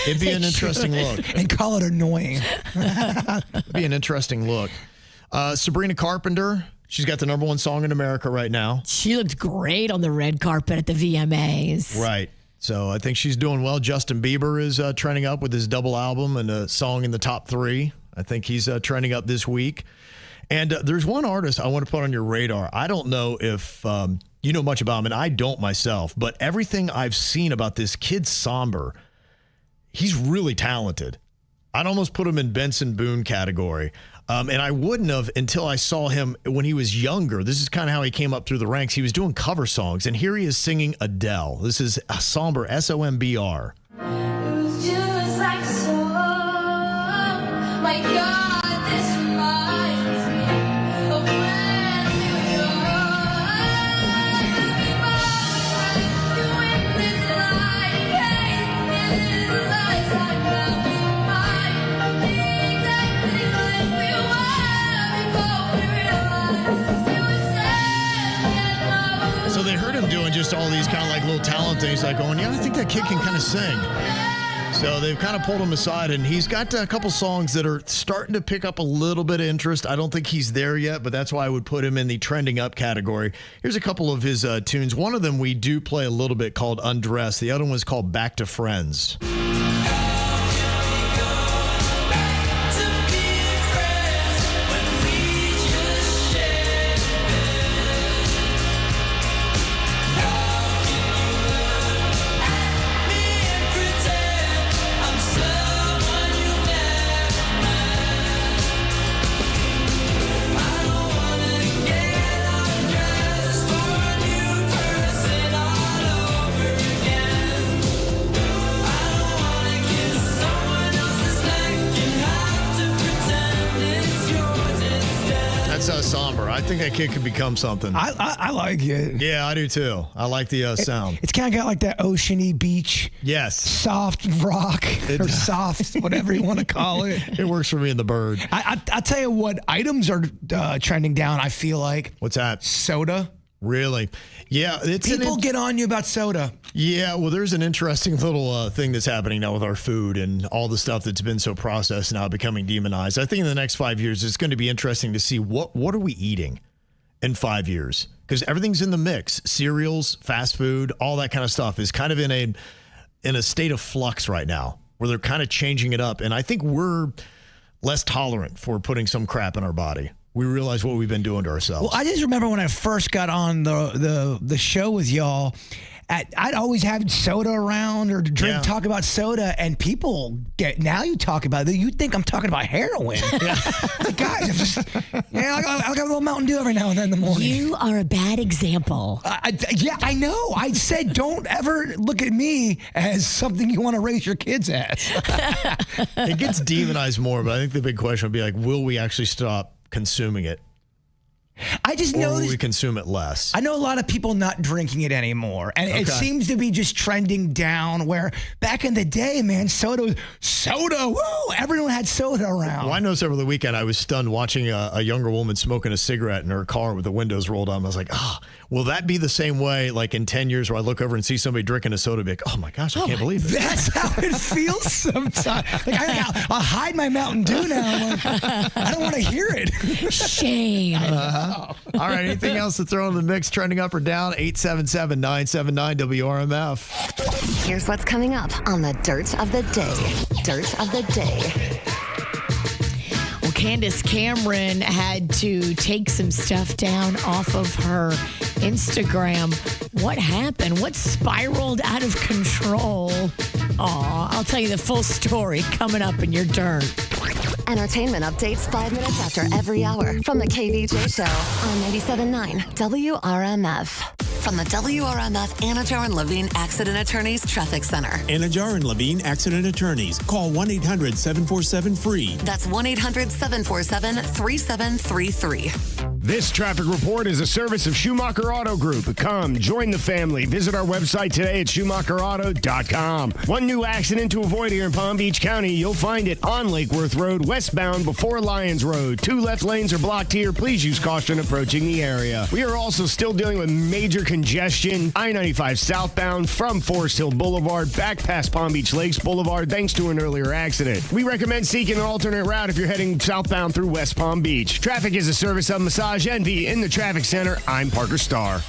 It'd be an interesting look.
And call it annoying.
It'd be an interesting look. Sabrina Carpenter, she's got the #1 song in America right now.
She looked great on the red carpet at the VMAs.
Right. So I think she's doing well. Justin Bieber is trending up with his double album and a song in the top 3. I think he's trending up this week. And there's one artist I want to put on your radar. I don't know if you know much about him, and I don't myself, but everything I've seen about this kid Somber, he's really talented. I'd almost put him in Benson Boone category. And I wouldn't have until I saw him when he was younger. This is kind of how he came up through the ranks. He was doing cover songs, and here he is singing Adele. This is Somber, S-O-M-B-R.
just like so. My God, this reminds me of when we were doing this life, this life I found mine. Exactly like we were before we realized we were sad.
So they heard him doing just all these kind of like little talent things, like going, I think that kid can kind of sing. So they've kind of pulled him aside, and he's got a couple songs that are starting to pick up a little bit of interest. I don't think he's there yet, but that's why I would put him in the trending up category. Here's a couple of his tunes. One of them we do play a little bit called Undress. The other one is called Back to Friends. That's somber. I think that kid could become something.
I like it.
Yeah, I do too. I like the sound.
It's kind of got like that oceany beach.
Yes.
Soft rock or soft, whatever you want to call it.
It works for me and the bird.
I'll tell you what items are trending down, I feel like.
What's that?
Soda.
Really? Yeah.
People get on you about soda.
Yeah, well, there's an interesting little thing that's happening now with our food and all the stuff that's been so processed now becoming demonized. I think in the next 5 years, it's going to be interesting to see what are we eating in 5 years, because everything's in the mix. Cereals, fast food, all that kind of stuff is kind of in a state of flux right now, where they're kind of changing it up. And I think we're less tolerant for putting some crap in our body. We realize what we've been doing to ourselves.
Well, I just remember when I first got on the show with y'all, I'd always have soda around or talk about soda, and people now you talk about it, you think I'm talking about heroin. Yeah. Like, guys, I'll have a little Mountain Dew every now and then in the morning.
You are a bad example.
Yeah, I know. I said don't ever look at me as something you want to raise your kids as.
It gets demonized more, but I think the big question would be like, will we actually stop consuming it?
I just
or
know
will we consume it less?
I know a lot of people not drinking it anymore, and it seems to be just trending down. Where back in the day, man, soda, woo! Everyone had soda around.
Well, I noticed over the weekend I was stunned watching a younger woman smoking a cigarette in her car with the windows rolled down. I was like, will that be the same way? Like in 10 years, where I look over and see somebody drinking a soda, be like, oh my gosh, I can't believe it.
That's how it feels sometimes. Like I'll hide my Mountain Dew now. I'm like, I don't want to hear it.
Shame.
All right, anything else to throw in the mix, trending up or down? 877-979-WRMF.
Here's what's coming up on the Dirt of the Day. Dirt of the Day.
Well, Candace Cameron had to take some stuff down off of her Instagram. What happened? What spiraled out of control? I'll tell you the full story coming up in your Dirt.
Entertainment updates 5 minutes after every hour from the KVJ Show on 97.9 WRMF. From the WRMF Anajar and Levine Accident Attorneys Traffic Center.
Anajar and Levine Accident Attorneys. Call 1-800-747-FREE.
That's 1-800-747-3733.
This traffic report is a service of Schumacher Auto Group. Come, join the family. Visit our website today at SchumacherAuto.com. One new accident to avoid here in Palm Beach County. You'll find it on Lake Worth Road, westbound before Lyons Road. 2 left lanes are blocked here. Please use caution approaching the area. We are also still dealing with major congestion. I-95 southbound from Forest Hill Boulevard back past Palm Beach Lakes Boulevard thanks to an earlier accident. We recommend seeking an alternate route if you're heading southbound through West Palm Beach. Traffic is a service of Massage Envy in the Traffic Center. I'm Parker Starr.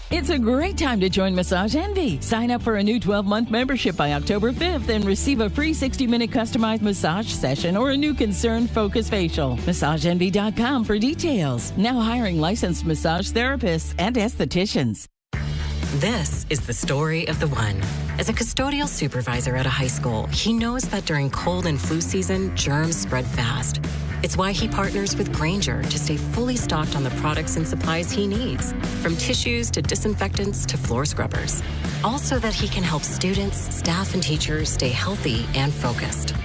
It's a great time to join Massage Envy. Sign up for a new 12-month membership by October 5th and receive a free 60-minute customized massage session or a new concerned focus facial. MassageEnvy.com for details. Now hiring licensed massage therapists and estheticians.
This is the story of the one. As a custodial supervisor at a high school, he knows that during cold and flu season, germs spread fast. It's why he partners with Grainger to stay fully stocked on the products and supplies he needs, from tissues to disinfectants to floor scrubbers. All so that he can help students, staff, and teachers stay healthy and focused.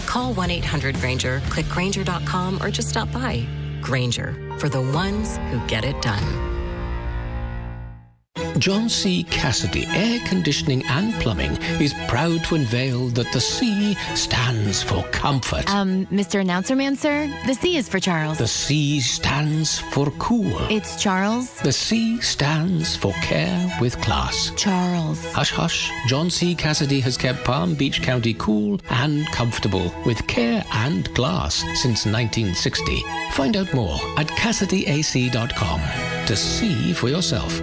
Call 1-800-GRAINGER, click Grainger.com, or just stop by. Grainger, for the ones who get it done.
John C. Cassidy Air Conditioning and Plumbing is proud to unveil that the C stands for comfort.
Mr. Announcer Man, sir, the C is for Charles.
The C stands for cool.
It's Charles.
The C stands for care with class.
Charles.
Hush, hush. John C. Cassidy has kept Palm Beach County cool and comfortable with care and glass since 1960. Find out more at CassidyAC.com to see for yourself.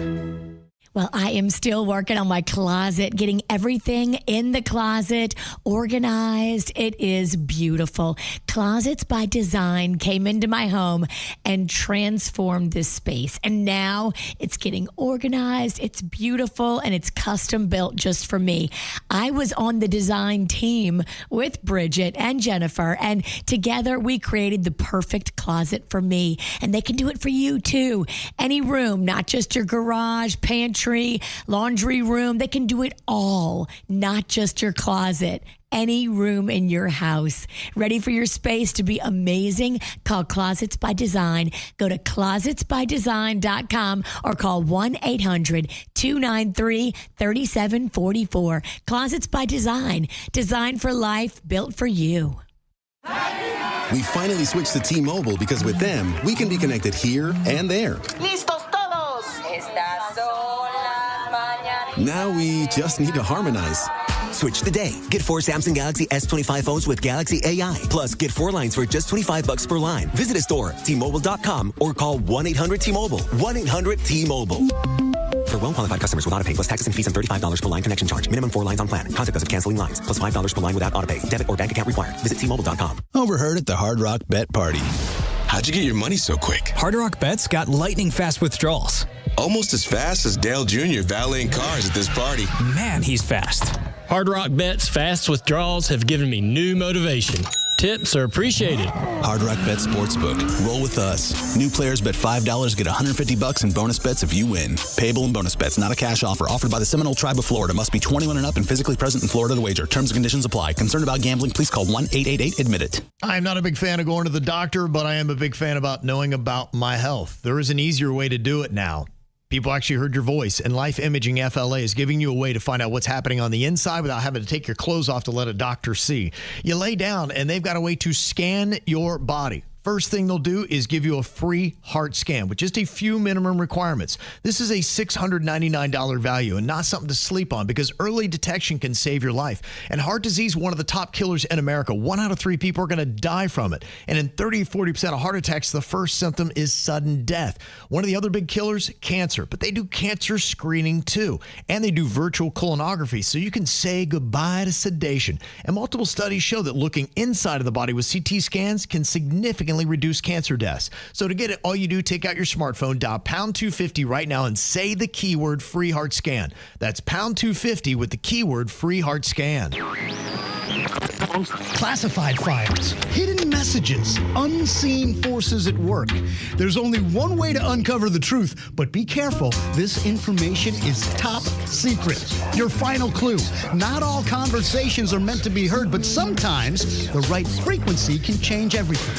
Well, I am still working on my closet, getting everything in the closet organized. It is beautiful. Closets by Design came into my home and transformed this space. And now it's getting organized. It's beautiful and it's custom built just for me. I was on the design team with Bridget and Jennifer, and together we created the perfect closet for me. And they can do it for you too. Any room, not just your garage, pantry, pantry, laundry room. They can do it all, not just your closet. Any room in your house. Ready for your space to be amazing? Call Closets by Design. Go to closetsbydesign.com or call 1-800-293-3744. Closets by Design. Designed for life, built for you.
We finally switched to T-Mobile because with them, we can be connected here and there.
¡Listos todos! Estas son las mañanas.
Now we just need to harmonize.
Switch today. Get 4 Samsung Galaxy S25 phones with Galaxy AI. Plus, get 4 lines for just $25 per line. Visit a store, T-Mobile.com, or call 1-800-T-Mobile. 1-800-T-Mobile. For well-qualified customers with autopay plus taxes and fees and $35 per line connection charge. Minimum 4 lines on plan. Contact us if canceling lines. Plus $5 per line without autopay. Debit or bank account required. Visit T-Mobile.com.
Overheard at the Hard Rock Bet Party.
How'd you get your money so quick?
Hard Rock Bet's got lightning fast withdrawals.
Almost as fast as Dale Jr. valeting cars at this party.
Man, he's fast.
Hard Rock Bet's fast withdrawals have given me new motivation. Tips are appreciated.
Hard Rock Bet Sportsbook. Roll with us. New players bet $5, get $150 in bonus bets if you win. Payable in bonus bets, not a cash offer. Offered by the Seminole Tribe of Florida. Must be 21 and up and physically present in Florida to wager. Terms and conditions apply. Concerned about gambling? Please call 1-888-ADMIT-IT.
I'm not a big fan of going to the doctor, but I am a big fan about knowing about my health. There is an easier way to do it now. People actually heard your voice, and Life Imaging FLA is giving you a way to find out what's happening on the inside without having to take your clothes off to let a doctor see. You lay down, and they've got a way to scan your body. First thing they'll do is give you a free heart scan with just a few minimum requirements. This is a $699 value and not something to sleep on because early detection can save your life. And heart disease, one of the top killers in America. 1 out of 3 people are going to die from it. And in 30-40% of heart attacks, the first symptom is sudden death. One of the other big killers, cancer. But they do cancer screening too. And they do virtual colonography so you can say goodbye to sedation. And multiple studies show that looking inside of the body with CT scans can significantly reduce cancer deaths. So to get it, all you do, take out your smartphone, dial pound 250 right now and say the keyword free heart scan. That's pound 250 with the keyword free heart scan.
Classified files, hidden messages, unseen forces at work. There's only one way to uncover the truth, but be careful. This information is top secret. Your final clue. Not all conversations are meant to be heard, but sometimes the right frequency can change everything.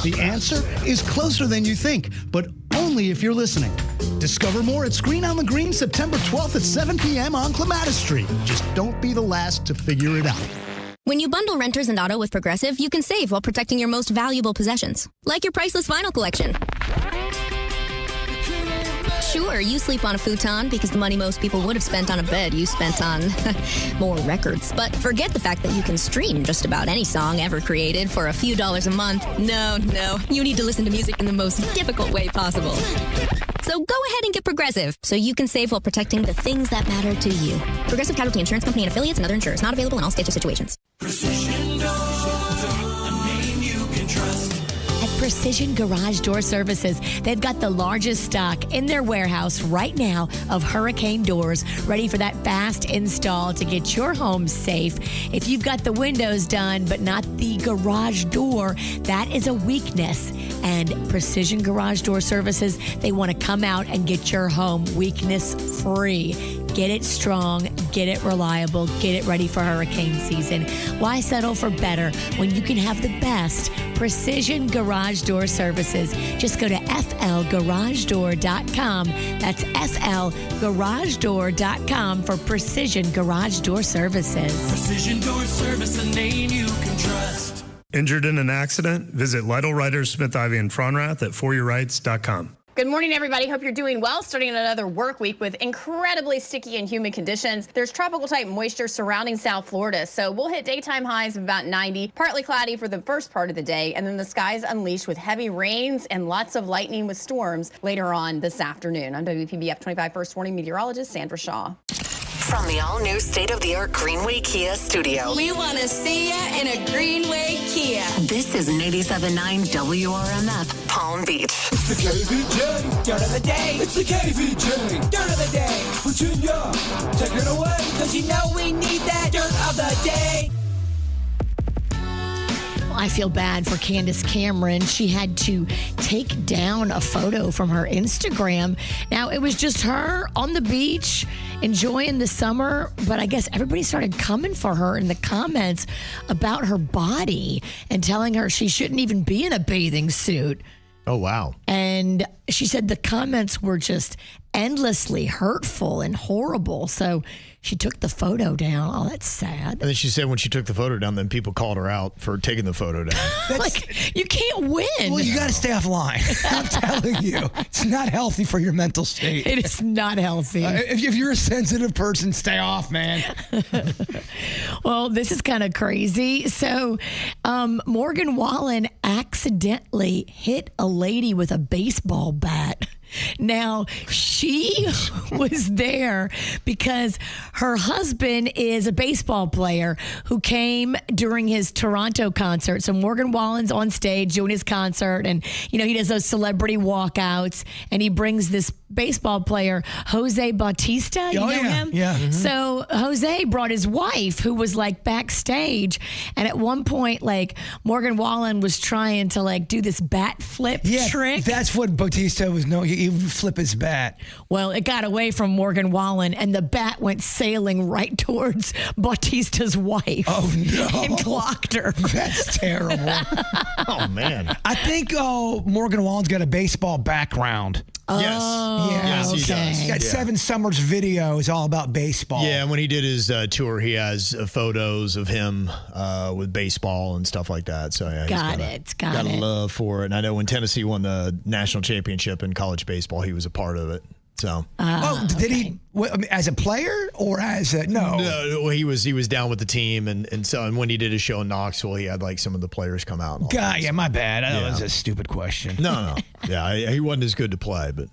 The answer is closer than you think, but only if you're listening. Discover more at Screen on the Green, September 12th at 7 p.m. on Clematis Street. Just don't be the last to figure it out.
When you bundle renters and auto with Progressive, you can save while protecting your most valuable possessions, like your priceless vinyl collection. Sure, you sleep on a futon because the money most people would have spent on a bed you spent on more records. But forget the fact that you can stream just about any song ever created for a few dollars a month. No, you need to listen to music in the most difficult way possible. So go ahead and get Progressive so you can save while protecting the things that matter to you. Progressive Casualty Insurance Company and affiliates and other insurers. Not available in all states or situations.
Precision Doors, a name you can trust.
At Precision Garage Door Services, they've got the largest stock in their warehouse right now of hurricane doors, ready for that fast install to get your home safe. If you've got the windows done, but not the garage door, that is a weakness. And Precision Garage Door Services, they want to come out and get your home weakness free. Get it strong, get it reliable, get it ready for hurricane season. Why settle for better when you can have the best? Precision Garage Door Services. Just go to flgaragedoor.com. That's flgaragedoor.com for Precision Garage Door Services.
Precision Door Service, a name you can trust.
Injured in an accident? Visit Lytle Writers, Smith, Ivy, and Fronrath at foryourrights.com.
Good morning, everybody. Hope you're doing well. Starting another work week with incredibly sticky and humid conditions. There's tropical type moisture surrounding South Florida, so we'll hit daytime highs of about 90, partly cloudy for the first part of the day, and then the skies unleashed with heavy rains and lots of lightning with storms later on this afternoon. I'm WPBF 25 First Warning meteorologist Sandra Shaw.
From the all-new state-of-the-art Greenway Kia studio.
We want to see ya in a Greenway Kia.
This is 97.9 WRMF, Palm Beach.
It's the KVJ Dirt of the Day. It's the KVJ Dirt of the Day. Virginia, take it away. Because you know we need that Dirt of the Day.
I feel bad for Candace Cameron. She had to take down a photo from her Instagram. Now, it was just her on the beach enjoying the summer, but I guess everybody started coming for her in the comments about her body and telling her she shouldn't even be in a bathing suit.
Oh, wow.
And she said the comments were just endlessly hurtful and horrible. So she took the photo down. Oh, that's sad.
And then she said when she took the photo down, then people called her out for taking the photo down.
Like, you can't win.
Well, you got to stay offline. I'm telling you. It's not healthy for your mental state.
It is not healthy.
If you're a sensitive person, stay off, man.
Well, this is kind of crazy. So, Morgan Wallen accidentally hit a lady with a baseball bat. Now, she was there because her husband is a baseball player who came during his Toronto concert. So Morgan Wallen's on stage doing his concert, and, he does those celebrity walkouts, and he brings this baseball player, Jose Bautista. You know him?
Yeah. Mm-hmm.
So Jose brought his wife, who was trick, and at one point, Morgan Wallen was trying to do this bat flip trick.
That's what Bautista was known. He would flip his bat.
Well, it got away from Morgan Wallen, and the bat went sailing right towards Bautista's wife.
Oh, no.
And clocked her.
That's terrible.
Oh, man.
I think Morgan Wallen's got a baseball background.
Yes.
Yes,
he does.
He got Seven Summers video is all about baseball.
Yeah, and when he did his tour, he has photos of him with baseball and stuff like that. So yeah, he's got a love for it. And I know when Tennessee won the national championship in college baseball, he was a part of it. So,
did he as a player or as a no?
No, he was down with the team, and when he did his show in Knoxville, he had some of the players come out.
Yeah, my bad. I know that's a stupid question.
No, yeah, he wasn't as good to play, but.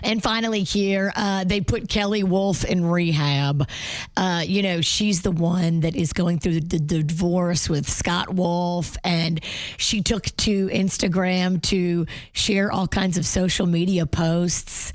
And finally here, they put Kelly Wolf in rehab. She's the one that is going through the divorce with Scott Wolf, and she took to Instagram to share all kinds of social media posts,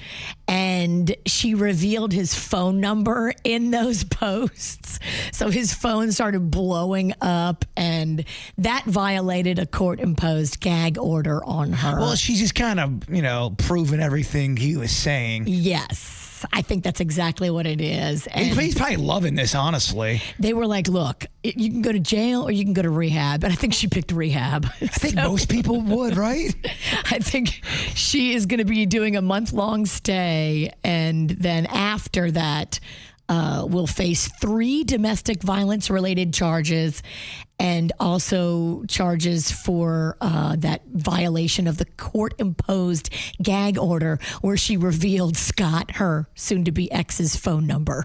and she revealed his phone number in those posts. So his phone started blowing up, and that violated a court-imposed gag order on her.
Well, she's just kind of, proven everything he was saying.
Yes, I think that's exactly what it is. And
he's probably loving this, honestly.
They were like, look, you can go to jail or you can go to rehab. And I think she picked rehab.
I think most people would, right?
I think she is going to be doing a month-long stay. And then after that, will face 3 domestic violence-related charges and also charges for that violation of the court-imposed gag order where she revealed Scott, her soon-to-be ex's phone number.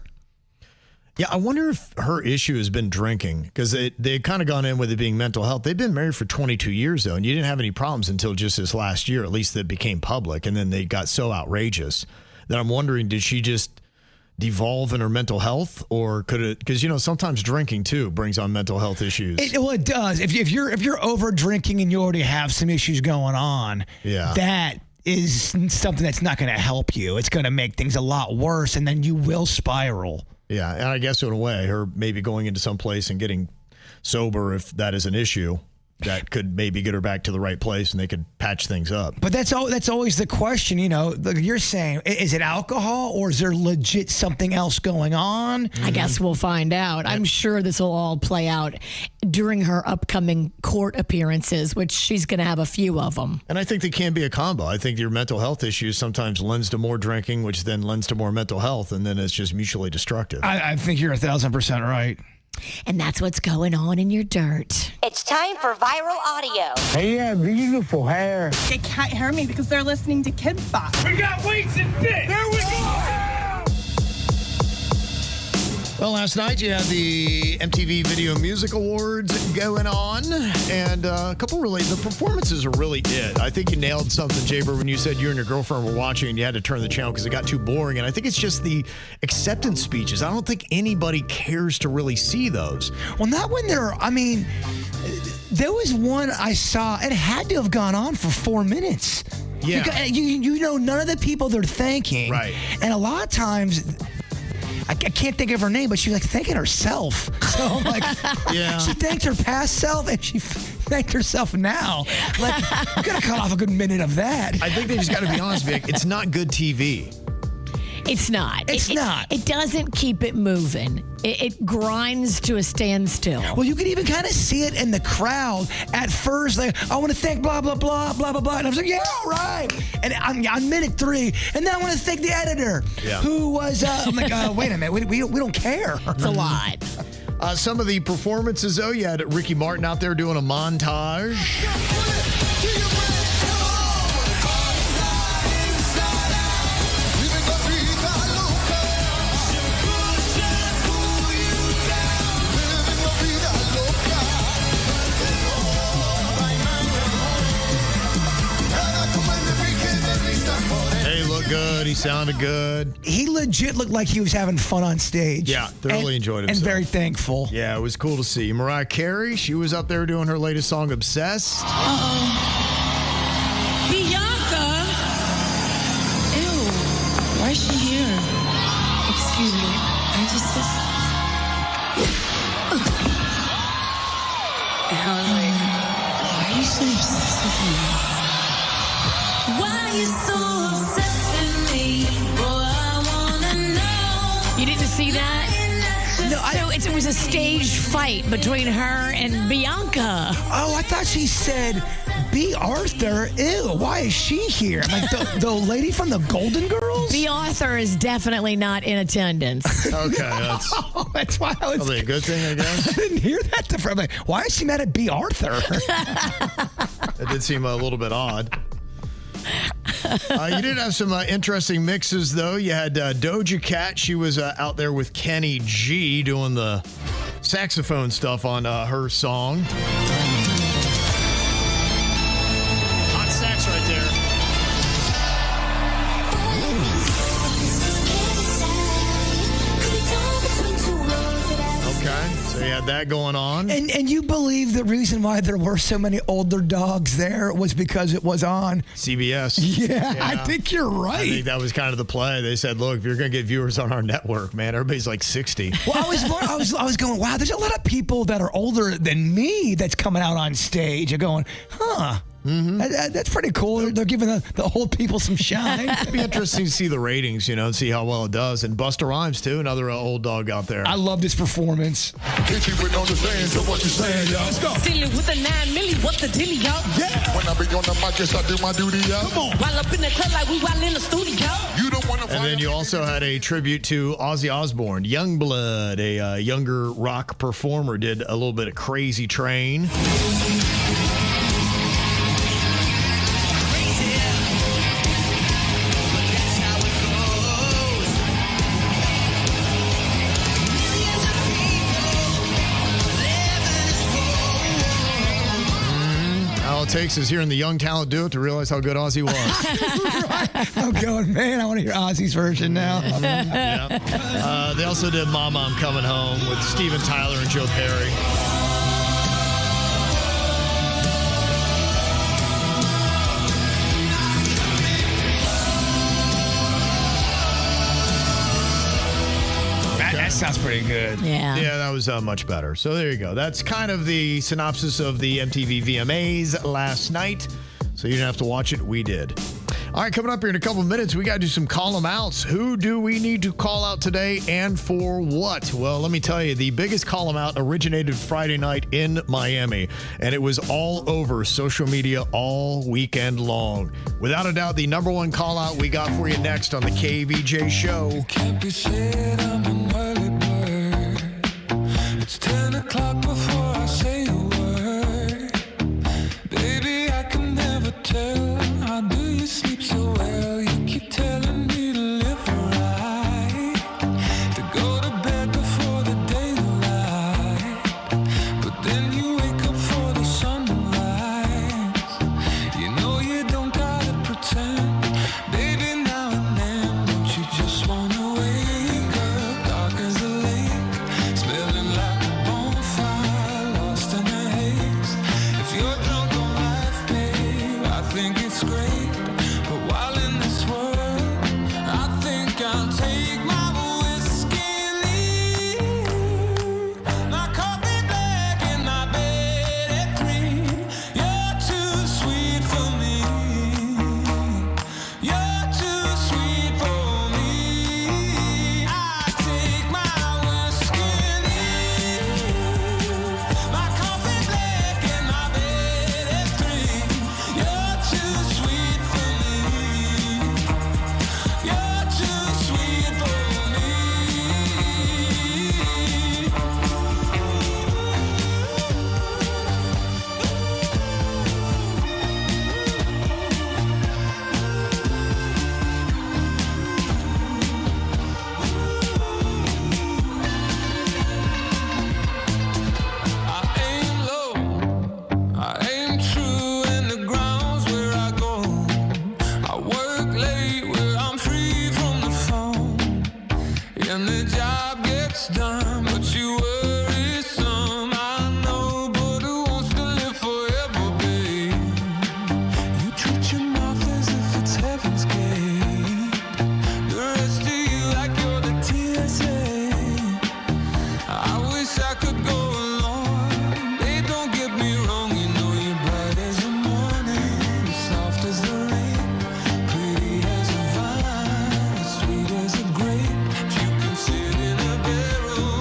Yeah, I wonder if her issue has been drinking, because they kind of gone in with it being mental health. They've been married for 22 years, though, and you didn't have any problems until just this last year, at least that became public, and then they got so outrageous that I'm wondering, did she just devolve in her mental health, or could it? Because sometimes drinking too brings on mental health issues.
It does. If you're over drinking and you already have some issues going on, that is something that's not going to help you. It's going to make things a lot worse, and then you will spiral.
Yeah, and I guess in a way, her maybe going into some place and getting sober, if that is an issue, that could maybe get her back to the right place and they could patch things up.
But that's always the question, you're saying, is it alcohol or is there legit something else going on?
I guess we'll find out. I'm sure this will all play out during her upcoming court appearances, which she's going to have a few of them.
And I think they can be a combo. I think your mental health issues sometimes lends to more drinking, which then lends to more mental health, and then it's just mutually destructive.
I think you're 1,000% right.
And that's what's going on in your dirt.
It's time for viral audio.
Hey, yeah, beautiful hair.
They can't hear me because they're listening to Kids Bop.
We got weights and fit. There we go.
Well, last night you had the MTV Video Music Awards going on, and the performances are really it. I think you nailed something, Jaber, when you said you and your girlfriend were watching and you had to turn the channel because it got too boring, and I think it's just the acceptance speeches. I don't think anybody cares to really see those.
Well, not when there was one I saw, it had to have gone on for 4 minutes.
Yeah.
None of the people they're thanking.
Right.
And a lot of times I can't think of her name, but she was like thanking herself. So I'm like,
Yeah.
She thanked her past self and she thanked herself now. Like, you gotta cut off a good minute of that.
I think they just got to be honest, Vic. It's not good TV.
It's not.
It's not.
It doesn't keep it moving. It grinds to a standstill.
Well, you can even kind of see it in the crowd. At first, like, I want to thank blah, blah, blah, blah, blah, blah. And I was like, yeah, right. And I'm on minute 3. And then I want to thank the editor, who was, I'm like, wait a minute. We don't care.
It's a lot.
Some of the performances, though, you had Ricky Martin out there doing a montage. Good. He sounded good.
He legit looked like he was having fun on stage.
Yeah, thoroughly enjoyed himself.
And very thankful.
Yeah, it was cool to see. Mariah Carey, she was up there doing her latest song, Obsessed.
Bianca! Ew, why is she here? Excuse me, I just... And I was like, why are you so obsessed with me? Why are you so obsessed with me? Boy, I wanna know.
You didn't see that? No, it was a staged fight between her and Bianca.
Oh, I thought she said, B. Arthur, ew, why is she here? Like the lady from the Golden Girls?
B. Arthur is definitely not in attendance.
Okay,
that's why I was...
Probably a good thing, I guess.
I didn't hear that. I'm like, why is she mad at B. Arthur?
It did seem a little bit odd. You did have some interesting mixes, though. You had Doja Cat. She was out there with Kenny G doing the saxophone stuff on her song. Hot sax right there. Okay, so you had that going on.
And you believe the reason why there were so many older dogs there was because it was on
CBS.
Yeah, I think you're right.
I think that was kind of the play. They said, look, if you're going to get viewers on our network, man, everybody's like 60.
Well, I was going, wow, there's a lot of people that are older than me that's coming out on stage and going, huh. Mm-hmm. That's pretty cool. They're giving the old people some shine.
It'd be interesting to see the ratings, and see how well it does. And Busta Rhymes, too, another old dog out there.
I love this performance.
Hit you with understand to what you're saying, y'all. Let's go.
Dealing with a 9 milli, what's the dilly, y'all?
Yeah. When I be on the mic, yes, I do my duty, y'all. Come on.
While up in the club like we while in the studio.
You don't want to.
And then you also had a tribute to Ozzy Osbourne. Youngblood, a younger rock performer, did a little bit of Crazy Train. All it takes is hearing the young talent do it to realize how good Ozzy was.
I'm going, man, I want to hear Ozzy's version now.
Yeah. They also did Mama, I'm Coming Home with Steven Tyler and Joe Perry.
That sounds pretty good.
Yeah.
Yeah, that was much better. So there you go. That's kind of the synopsis of the MTV VMAs last night. So you didn't have to watch it. We did. All right, coming up here in a couple minutes, we got to do some call them outs. Who do we need to call out today and for what? Well, let me tell you, the biggest call them out originated Friday night in Miami, and it was all over social media all weekend long. Without a doubt, the number one call out we got for you next on the KVJ Show.
Can't be said I'm an early bird. It's 10 o'clock before I say a word. Baby, I can never tell. How do you sleep so well? You keep telling me to live right, to go to bed before the daylight, but then you wake up for the sunrise. You know you don't gotta pretend, baby. Now and then, don't you just wanna wake up dark as a lake, smelling like a bonfire, lost in a haze. If you're drunk on life, babe, I think it's great. But while in late where I'm free from the phone. And the job gets done, but you worry some. I know, but who wants to live forever, babe? You treat your mouth as if it's heaven's gate. The rest of you like you're the TSA. I wish I could go along. Babe, don't get me wrong, you know you're bright as the morning, soft as the rain, pretty as a vine, sweet as a grape. If you can sit in a barrel,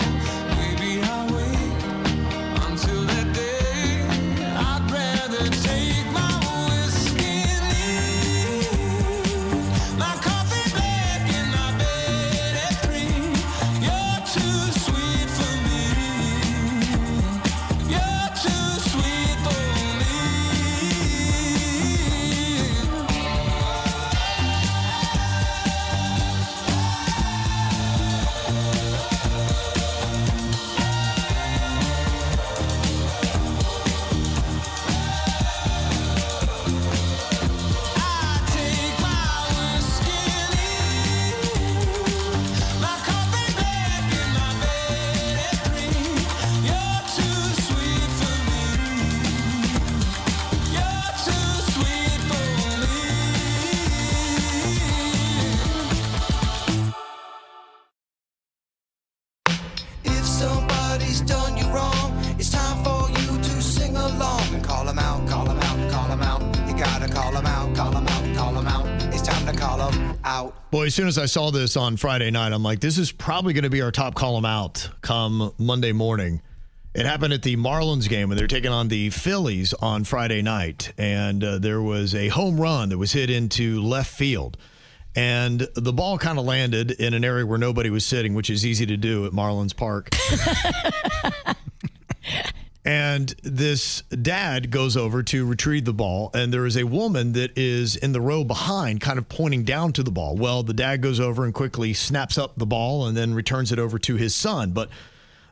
maybe I'll wait until that day. I'd rather take my whiskey and leave my coffee black in my bed at 3. You're too sweet for me. You're too sweet for me. I take my whiskey and leave my coffee black in my bed at 3. You're too sweet for me. You're too sweet for me.
If somebody's done you wrong, it's time for you to sing along and call them out, call them out, call them out. You gotta call them out, call them out, call them out. It's time to call them out.
Boy, as soon as I saw this on Friday night, I'm like, this is probably going to be our top call 'em out come Monday morning. It happened at the Marlins game when they're taking on the Phillies on Friday night. And there was a home run that was hit into left field. And the ball kind of landed in an area where nobody was sitting, which is easy to do at Marlins Park. And this dad goes over to retrieve the ball, and there is a woman that is in the row behind kind of pointing down to the ball. Well, the dad goes over and quickly snaps up the ball and then returns it over to his son. But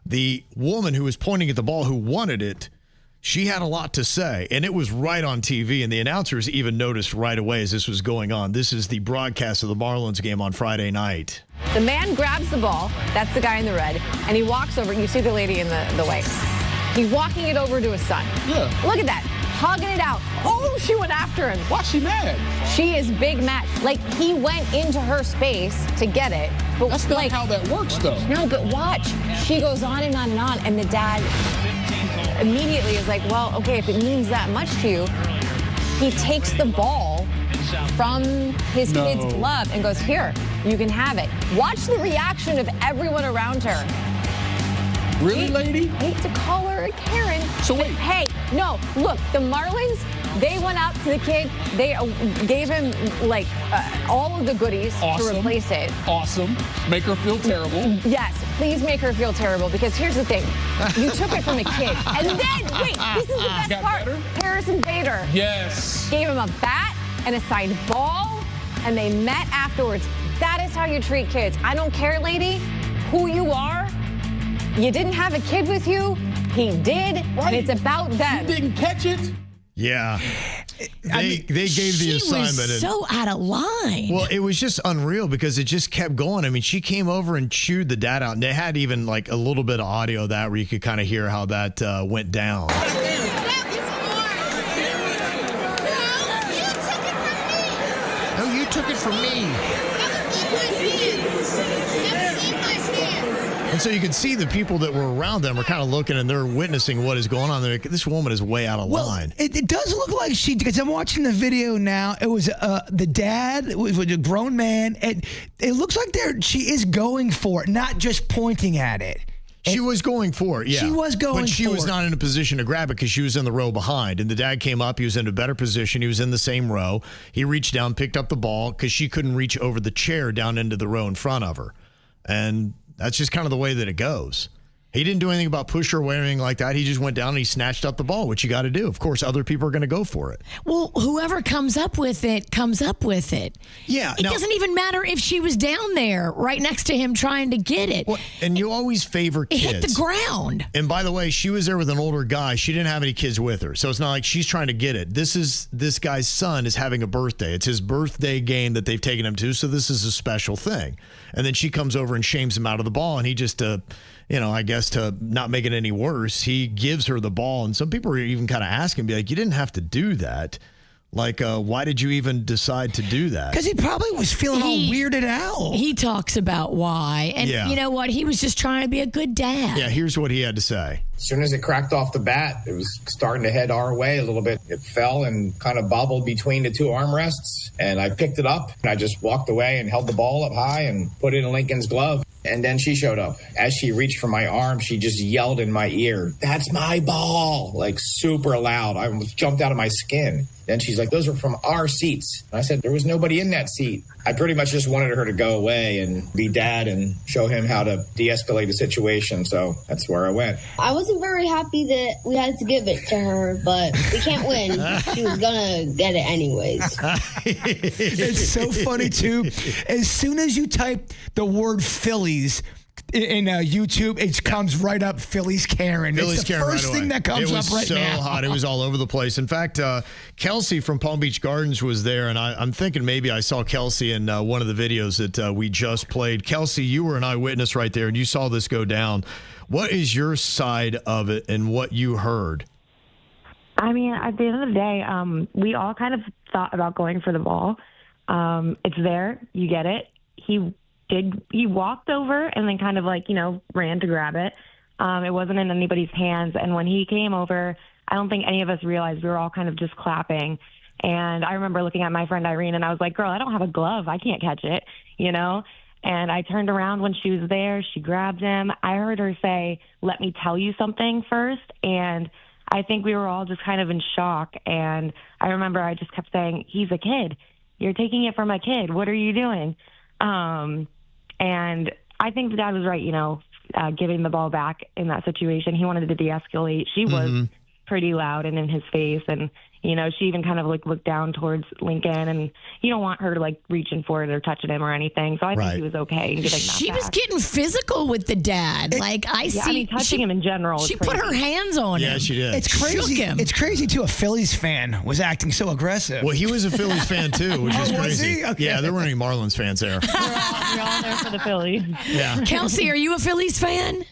the woman who was pointing at the ball, who wanted it, she had a lot to say, and it was right on TV, and the announcers even noticed right away as this was going on. This is the broadcast of the Marlins game on Friday night.
The man grabs the ball, that's the guy in the red, and he walks over. You see the lady in the way. He's walking it over to his son.
Yeah.
Look at that, hugging it out. Oh, she went after him.
Why's she mad?
She is big mad. Like, he went into her space to get it. But
That's not how that works, though.
No, but watch. She goes on and on and on, and the dad immediately is like, well, okay, if it means that much to you, he takes the ball from his kid's glove and goes, here, you can have it. Watch the reaction of everyone around her.
Really, lady?
Hate to call her a Karen.
So wait.
Hey, no, look, the Marlins, they went out to the kid. They gave him, like, all of the goodies to replace it.
Awesome. Make her feel terrible.
Yes, please make her feel terrible, because here's the thing. You took it from a kid. And then, wait, this is the best part.
Better?
Harrison Bader.
Yes.
Gave him a bat and a signed ball, and they met afterwards. That is how you treat kids. I don't care, lady, who you are. You didn't have a kid with you. He did, and it's about them.
You didn't catch it?
Yeah. They gave the assignment.
She was so out of line.
Well, it was just unreal because it just kept going. I mean, she came over and chewed the dad out, and they had even like a little bit of audio of that where you could kind of hear how that went down.
No, you took it from me.
And so you can see the people that were around them are kind of looking and they're witnessing what is going on. They're like, this woman is way out of line.
It does look like she, because I'm watching the video now. It was the dad, it was a grown man. And it looks like she is going for it, not just pointing at it.
She was going for it, yeah.
She was going for it.
But she was not in a position to grab it because she was in the row behind. And the dad came up. He was in a better position. He was in the same row. He reached down, picked up the ball because she couldn't reach over the chair down into the row in front of her. And that's just kind of the way that it goes. He didn't do anything about push her away or anything like that. He just went down and he snatched up the ball, which you got to do. Of course, other people are going to go for it.
Well, whoever comes up with it, comes up with it.
Yeah.
It doesn't even matter if she was down there right next to him trying to get it.
Well, and you always favor kids.
It hit the ground.
And by the way, she was there with an older guy. She didn't have any kids with her. So it's not like she's trying to get it. This guy's son is having a birthday. It's his birthday game that they've taken him to. So this is a special thing. And then she comes over and shames him out of the ball. And he just, I guess to not make it any worse, he gives her the ball. And some people are even kind of asking, be like, you didn't have to do that. Like, why did you even decide to do that?
Because he probably was feeling all weirded out.
He talks about why. And you know what? He was just trying to be a good dad.
Yeah, here's what he had to say.
As soon as it cracked off the bat, it was starting to head our way a little bit. It fell and kind of bobbled between the two armrests. And I picked it up and I just walked away and held the ball up high and put it in Lincoln's glove. And then she showed up. As she reached for my arm, she just yelled in my ear, "That's my ball!" Like super loud. I almost jumped out of my skin. Then she's like, "Those are from our seats." And I said, "There was nobody in that seat." I pretty much just wanted her to go away and be dad and show him how to de-escalate the situation. So that's where I went.
I wasn't very happy that we had to give it to her, but we can't win. She was going to get it anyways.
It's so funny, too. As soon as you type the word Phillies in YouTube, it comes right up Phillies Karen.
Phillies
it's the
Karen
first
right
thing
away.
that comes up right now.
It was so hot. It was all over the place. In fact, Kelsey from Palm Beach Gardens was there, and I'm thinking maybe I saw Kelsey in one of the videos that we just played. Kelsey, you were an eyewitness right there, and you saw this go down. What is your side of it and what you heard?
I mean, at the end of the day, we all kind of thought about going for the ball. It's there. You get it. He walked over and then kind of ran to grab it. It wasn't in anybody's hands. And when he came over, I don't think any of us realized we were all kind of just clapping. And I remember looking at my friend Irene and I was like, "Girl, I don't have a glove. I can't catch it," And I turned around when she was there. She grabbed him. I heard her say, "Let me tell you something first." And I think we were all just kind of in shock. And I remember I just kept saying, "He's a kid. You're taking it from a kid. What are you doing?" And I think the dad was right, giving the ball back in that situation. He wanted to de-escalate. She was pretty loud and in his face. And, she even kind of looked down towards Lincoln, and you don't want her to reaching for it or touching him or anything. So I think he was okay in giving that
She
back.
was getting physical with the dad.
Touching him in general.
She put her hands on him.
Yeah, she did.
It's crazy.
Shook him.
It's crazy, too. A Phillies fan was acting so aggressive.
Well, he was a Phillies fan, too, which is
was
crazy.
he? Okay.
Yeah, there weren't any Marlins fans there.
We're all there for the Phillies.
Yeah.
Kelsey, are you a Phillies fan?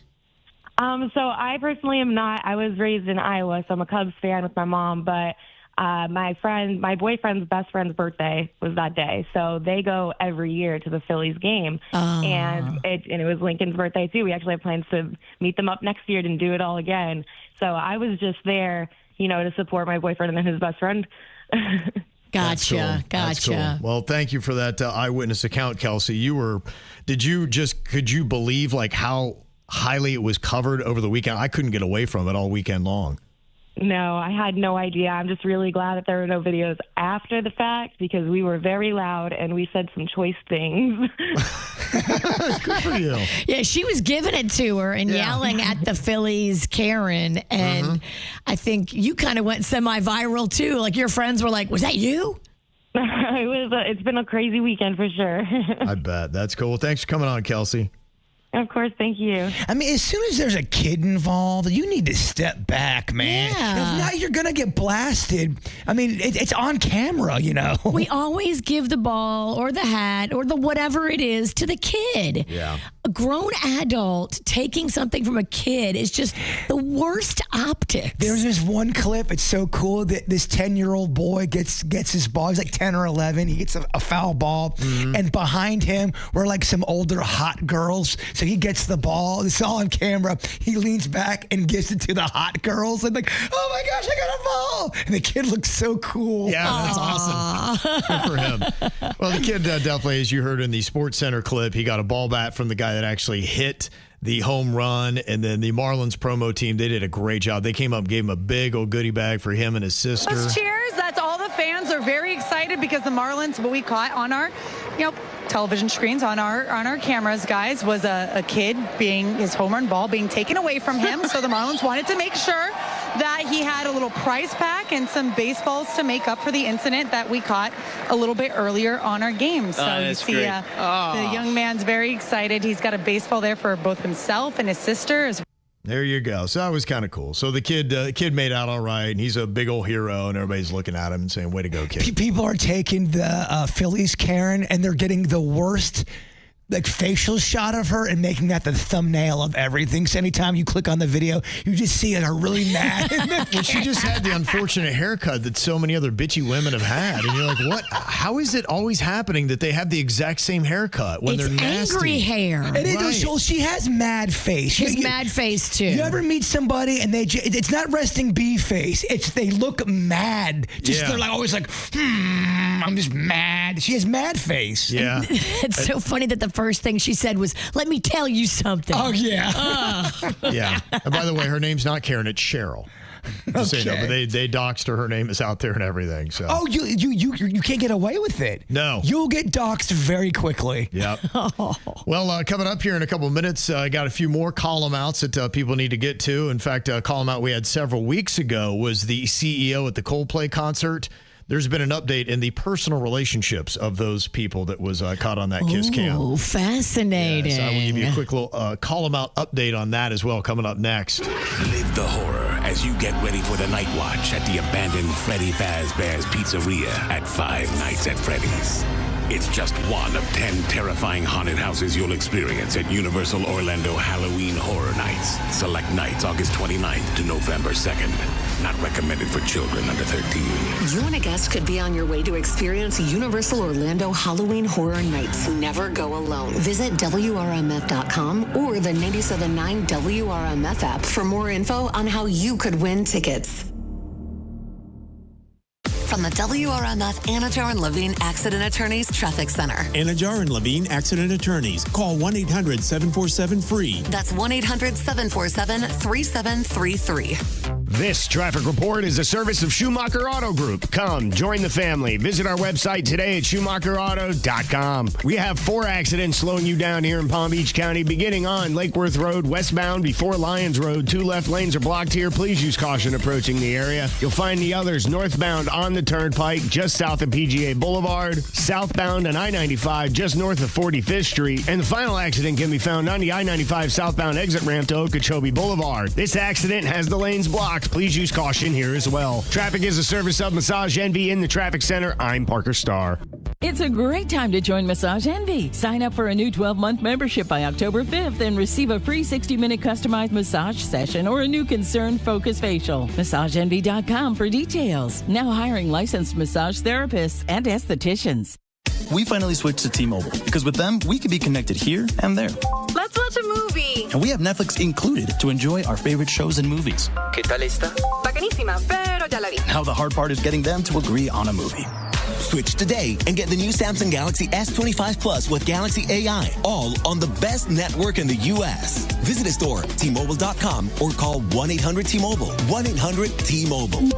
So I personally am not. I was raised in Iowa, so I'm a Cubs fan with my mom, but my boyfriend's best friend's birthday was that day. So they go every year to the Phillies game. And it was Lincoln's birthday too. We actually have plans to meet them up next year and do it all again. So I was just there, to support my boyfriend and then his best friend.
Gotcha.
That's cool. Well, thank you for that eyewitness account, Kelsey. Could you believe how highly it was covered over the weekend? I couldn't get away from it all weekend long.
No, I had no idea. I'm just really glad that there were no videos after the fact because we were very loud and we said some choice things.
Good for you.
Yeah, she was giving it to her and yelling at the Phillies Karen. And I think you kind of went semi-viral too. Your friends were like, "Was that you?"
It's been a crazy weekend for sure.
I bet. That's cool. Thanks for coming on, Kelsey.
Of course, thank you.
I mean, as soon as there's a kid involved, you need to step back, man.
Yeah.
If not, you're going to get blasted. I mean, it's on camera,
We always give the ball or the hat or the whatever it is to the kid.
Yeah.
A grown adult taking something from a kid is just the worst optics.
There's this one clip. It's so cool that this 10-year-old boy gets his ball. He's 10 or 11. He gets a foul ball. And behind him were some older hot girls. So he gets the ball. It's all on camera. He leans back and gives it to the hot girls. And "Oh my gosh, I got a ball." And the kid looks so cool.
Yeah, that's awesome. Good for him. Well, the kid definitely, as you heard in the Sports Center clip, he got a ball bat from the guy that actually hit the home run. And then the Marlins promo team, they did a great job. They came up, gave him a big old goodie bag for him and his sister.
Let's cheers. That's all the fans are very excited because the Marlins, what we caught on our, television screens on our cameras, guys, was a kid his home run ball being taken away from him. So the Marlins wanted to make sure that he had a little prize pack and some baseballs to make up for the incident that we caught a little bit earlier on our game. So you see the young man's very excited. He's got a baseball there for both himself and his sister as well.
There you go. So that was kind of cool. So the kid made out all right, and he's a big old hero, and everybody's looking at him and saying, way to go, kid.
People are taking the Phillies Karen, and they're getting the worst facial shot of her and making that the thumbnail of everything. So anytime you click on the video, you just see her really mad.
Well, she just had the unfortunate haircut that so many other bitchy women have had. And you're like, what? How is it always happening that they have the exact same haircut when they're nasty?
Angry hair.
Right. She has mad face.
She has mad face, too.
You ever meet somebody and it's not resting bee face. They look mad. They're always like, I'm just mad. She has mad face.
Yeah.
It's so funny that the first thing she said was, let me tell you something.
Oh, yeah.
Yeah. And by the way, her name's not Karen, it's Cheryl. Just so you know, but they doxed her. Her name is out there and everything. So.
Oh, you can't get away with it.
No.
You'll get doxed very quickly.
Yep. Well, coming up here in a couple of minutes, I got a few more column outs that people need to get to. In fact, a column out we had several weeks ago was the CEO at the Coldplay concert. There's been an update in the personal relationships of those people that was caught on that kiss cam.
Oh, fascinating.
So I will give you a quick little call 'em out update on that as well coming up next.
Live the horror as you get ready for the night watch at the abandoned Freddy Fazbear's Pizzeria at Five Nights at Freddy's. It's just one of 10 terrifying haunted houses you'll experience at Universal Orlando Halloween Horror Nights. Select nights August 29th to November 2nd. Not recommended for children under 13.
You and a guest could be on your way to experience Universal Orlando Halloween Horror Nights. Never go alone. Visit WRMF.com or the 97.9 WRMF app for more info on how you could win tickets. From the WRMF Anajar and Levine Accident Attorneys Traffic Center.
Anajar and Levine Accident Attorneys. Call 1-800-747-FREE.
That's 1-800-747-3733.
This traffic report is a service of Schumacher Auto Group. Come, join the family. Visit our website today at SchumacherAuto.com. We have 4 accidents slowing you down here in Palm Beach County, beginning on Lake Worth Road, westbound before Lyons Road. 2 left lanes are blocked here. Please use caution approaching the area. You'll find the others northbound on the Turnpike, just south of PGA Boulevard, southbound on I-95, just north of 45th Street, and the final accident can be found on the I-95 southbound exit ramp to Okeechobee Boulevard. This accident has the lanes blocked. Please use caution here as well. Traffic is a service of Massage Envy in the traffic center. I'm Parker Starr.
It's a great time to join Massage Envy. Sign up for a new 12-month membership by October 5th and receive a free 60-minute customized massage session or a new concern focus facial. MassageEnvy.com for details. Now hiring licensed massage therapists and estheticians.
We finally switched to T-Mobile because with them, we can be connected here and there.
Let's watch a movie.
And we have Netflix included to enjoy our favorite shows and movies.
¿Qué tal esta? Bacanísima, pero ya la vi.
Now the hard part is getting them to agree on a movie.
Switch today and get the new Samsung Galaxy S25 Plus with Galaxy AI, all on the best network in the U.S. Visit a store, T-Mobile.com, or call 1-800-T-Mobile. 1-800-T-Mobile.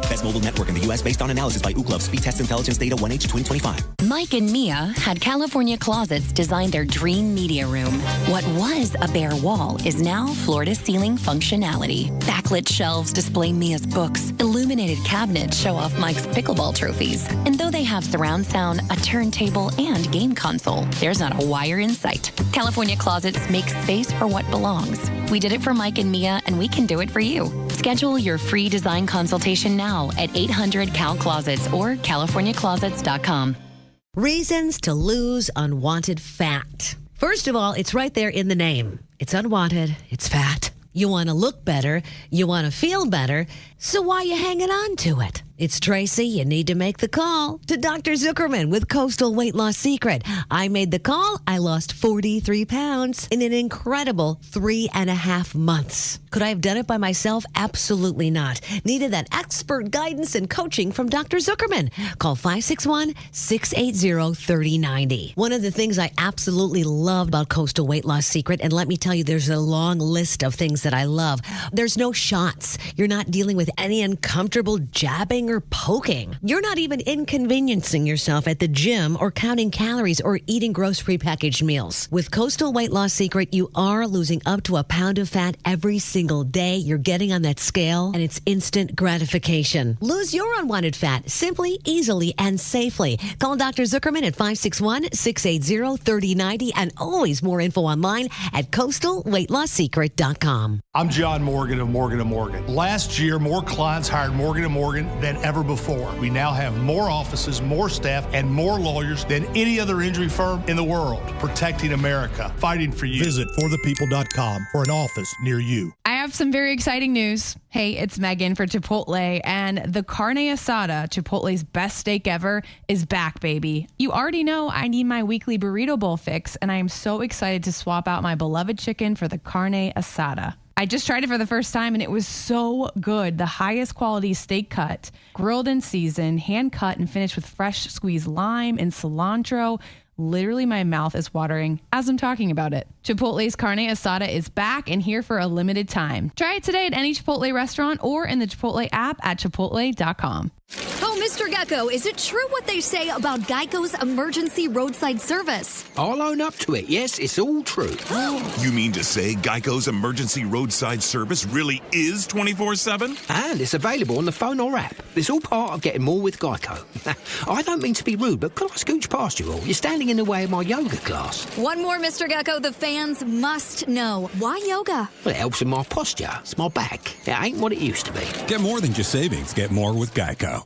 Best mobile network in the U.S. based on analysis by Ookla Speed Test Intelligence Data 1H 2025.
Mike and Mia had California Closets design their dream media room. What was a bare wall is now floor-to-ceiling functionality. Backlit shelves display Mia's books. Illuminated cabinets show off Mike's pickleball trophies. And though they have surround sound, a turntable, and game console, there's not a wire in sight. California Closets makes space for what belongs. We did it for Mike and Mia, and we can do it for you. Schedule your free design consultation now at 800-CAL-CLOSETS or CaliforniaClosets.com.
Reasons to lose unwanted fat. First of all, it's right there in the name. It's unwanted. It's fat. You want to look better. You want to feel better. So why are you hanging on to it? It's Tracy. You need to make the call to Dr. Zuckerman with Coastal Weight Loss Secret. I made the call. I lost 43 pounds in an incredible 3.5 months. Could I have done it by myself? Absolutely not. Needed that expert guidance and coaching from Dr. Zuckerman. Call 561-680-3090. One of the things I absolutely love about Coastal Weight Loss Secret, and let me tell you, there's a long list of things that I love. There's no shots. You're not dealing with any uncomfortable jabbing or poking. You're not even inconveniencing yourself at the gym or counting calories or eating gross prepackaged meals. With Coastal Weight Loss Secret, you are losing up to a pound of fat every single day. You're getting on that scale, and it's instant gratification. Lose your unwanted fat simply, easily, and safely. Call Dr. Zuckerman at 561-680-3090, and always more info online at coastalweightlossecret.com.
I'm John Morgan of Morgan & Morgan. Last year, more clients hired Morgan & Morgan than ever before. We now have more offices, more staff, and more lawyers than any other injury firm in the world. Protecting America, fighting for you.
Visit forthepeople.com for an office near you.
I have some very exciting news. Hey, it's Megan for Chipotle, and the carne asada, Chipotle's best steak ever, is back, baby. You already know I need my weekly burrito bowl fix, and I am so excited to swap out my beloved chicken for the carne asada. I just tried it for the first time, and it was so good. The highest quality steak cut, grilled and seasoned, hand cut and finished with fresh squeezed lime and cilantro. Literally, my mouth is watering as I'm talking about it. Chipotle's carne asada is back and here for a limited time. Try it today at any Chipotle restaurant or in the Chipotle app at chipotle.com.
Oh, Mr. Gecko, is it true what they say about Geico's emergency roadside service?
I'll own up to it. Yes, it's all true.
You mean to say Geico's emergency roadside service really is 24/7?
And it's available on the phone or app. It's all part of getting more with Geico. I don't mean to be rude, but could I scooch past you all? You're standing in the way of my yoga class.
One more, Mr. Gecko, the fans must know. Why yoga?
Well, it helps with my posture. It's my back. It ain't what it used to be.
Get more than just savings. Get more with Geico.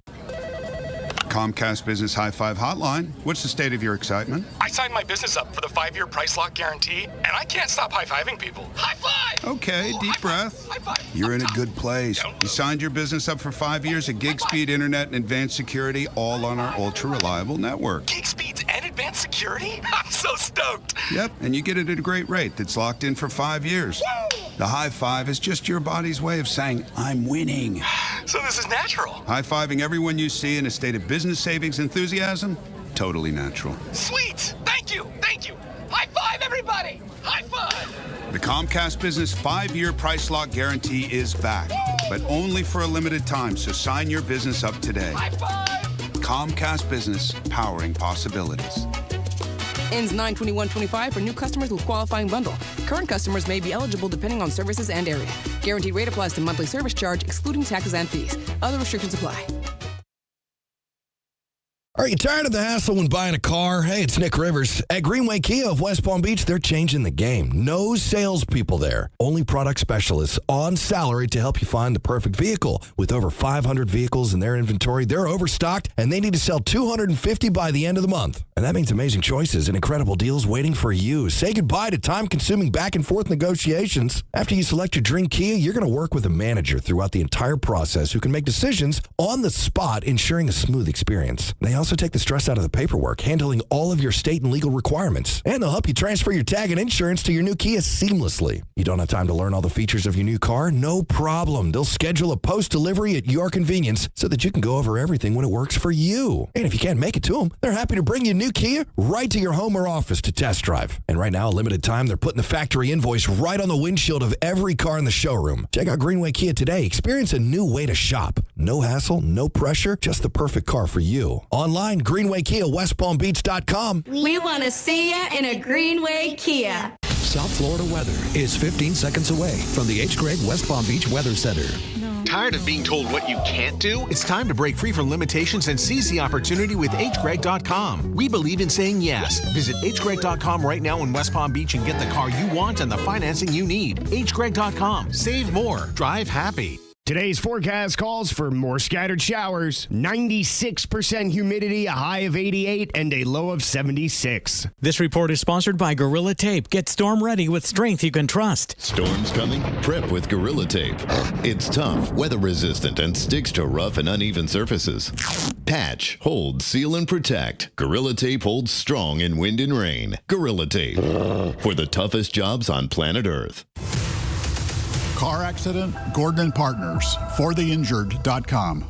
Comcast Business High Five Hotline. What's the state of your excitement?
I signed my business up for the 5-year price lock guarantee, and I can't stop high-fiving people. High five!
Okay, deep breath. You're in a good place. You signed your business up for 5 years of gig speed internet and advanced security, all on our ultra-reliable network.
Gig speeds and advanced security? I'm so stoked.
Yep, and you get it at a great rate that's locked in for 5 years.
Woo!
The high five is just your body's way of saying, I'm winning.
So this is natural.
High-fiving everyone you see in a state of business savings enthusiasm? Totally natural.
Sweet! Thank you! Thank you! High five, everybody! High five!
The Comcast Business 5-year price lock guarantee is back, but only for a limited time, so sign your business up today.
High five!
Comcast Business, powering possibilities.
Ends 9/21/25 for new customers with qualifying bundle. Current customers may be eligible depending on services and area. Guaranteed rate applies to monthly service charge, excluding taxes and fees. Other restrictions apply.
Are you tired of the hassle when buying a car? Hey, it's Nick Rivers. At Greenway Kia of West Palm Beach, they're changing the game. No salespeople there. Only product specialists on salary to help you find the perfect vehicle. With over 500 vehicles in their inventory, they're overstocked, and they need to sell 250 by the end of the month. And that means amazing choices and incredible deals waiting for you. Say goodbye to time-consuming back-and-forth negotiations. After you select your dream Kia, you're going to work with a manager throughout the entire process who can make decisions on the spot, ensuring a smooth experience. They also take the stress out of the paperwork, handling all of your state and legal requirements. And they'll help you transfer your tag and insurance to your new Kia seamlessly. You don't have time to learn all the features of your new car? No problem. They'll schedule a post-delivery at your convenience so that you can go over everything when it works for you. And if you can't make it to them, they're happy to bring you a new Kia right to your home or office to test drive. And right now, a limited time, they're putting the factory invoice right on the windshield of every car in the showroom. Check out Greenway Kia today. Experience a new way to shop. No hassle, no pressure, just the perfect car for you. Online, Greenway Kia, WestPalmBeach.com.
We want to see you in a Greenway Kia.
South Florida weather is 15 seconds away from the H. Gregg West Palm Beach Weather Center.
Tired of being told what you can't do? It's time to break free from limitations and seize the opportunity with hgreg.com. We believe in saying yes. Visit hgreg.com right now in West Palm Beach and get the car you want and the financing you need. hgreg.com. Save more. Drive happy.
Today's forecast calls for more scattered showers, 96% humidity, a high of 88, and a low of 76.
This report is sponsored by Gorilla Tape. Get storm ready with strength you can trust.
Storms coming? Prep with Gorilla Tape. It's tough, weather resistant, and sticks to rough and uneven surfaces. Patch, hold, seal, and protect. Gorilla Tape holds strong in wind and rain. Gorilla Tape. For the toughest jobs on planet Earth.
Car accident? Gordon & Partners. ForTheInjured.com.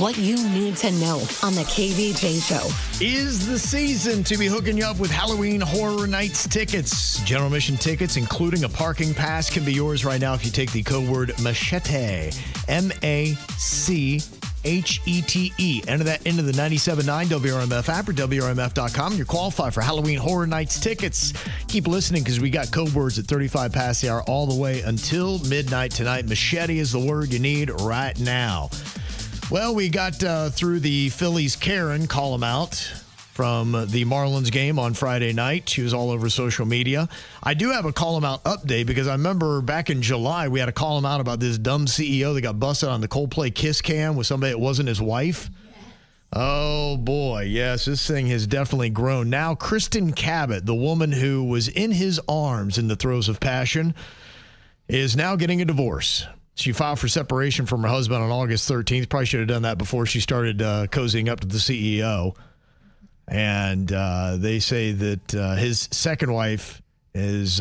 What you need to know on the KVJ Show.
Is the season to be hooking you up with Halloween Horror Nights tickets. General admission tickets, including a parking pass, can be yours right now if you take the code word MACHETE. MACHETE. Enter that into the 97.9 WRMF app or WRMF.com. You're qualified for Halloween Horror Nights tickets. Keep listening because we got code words at 35 past the hour all the way until midnight tonight. Machete is the word you need right now. Well, we got through the Phillies Karen call him out from the Marlins game on Friday night. She was all over social media. I do have a call him out update because I remember back in July we had a call him out about this dumb CEO that got busted on the Coldplay Kiss Cam with somebody that wasn't his wife. Oh, boy. Yes, this thing has definitely grown. Now, Kristen Cabot, the woman who was in his arms in the throes of passion, is now getting a divorce. She filed for separation from her husband on August 13th. Probably should have done that before she started cozying up to the CEO. And they say that his second wife is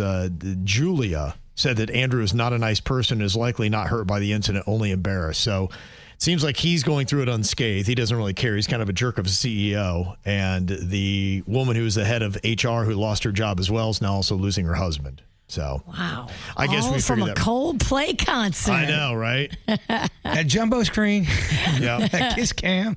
Julia, said that Andrew is not a nice person, is likely not hurt by the incident, only embarrassed. So it seems like he's going through it unscathed. He doesn't really care. He's kind of a jerk of a CEO. And the woman who is the head of HR who lost her job as well is now also losing her husband. So,
wow.
I guess we
from a
that.
Coldplay concert.
I know, right?
That jumbo screen.
Yeah.
That Kiss Cam.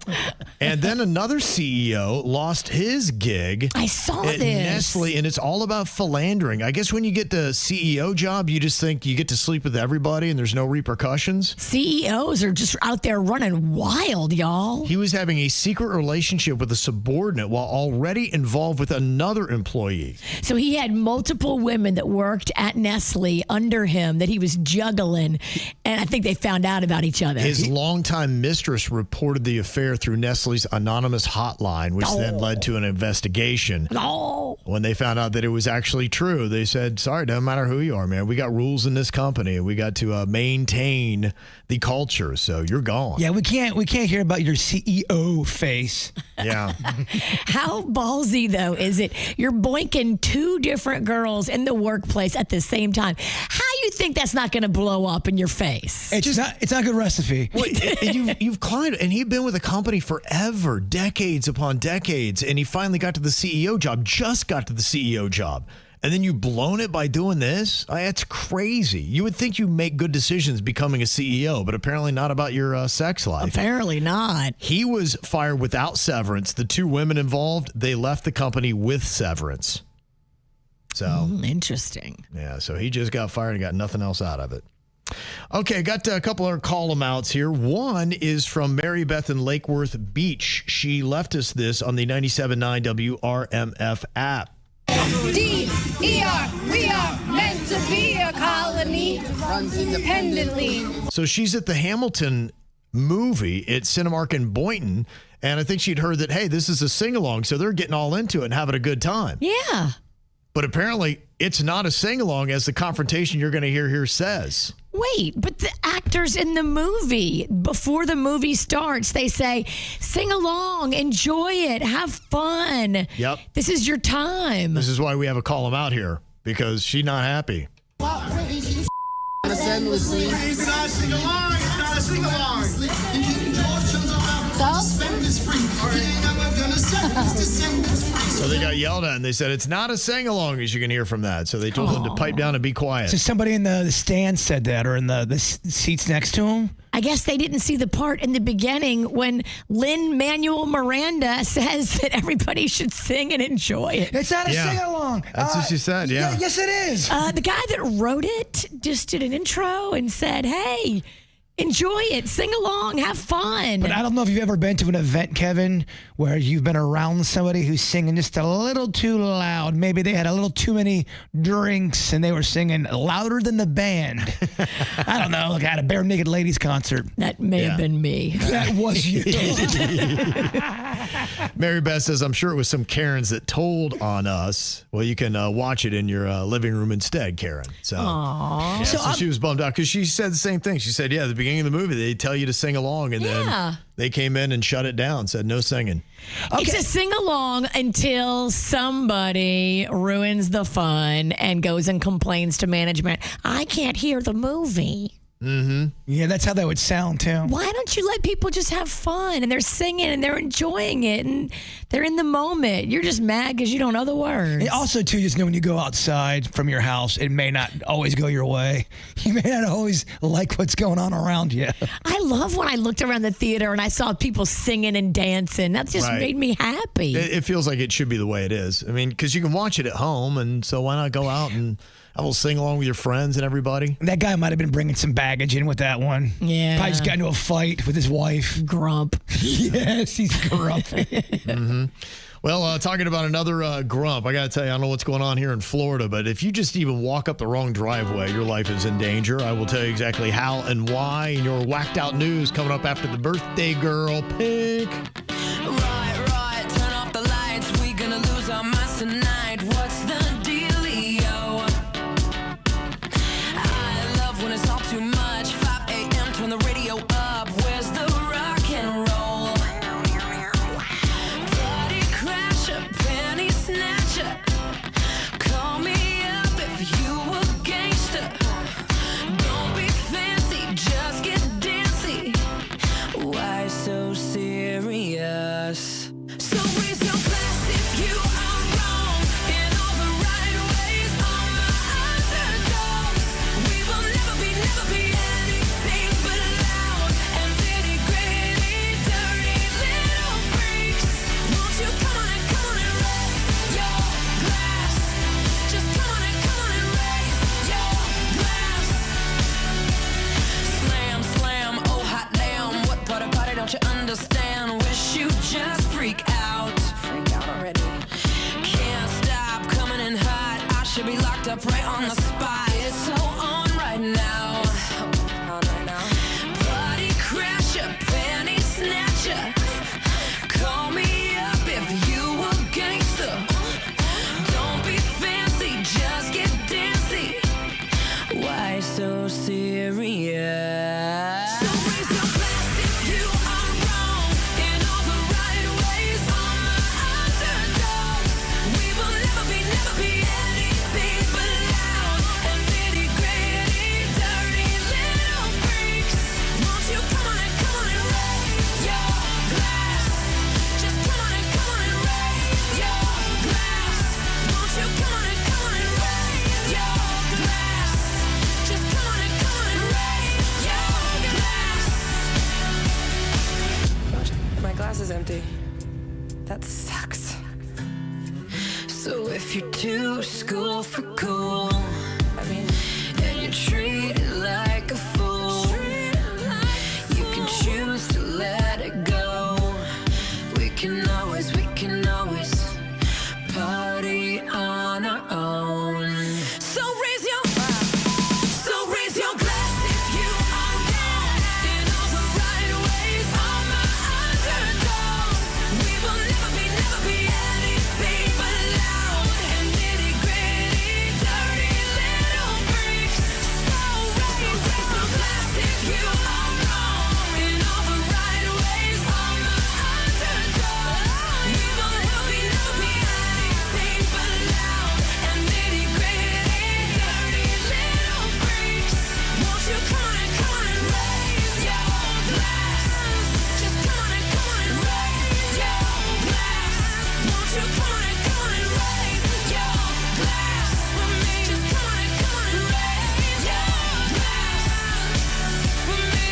And then another CEO lost his gig.
I saw
at
this.
Nestle, and it's all about philandering. I guess when you get the CEO job, you just think you get to sleep with everybody and there's no repercussions.
CEOs are just out there running wild, y'all.
He was having a secret relationship with a subordinate while already involved with another employee.
So he had multiple women that worked at Nestle under him that he was juggling, and I think they found out about each other.
His longtime mistress reported the affair through Nestle's anonymous hotline, which then led to an investigation. When they found out that it was actually true, they said, sorry, doesn't matter who you are, man. We got rules in this company. We got to maintain the culture, so you're gone.
Yeah, we can't hear about your CEO face.
Yeah.
How ballsy, though, is it? You're boinking two different girls in the workplace at the same time. How you think that's not going to blow up in your face? It's not a good recipe.
Well, you've climbed, and he'd been with the company forever, decades upon decades, and he finally got to the CEO job, just got to the CEO job. And then you blown it by doing this? That's crazy. You would think you make good decisions becoming a CEO, but apparently not about your sex life.
Apparently not.
He was fired without severance. The two women involved, they left the company with severance. So
interesting.
Yeah, so he just got fired and got nothing else out of it. Okay, got a couple of call-em-outs here. One is from Mary Beth in Lake Worth Beach. She left us this on the 97.9 WRMF app.
D-E-R, we are meant to be a colony, runs independently.
So she's at the Hamilton movie at Cinemark in Boynton, and I think she'd heard that, hey, this is a sing-along, so they're getting all into it and having a good time.
Yeah.
But apparently, it's not a sing-along, as the confrontation you're going to hear here says.
Wait, but the actors in the movie, before the movie starts, they say, sing along, enjoy it, have fun.
Yep.
This is your time.
This is why we have a call him out here, because she's not happy.
It's not a sing-along, it's not a sing-along.
So they got yelled at, and they said, it's not a sing-along, as you can hear from that. So they told them to pipe down and be quiet.
So somebody in the stand said that, or in the seats next to him? I guess they didn't see the part in the beginning when Lin-Manuel Miranda says that everybody should sing and enjoy it. It's not a sing-along.
That's what she said, yeah.
Yes, it is. The guy that wrote it just did an intro and said, hey, Enjoy it. Sing along. Have fun.
But I don't know if you've ever been to an event, Kevin, where you've been around somebody who's singing just a little too loud. Maybe they had a little too many drinks and they were singing louder than the band. I don't know. Like I had a Bare Naked Ladies concert.
That may have been me.
That was you.
Mary Beth says, I'm sure it was some Karens that told on us. Well, you can watch it in your living room instead, Karen. So,
Aww.
Yeah, so she was bummed out because she said the same thing. She said, at the beginning of the movie, they tell you to sing along, and then they came in and shut it down, said no singing.
Okay. It's a sing along until somebody ruins the fun and goes and complains to management. I can't hear the movie.
Mm-hmm. Yeah, that's how that would sound, too.
Why don't you let people just have fun and they're singing and they're enjoying it and they're in the moment? You're just mad because you don't know the words.
And also, too, just know when you go outside from your house, it may not always go your way. You may not always like what's going on around you.
I love when I looked around the theater and I saw people singing and dancing. That just made me happy.
It feels like it should be the way it is. I mean, because you can watch it at home, and so why not go out and I will sing along with your friends and everybody.
That guy might have been bringing some baggage in with that one.
Yeah.
Probably just got into a fight with his wife.
Grump.
Yes, he's grumpy.
Mm-hmm. Well, talking about another grump, I got to tell you, I don't know what's going on here in Florida, but if you just even walk up the wrong driveway, your life is in danger. I will tell you exactly how and why in your whacked out news coming up after the birthday girl pick.
Right, turn off the lights. We gonna lose our minds tonight. What's the dealio? I love when it's all too much. 5 a.m., turn the radio up. Where's the rock and roll? Party crasher, penny snatcher. Call me up if you a gangster. Don't be fancy, just get dancy. Why so serious? So raise your glass if you are wrong in all the right ways. All my underdogs. We will never be anything but loud and nitty-gritty, dirty little freaks. Won't you come on and raise your glass? Just come on and raise your glass. Slam, slam, oh hot damn. What part of party don't you understand? Wish you just freak out. Freak out already. Can't stop coming in hot. I should be locked up right on the spot. It's so on right now. Party crasher, penny snatcher. Call me up if you a gangster. Don't be fancy, just get dancy. Why so serious? So raise your glass if you are wrong in all the right ways. All my underdogs. We will never be anything but loud and nitty-gritty, dirty little freaks. Won't you come on and raise your glass? Just come on and raise your glass. Won't you come on and raise your glass? Just come on and raise your glass. My glass is empty. That sucks. So if you're too school for cool, and you're treated like a fool, you can choose to let it go. We can always party on our own. So raise your glass if you are wrong in all the right ways. All my underdogs. We will never be anything but loud and nitty-gritty, dirty little freaks. So raise your glass if you are wrong in all the right ways. All my underdogs. We will never be anything but loud and nitty-gritty, dirty little freaks. Won't you come on and raise your glass? Just come on and raise your glass. Won't you come on and raise your glass for me? Just come on and raise your glass for me.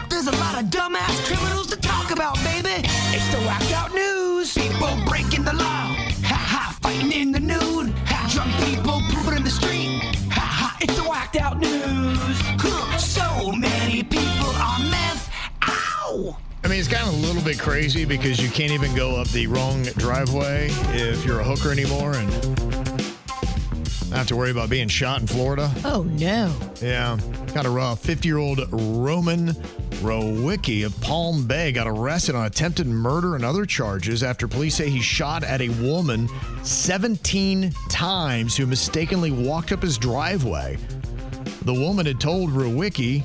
There's a lot of dumbass criminals to talk about, baby. It's the whacked out news. People breaking the law. Ha ha, fighting in the nude. Ha
Drunk people pooping in the street. Ha ha, it's the whacked out news. So many people on meth. Ow!
I mean, it's kind of a little bit crazy because you can't even go up the wrong driveway if you're a hooker anymore and not have to worry about being shot in Florida.
Oh, no.
Yeah, kind of rough. 50-year-old Roman Rowicki of Palm Bay got arrested on attempted murder and other charges after police say he shot at a woman 17 times who mistakenly walked up his driveway. The woman had told Rowicki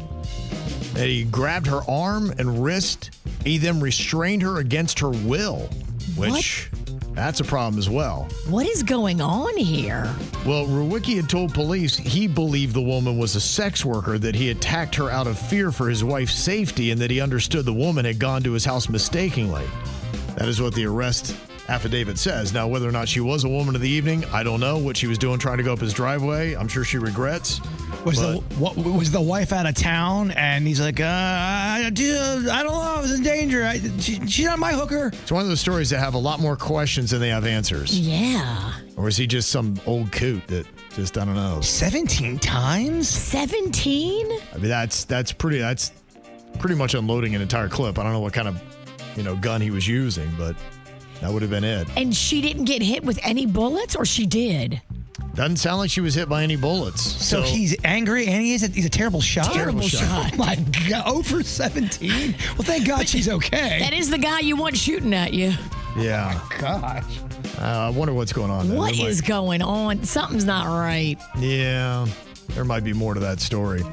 that he grabbed her arm and wrist. He then restrained her against her will, which that's a problem as well.
What is going on here?
Well, Rowicki had told police he believed the woman was a sex worker, that he attacked her out of fear for his wife's safety, and that he understood the woman had gone to his house mistakenly. That is what the arrest affidavit says. Now, whether or not she was a woman of the evening, I don't know what she was doing trying to go up his driveway. I'm sure she regrets.
Was the wife out of town? And he's like, I don't know, I was in danger. She's not my hooker.
It's one of those stories that have a lot more questions than they have answers.
Yeah.
Or is he just some old coot that just, I don't know.
17 times?
17?
I mean, that's pretty much unloading an entire clip. I don't know what kind of, gun he was using, but that would have been it.
And she didn't get hit with any bullets, or she did?
Doesn't sound like she was hit by any bullets.
So he's angry and he's a terrible shot?
Terrible shot.
Oh, my God. 0 for 17? Well, thank God she's okay.
That is the guy you want shooting at you.
Yeah.
Oh, gosh.
I wonder what's going on there.
What is going on? Something's not right.
Yeah. There might be more to that story.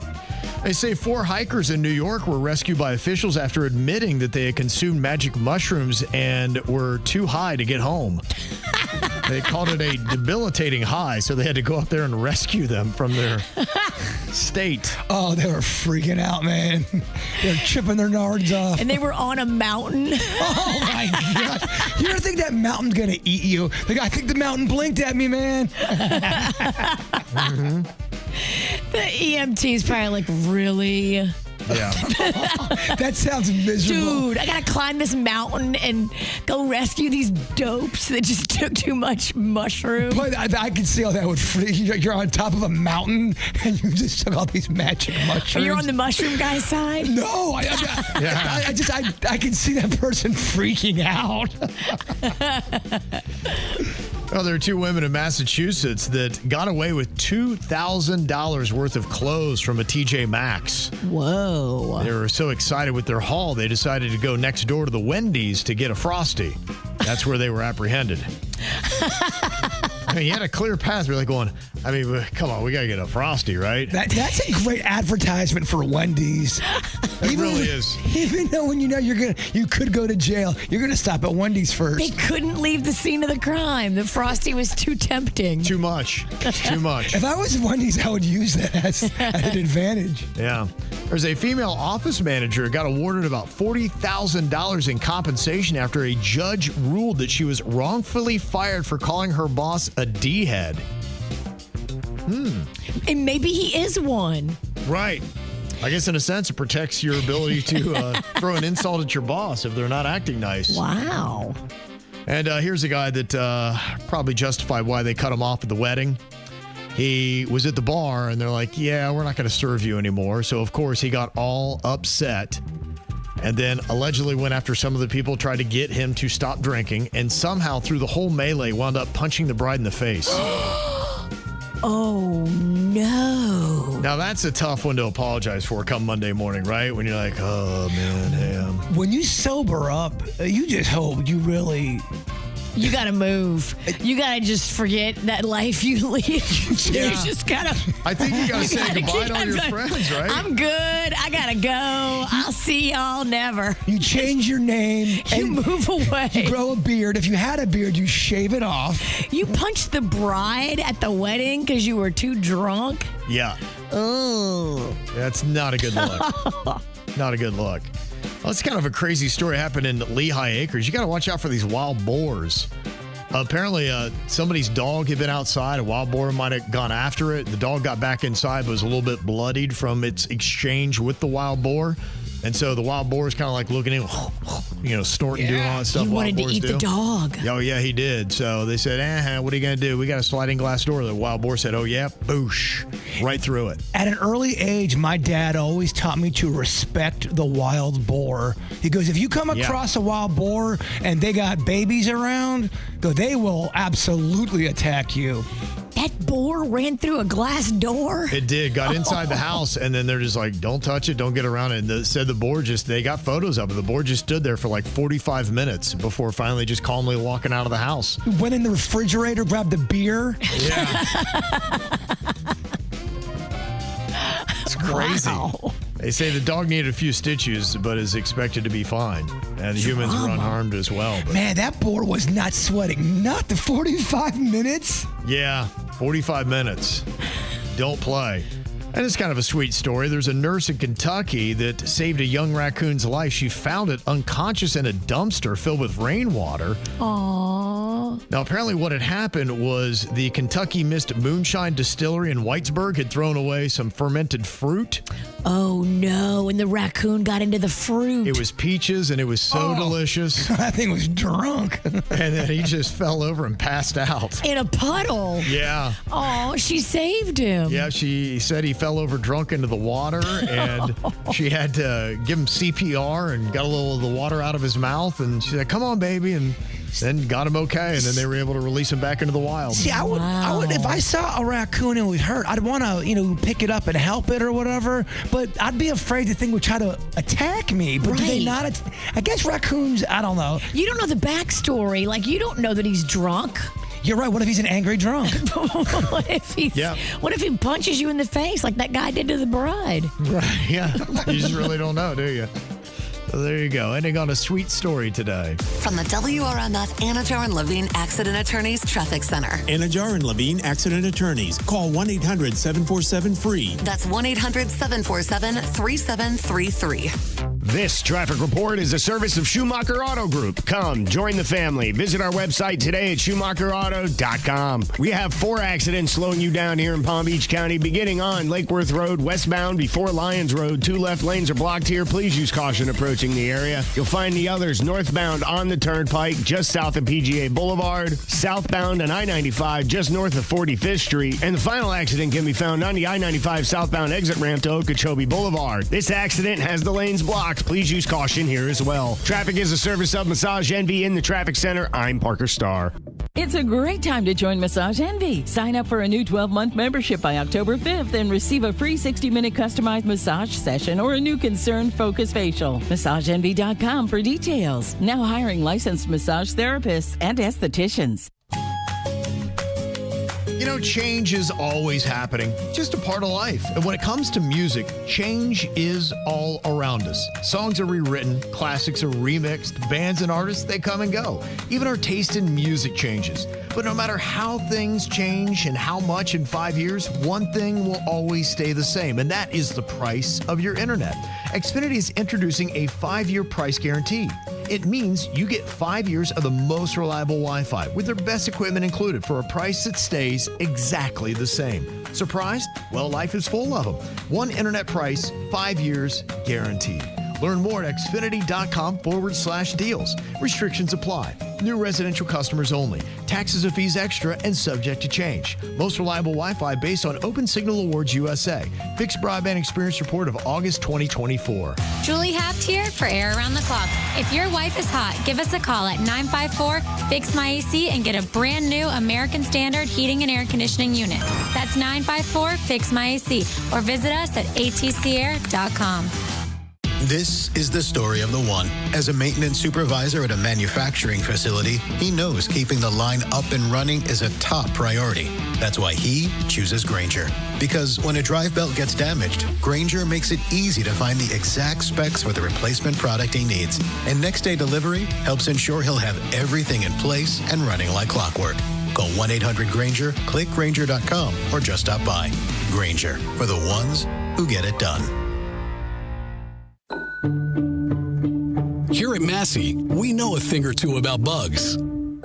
They say 4 hikers in New York were rescued by officials after admitting that they had consumed magic mushrooms and were too high to get home. They called it a debilitating high, so they had to go up there and rescue them from their state.
Oh, they were freaking out, man. They were chipping their nards off.
And they were on a mountain.
Oh, my gosh. You ever think that mountain's going to eat you? Like, I think the mountain blinked at me, man.
Mm-hmm.
The EMT's probably like, really?
Yeah.
That sounds miserable.
Dude, I got to climb this mountain and go rescue these dopes that just took too much mushroom.
But I can see how that would freak you. You're on top of a mountain and you just took all these magic mushrooms.
You're on the mushroom guy's side?
No. I can see that person freaking out.
Well, there are 2 women in Massachusetts that got away with $2,000 worth of clothes from a TJ Maxx.
Whoa.
They were so excited with their haul, they decided to go next door to the Wendy's to get a Frosty. That's where they were apprehended. I mean, you had a clear path. We're like going, come on, we got to get a Frosty, right?
That's a great advertisement for Wendy's.
It really is.
Even though when you could go to jail, you're going to stop at Wendy's first.
They couldn't leave the scene of the crime. The Frosty was too tempting.
Too much. Too much.
If I was Wendy's, I would use that as an advantage.
Yeah. There's a female office manager who got awarded about $40,000 in compensation after a judge ruled that she was wrongfully fired for calling her boss a D-head.
And maybe he is one.
Right. I guess in a sense, it protects your ability to throw an insult at your boss if they're not acting nice.
Wow.
And here's a guy that probably justified why they cut him off at the wedding. He was at the bar, and they're like, yeah, we're not going to serve you anymore. So, of course, he got all upset and then allegedly went after some of the people, tried to get him to stop drinking, and somehow through the whole melee wound up punching the bride in the face.
Oh, no.
Now, that's a tough one to apologize for come Monday morning, right? When you're like, oh, man,
When you sober up, you just hope you really...
You got to move. You got to just forget that life you lead. You just got to...
I think you got to say goodbye to all your friends, right?
I'm good. I got to go. I'll see y'all never.
You change your name.
You move away.
You grow a beard. If you had a beard, you shave it off.
You punched the bride at the wedding because you were too drunk?
Yeah.
Oh.
That's not a good look. Not a good look. Well, it's kind of a crazy story happened in Lehigh Acres. You got to watch out for these wild boars. Apparently, somebody's dog had been outside. A wild boar might have gone after it. The dog got back inside, but was a little bit bloodied from its exchange with the wild boar. And so the wild boar is kind of like looking in, snorting, doing all that stuff.
He wanted to
wild boars
eat
do.
the dog.
Oh, yeah, he did. So they said, what are you going to do? We got a sliding glass door. The wild boar said, oh, yeah, boosh, right through it.
At an early age, my dad always taught me to respect the wild boar. He goes, if you come across a wild boar and they got babies around, they will absolutely attack you.
That boar ran through a glass door?
It did. Got inside the house, and then they're just like, don't touch it, don't get around it. And said the boar they got photos of it. The boar just stood there for like 45 minutes before finally just calmly walking out of the house.
Went in the refrigerator, grabbed a beer.
Yeah. It's crazy.
Wow.
They say the dog needed a few stitches, but is expected to be fine. And the humans were unharmed as well. But
Man, that boar was not sweating. Not the 45 minutes.
yeah, 45 minutes. Don't play. And it's kind of a sweet story. There's a nurse in Kentucky that saved a young raccoon's life. She found it unconscious in a dumpster filled with rainwater.
Aww.
Now, apparently what had happened was the Kentucky Mist Moonshine Distillery in Whitesburg had thrown away some fermented fruit.
Oh, no. And the raccoon got into the fruit.
It was peaches, and it was so delicious.
That thing was drunk.
And then he just fell over and passed out.
In a puddle.
Yeah.
Oh, she saved him.
Yeah, she said he fell over drunk into the water, and she had to give him CPR and got a little of the water out of his mouth. And she said, come on, baby. And then got him okay, and then they were able to release him back into the wild.
See, I would, if I saw a raccoon and was hurt, I'd want to, pick it up and help it or whatever. But I'd be afraid the thing would try to attack me. But do they not? I guess raccoons, I don't know.
You don't know the backstory. Like, you don't know that he's drunk.
You're right. What if he's an angry drunk?
What if he punches you in the face like that guy did to the bride?
Right, yeah. You just really don't know, do you? So there you go. Ending on a sweet story today.
From the WRMF Anajar and Levine Accident Attorneys Traffic Center.
Anajar and Levine Accident Attorneys. Call 1-800-747-FREE.
That's 1-800-747-3733.
This traffic report is a service of Schumacher Auto Group. Come, join the family. Visit our website today at SchumacherAuto.com. We have 4 accidents slowing you down here in Palm Beach County, beginning on Lake Worth Road, westbound before Lyons Road. 2 left lanes are blocked here. Please use caution approaching the area. You'll find the others northbound on the Turnpike, just south of PGA Boulevard, southbound on I-95, just north of 45th Street. And the final accident can be found on the I-95 southbound exit ramp to Okeechobee Boulevard. This accident has the lanes blocked. Please use caution here as well. Traffic is a service of Massage Envy in the traffic center. I'm Parker Starr.
It's a great time to join Massage Envy. Sign up for a new 12-month membership by October 5th and receive a free 60-minute customized massage session or a new Concern Focus facial. MassageEnvy.com for details. Now hiring licensed massage therapists and estheticians.
You know, change is always happening. Just a part of life. And when it comes to music, change is all around us. Songs are rewritten, classics are remixed, bands and artists, they come and go. Even our taste in music changes. But no matter how things change and how much in 5 years, one thing will always stay the same, and that is the price of your internet. Xfinity is introducing a 5-year price guarantee. It means you get 5 years of the most reliable Wi-Fi with their best equipment included for a price that stays exactly the same. Surprised? Well, life is full of them. One internet price, 5 years guaranteed. Learn more at xfinity.com/deals. Restrictions apply. New residential customers only. Taxes and fees extra and subject to change. Most reliable Wi-Fi based on Open Signal Awards USA. Fixed Broadband Experience Report of August 2024.
Julie Haft here for Air Around the Clock. If your wife is hot, give us a call at 954-FIX-MY-AC and get a brand new American Standard heating and air conditioning unit. That's 954-FIX-MY-AC or visit us at atcair.com.
This is the story of the one. As a maintenance supervisor at a manufacturing facility, he knows keeping the line up and running is a top priority. That's why he chooses Grainger. Because when a drive belt gets damaged, Grainger makes it easy to find the exact specs for the replacement product he needs. And next day delivery helps ensure he'll have everything in place and running like clockwork. Call 1-800-GRAINGER, click Grainger.com, or just stop by. Grainger, for the ones who get it done.
Here at Massey, we know a thing or two about bugs.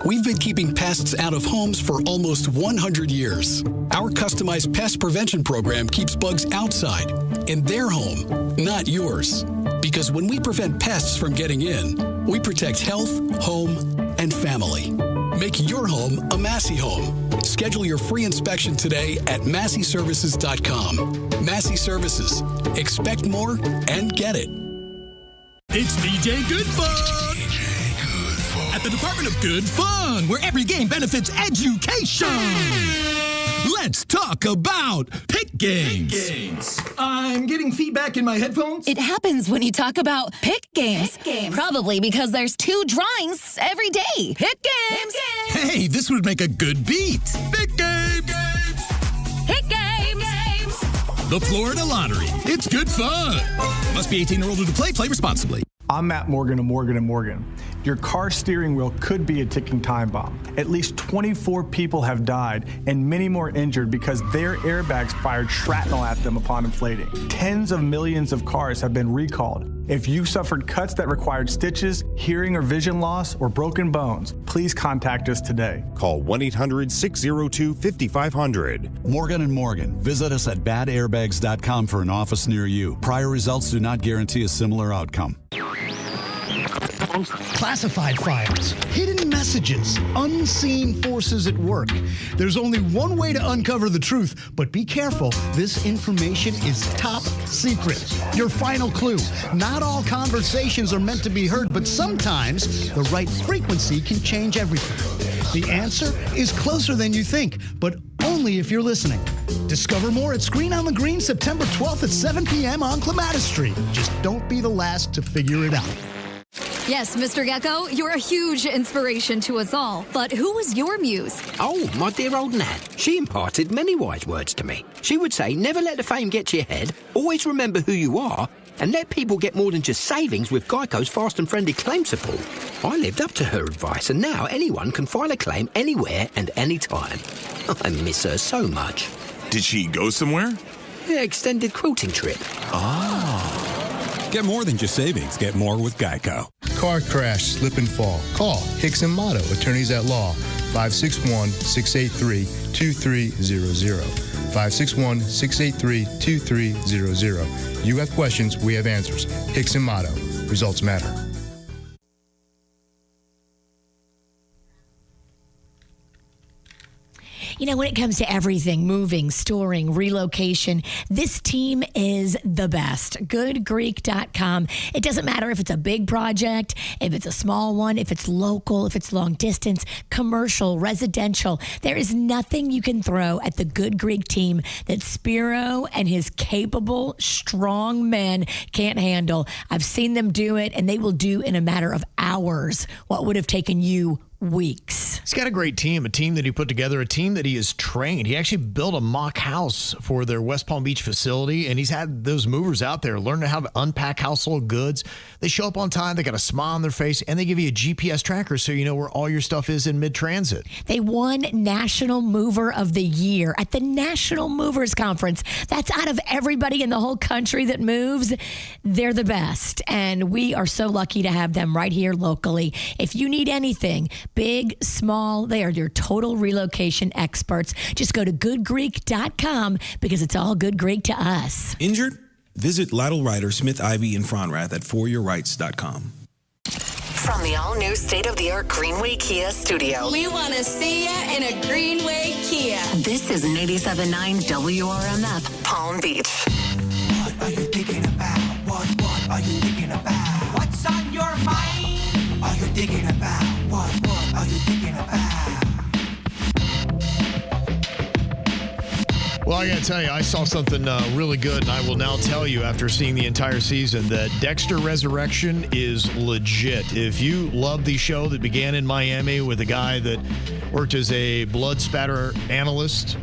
We've been keeping pests out of homes for almost 100 years. Our customized pest prevention program keeps bugs outside, in their home, not yours. Because Because when we prevent pests from getting in, we protect health, home, and family. Make your home a Massey home. Schedule your free inspection today at MasseyServices.com. Massey Services. Expect more and get it.
It's DJ Good Fun. At the Department of Good Fun, where every game benefits education. Let's talk about pick games. I'm getting feedback in my headphones.
It happens when you talk about pick games. Probably because there's 2 drawings every day. Pick games.
Hey, this would make a good beat. Pick games.
Pick games.
The Florida Lottery. It's good fun. Must be 18 or older to play. Play responsibly.
I'm Matt Morgan of Morgan & Morgan. Your car steering wheel could be a ticking time bomb. At least 24 people have died and many more injured because their airbags fired shrapnel at them upon inflating. Tens of millions of cars have been recalled. If you suffered cuts that required stitches, hearing or vision loss, or broken bones, please contact us today.
Call 1-800-602-5500.
Morgan & Morgan. Visit us at badairbags.com for an office near you. Prior results do not guarantee a similar outcome.
Classified files, hidden messages, unseen forces at work. There's only one way to uncover the truth, but be careful. This information is top secret. Your final clue. Not all conversations are meant to be heard, but sometimes the right frequency can change everything. The answer is closer than you think, but only if you're listening. Discover more at Screen on the Green, September 12th at 7 p.m. on Clematis Street. Just don't be the last to figure it out.
Yes, Mr. Gecko, you're a huge inspiration to us all. But who was your muse?
Oh, my dear old Nan. She imparted many wise words to me. She would say, never let the fame get to your head, always remember who you are, and let people get more than just savings with Geico's fast and friendly claim support. I lived up to her advice, and now anyone can file a claim anywhere and anytime. I miss her so much.
Did she go somewhere?
Yeah, extended quilting trip.
Oh.
Get more than just savings. Get more with Geico.
Car crash, slip and fall. Call Hicks and Motto, attorneys at law, 561-683-2300. 561-683-2300. You have questions, we have answers. Hicks and Motto. Results matter.
You know, when it comes to everything, moving, storing, relocation, this team is the best. GoodGreek.com. It doesn't matter if it's a big project, if it's a small one, if it's local, if it's long distance, commercial, residential. There is nothing you can throw at the Good Greek team that Spiro and his capable, strong men can't handle. I've seen them do it, and they will do in a matter of hours what would have taken you weeks.
He's got a great team, a team that he put together, a team that he has trained. He actually built a mock house for their West Palm Beach facility, and he's had those movers out there learning how to unpack household goods. They show up on time, they got a smile on their face, and they give you a GPS tracker so you know where all your stuff is in mid-transit.
They won National Mover of the Year at the National Movers Conference. That's out of everybody in the whole country that moves. They're the best, and we are so lucky to have them right here locally. If you need anything, big, small, they are your total relocation experts. Just go to goodgreek.com because it's all Good Greek to us.
Injured? Visit Lytle Ryder, Smith, Ivy, and Fronrath at foryourrights.com.
From the all-new state-of-the-art Greenway Kia studio.
We want to see you in a Greenway Kia.
This is 97.9 WRMF, Palm Beach.
What are you thinking about? What are you thinking about? What's on your mind? Are you thinking about? What are you thinking about?
Well, I got to tell you, I saw something really good, and I will now tell you after seeing the entire season that Dexter Resurrection is legit. If you love the show that began in Miami with a guy that worked as a blood spatter analyst,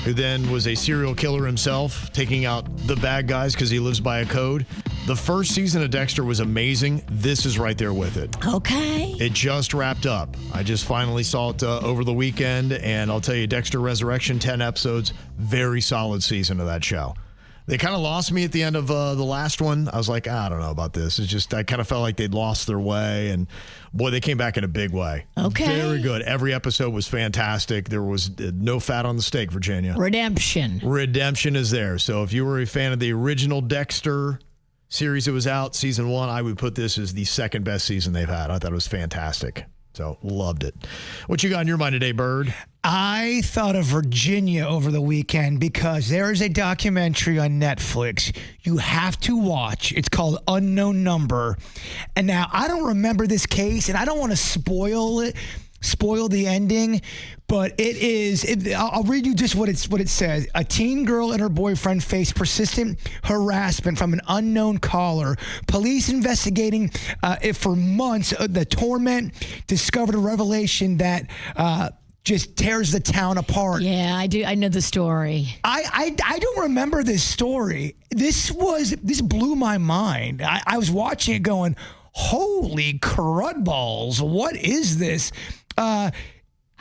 who then was a serial killer himself, taking out the bad guys because he lives by a code. The first season of Dexter was amazing. This is right there with it.
Okay.
It just wrapped up. I just finally saw it over the weekend, and I'll tell you, Dexter Resurrection, 10 episodes, very solid season of that show. They kind of lost me at the end of the last one. I was like, I don't know about this. It's just, I kind of felt like they'd lost their way, and boy, they came back in a big way.
Okay.
Very good. Every episode was fantastic. There was no fat on the steak, Virginia.
Redemption.
Redemption is there. So if you were a fan of the original Dexter series that was out, season 1, I would put this as the second best season they've had. I thought it was fantastic. So, loved it. What you got in your mind today, Bird?
I thought of Virginia over the weekend because there is a documentary on Netflix you have to watch. It's called Unknown Number. And now, I don't remember this case, and I don't want to spoil the ending, but I'll read you just what it says. A teen girl and her boyfriend face persistent harassment from an unknown caller. Police investigating it for months. The torment discovered a revelation that just tears the town apart.
Yeah, I do. I know the story.
I don't remember this story. This blew my mind. I was watching it going, holy crud balls, what is this?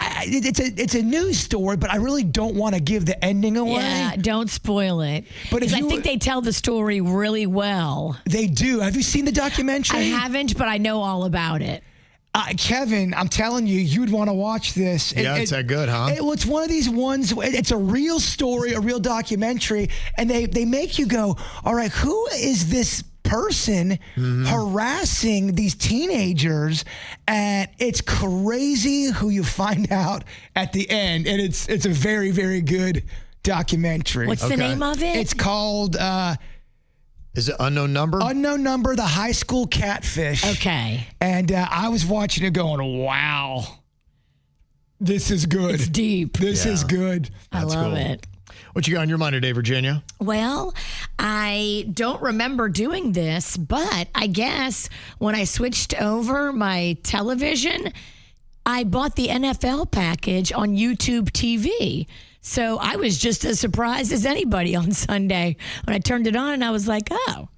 It's a news story, but I really don't want to give the ending away.
Yeah, don't spoil it.
But
I think they tell the story really well.
They do. Have you seen the documentary?
I haven't, but I know all about it.
Kevin, I'm telling you, you'd want to watch this.
Yeah, it's that good, huh?
It's one of these ones, it's a real story, a real documentary, and they make you go, all right, who is this person harassing these teenagers? And it's crazy who you find out at the end. And it's a very, very good documentary.
What's the name of it?
It's called...
is it Unknown Number?
Unknown Number, the high school catfish.
Okay.
And I was watching it going, wow, this is good.
It's deep.
This is good.
I love it.
What you got on your mind today, Virginia?
Well, I don't remember doing this, but I guess when I switched over my television, I bought the NFL package on YouTube TV. So I was just as surprised as anybody on Sunday when I turned it on and I was like, oh,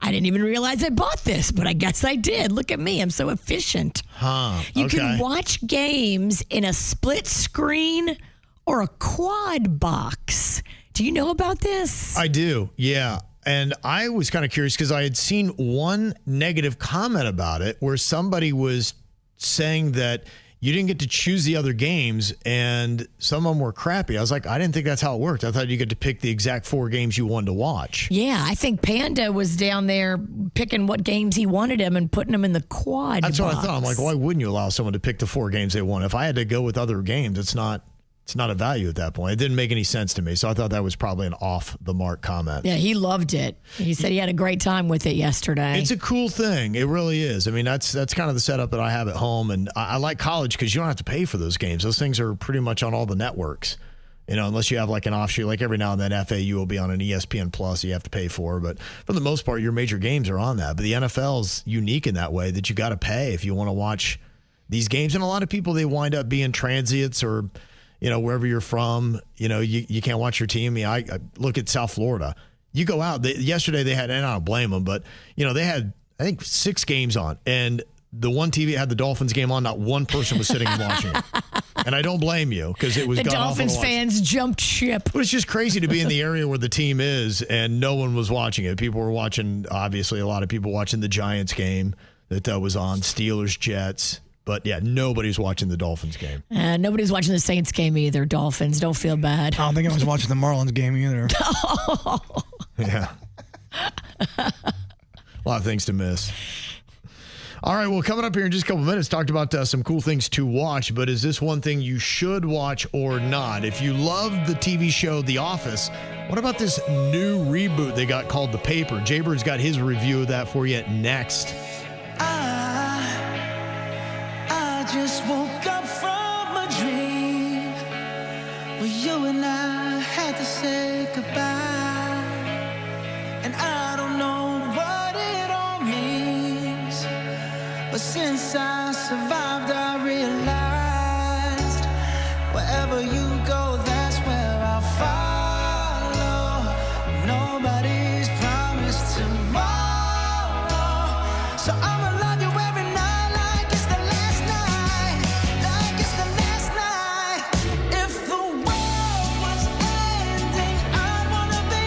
I didn't even realize I bought this, but I guess I did. Look at me. I'm so efficient. You can watch games in a split screen or a quad box. Do you know about this?
I do, yeah. And I was kind of curious because I had seen one negative comment about it where somebody was saying that you didn't get to choose the other games and some of them were crappy. I was like, I didn't think that's how it worked. I thought you get to pick the exact 4 games you wanted to watch.
Yeah, I think Panda was down there picking what games he wanted them and putting them in the quad
That's
box.
what I thought. I'm like, why wouldn't you allow someone to pick the 4 games they want? If I had to go with other games, it's not a value at that point. It didn't make any sense to me. So I thought that was probably an off the mark comment.
Yeah, he loved it. He said he had a great time with it yesterday.
It's a cool thing. It really is. I mean, that's kind of the setup that I have at home. And I like college because you don't have to pay for those games. Those things are pretty much on all the networks. You know, unless you have like an offshoot, like every now and then FAU will be on an ESPN Plus you have to pay for. But for the most part, your major games are on that. But the NFL is unique in that way that you got to pay if you want to watch these games. And a lot of people, they wind up being transients or, you know, wherever you're from, you know, you can't watch your team. I look at South Florida. You go out. Yesterday they had, and I don't blame them, but, you know, they had, I think, 6 games on. And the one TV had the Dolphins game on. Not one person was sitting and watching it. And I don't blame you because it was
the Dolphins fans jumped ship.
But it's just crazy to be in the area where the team is and no one was watching it. People were watching, obviously, a lot of people watching the Giants game that was on, Steelers, Jets. But, yeah, nobody's watching the Dolphins game.
Nobody's watching the Saints game either. Dolphins, don't feel bad.
I don't think I was watching the Marlins game either.
Yeah. A lot of things to miss. All right, well, coming up here in just a couple minutes, talked about some cool things to watch, but is this one thing you should watch or not? If you love the TV show The Office, what about this new reboot they got called The Paper? Jaybird's got his review of that for you next.
I just woke up from a dream where you and I had to say goodbye, and I don't know what it all means, but since I survived I realized wherever you go, that's where I'll follow. Nobody's promised tomorrow, so I'ma love you every night. If the world was ending, I'd wanna be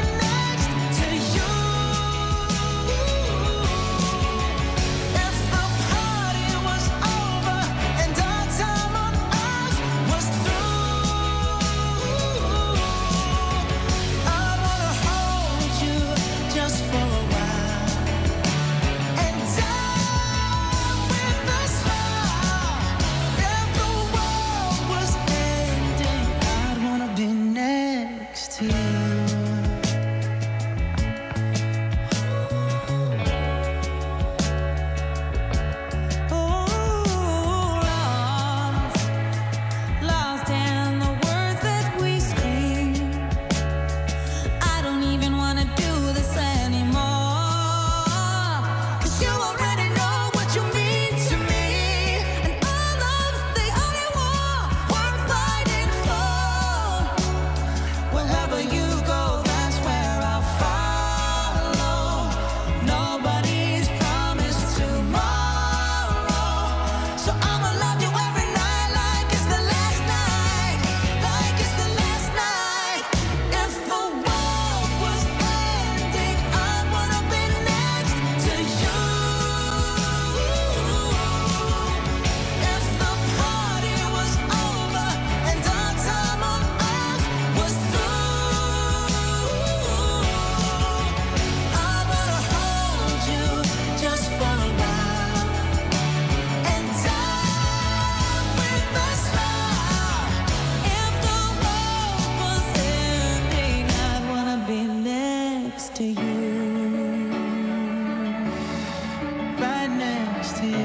to you.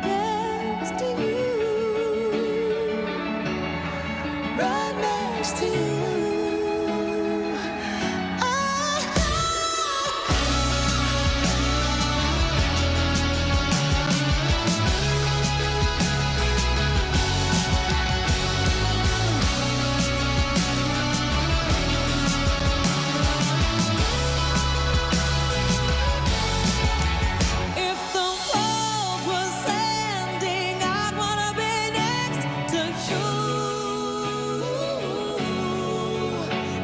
Next to you. Right next to you. If the world was ending, I'd wanna be next to you.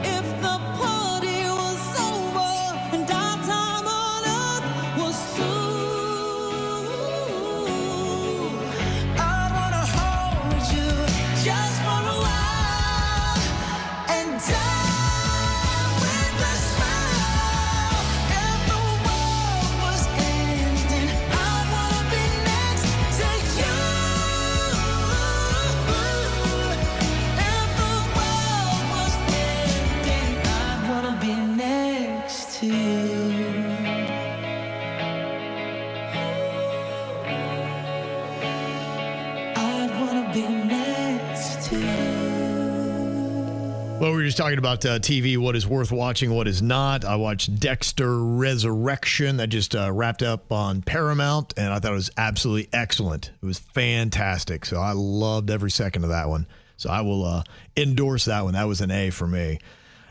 If the party was over and our time on earth was through, I'd wanna hold you just for a while and die with a smile. If the world was ending, I'd wanna be next to you. If the world was ending, I'd wanna be next to you. I'd wanna be next to you.
Well, we were just talking about TV, what is worth watching, what is not. I watched Dexter Resurrection that just wrapped up on Paramount, and I thought it was absolutely excellent. It was fantastic. So I loved every second of that one. So I will endorse that one. That was an A for me.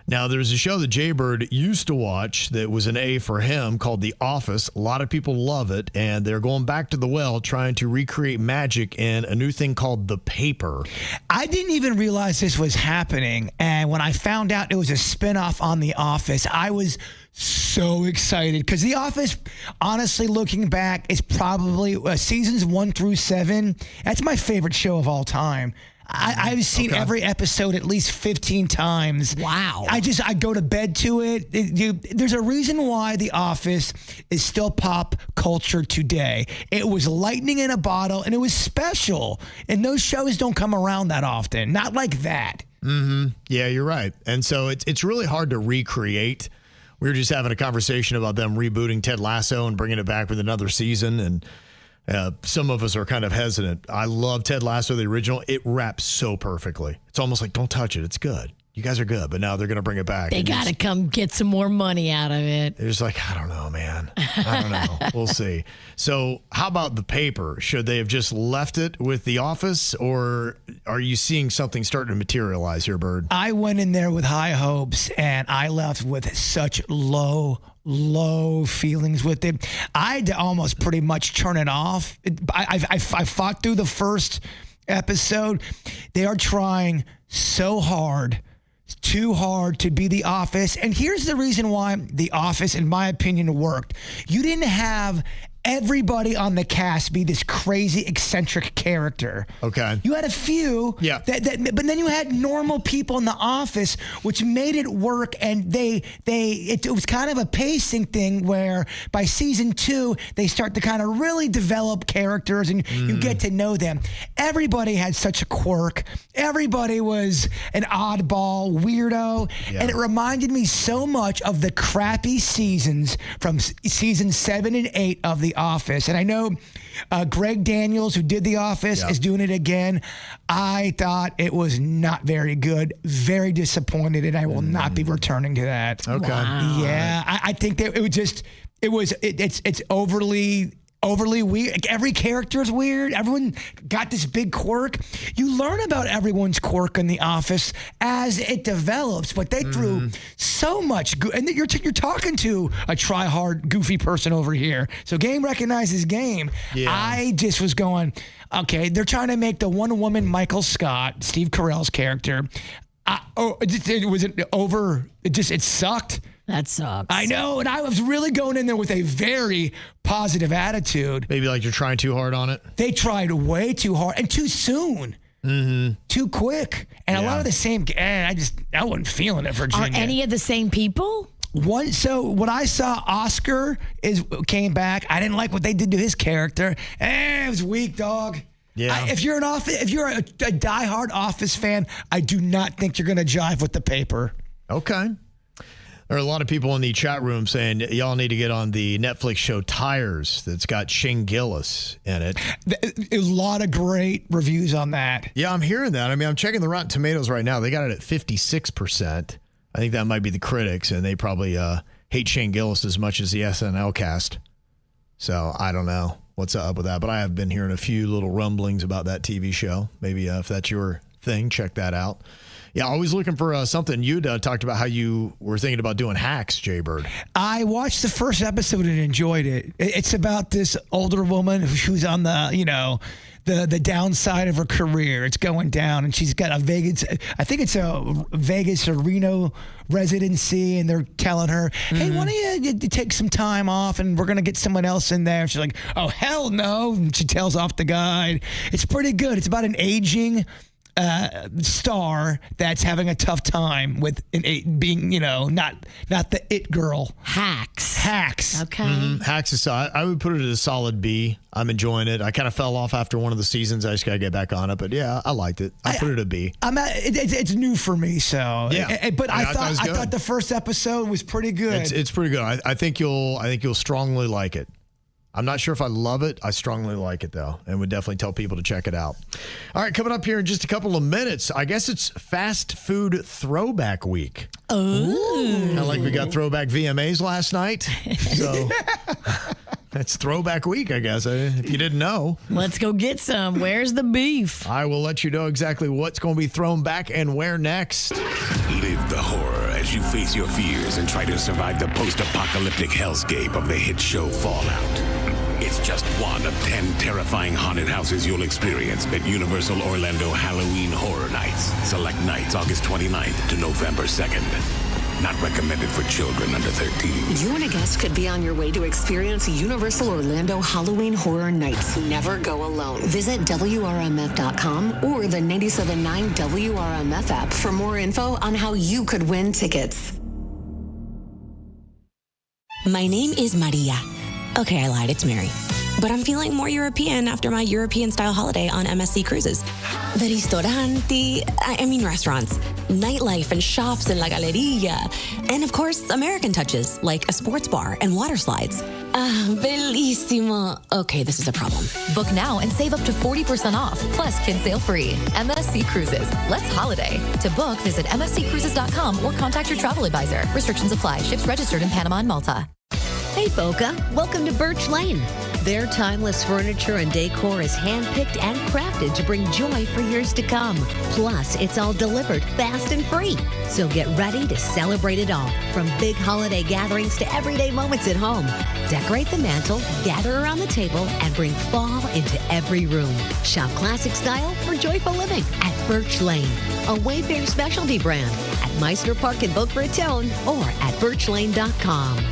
Now, there's a show that Jaybird used to watch that was an A for him called The Office. A lot of people love it, and they're going back to the well trying to recreate magic in a new thing called The Paper.
I didn't even realize this was happening. And when I found out it was a spinoff on The Office, I was so excited because The Office, honestly, looking back, is probably seasons 1 through 7. That's my favorite show of all time. I've seen every episode at least 15 times.
Wow.
I go to bed to it. There's a reason why The Office is still pop culture today. It was lightning in a bottle, and it was special. And those shows don't come around that often. Not like that.
Mm-hmm. Yeah, you're right. And so it's really hard to recreate. We were just having a conversation about them rebooting Ted Lasso and bringing it back with another season, and some of us are kind of hesitant. I love Ted Lasso, the original. It wraps so perfectly. It's almost like, don't touch it. It's good. You guys are good. But now they're going to bring it back.
They got to come get some more money out of it.
They're just like, I don't know, man. I don't know. We'll see. So how about The Paper? Should they have just left it with The Office, or are you seeing something starting to materialize here, Bird?
I went in there with high hopes, and I left with such low feelings with it. I had to almost pretty much turn it off. I fought through the first episode. They are trying so hard, too hard to be The Office. And here's the reason why The Office, in my opinion, worked. You didn't have everybody on the cast be this crazy eccentric character.
Okay.
You had a few,
yeah.
But then you had normal people in the office, which made it work. And it was kind of a pacing thing where by season 2 they start to kind of really develop characters and you get to know them. Everybody had such a quirk. Everybody was an oddball weirdo, and it reminded me so much of the crappy seasons from season 7 and 8 of The Office. And I know Greg Daniels, who did The Office, is doing it again. I thought it was not very good, very disappointed, and I will not be returning to that.
Okay.
Wow.
Yeah, I think that it's overly weird. Every character is weird. Everyone got this big quirk. You learn about everyone's quirk in The Office as it develops, but they threw so much and you're talking to a try-hard, goofy person over here. So game recognizes game. Yeah. I just was going, okay, they're trying to make the one-woman Michael Scott, Steve Carell's character. It sucked.
That sucks.
I know, and I was really going in there with a very positive attitude.
Maybe like you're trying too hard on it?
They tried way too hard and too soon. Too quick. And a lot of the same, I wasn't feeling it, Virginia.
Are any of the same people?
So when I saw Oscar came back, I didn't like what they did to his character. It was weak, dog.
Yeah.
If you're a diehard Office fan, I do not think you're going to jive with The Paper.
Okay. There are a lot of people in the chat room saying y'all need to get on the Netflix show Tires that's got Shane Gillis in it.
A lot of great reviews on that.
Yeah, I'm hearing that. I mean, I'm checking the Rotten Tomatoes right now. They got it at 56%. I think that might be the critics, and they probably hate Shane Gillis as much as the SNL cast. So I don't know what's up with that, but I have been hearing a few little rumblings about that TV show. Maybe if that's your thing, check that out. Yeah, always looking for something. You'd talked about how you were thinking about doing Hacks, Jaybird.
I watched the first episode and enjoyed it. It's about this older woman who's on the downside of her career. It's going down, and she's got a Vegas. I think it's a Vegas or Reno residency, and they're telling her, "Hey, why don't you take some time off, and we're gonna get someone else in there." She's like, "Oh, hell no!" And she tells off the guy. It's pretty good. It's about an aging star that's having a tough time with being, not the it girl.
Hacks. Okay.
Mm-hmm. Hacks is, I would put it as a solid B. I'm enjoying it. I kind of fell off after one of the seasons. I just got to get back on it. But yeah, I liked it. I put it a B.
It's new for me, so
yeah.
But I thought the first episode was pretty good.
It's pretty good. I think you'll strongly like it. I'm not sure if I love it. I strongly like it, though, and would definitely tell people to check it out. All right, coming up here in just a couple of minutes, I guess it's Fast Food Throwback Week.
Oh.
Kind of like we got Throwback VMAs last night. So that's Throwback Week, I guess, if you didn't know.
Let's go get some. Where's the beef?
I will let you know exactly what's going to be thrown back and where next.
Live the horror as you face your fears and try to survive the post-apocalyptic hellscape of the hit show Fallout. It's just one of 10 terrifying haunted houses you'll experience at Universal Orlando Halloween Horror Nights. Select nights August 29th to November 2nd. Not recommended for children under 13.
You and a guest could be on your way to experience Universal Orlando Halloween Horror Nights. Never go alone. Visit WRMF.com or the 97.9 WRMF app for more info on how you could win tickets.
My name is Maria. Okay, I lied. It's Mary. But I'm feeling more European after my European-style holiday on MSC Cruises. The ristoranti, I mean restaurants, nightlife and shops in La Galleria, and of course, American touches like a sports bar and water slides. Ah, bellissimo. Okay, this is a problem.
Book now and save up to 40% off, plus kids sail free. MSC Cruises. Let's holiday. To book, visit msccruises.com or contact your travel advisor. Restrictions apply. Ships registered in Panama and Malta.
Hey, Boca. Welcome to Birch Lane. Their timeless furniture and decor is handpicked and crafted to bring joy for years to come. Plus, it's all delivered fast and free. So get ready to celebrate it all, from big holiday gatherings to everyday moments at home. Decorate the mantle, gather around the table, and bring fall into every room. Shop classic style for joyful living at Birch Lane, a Wayfair specialty brand at Meissner Park in Boca Raton or at birchlane.com.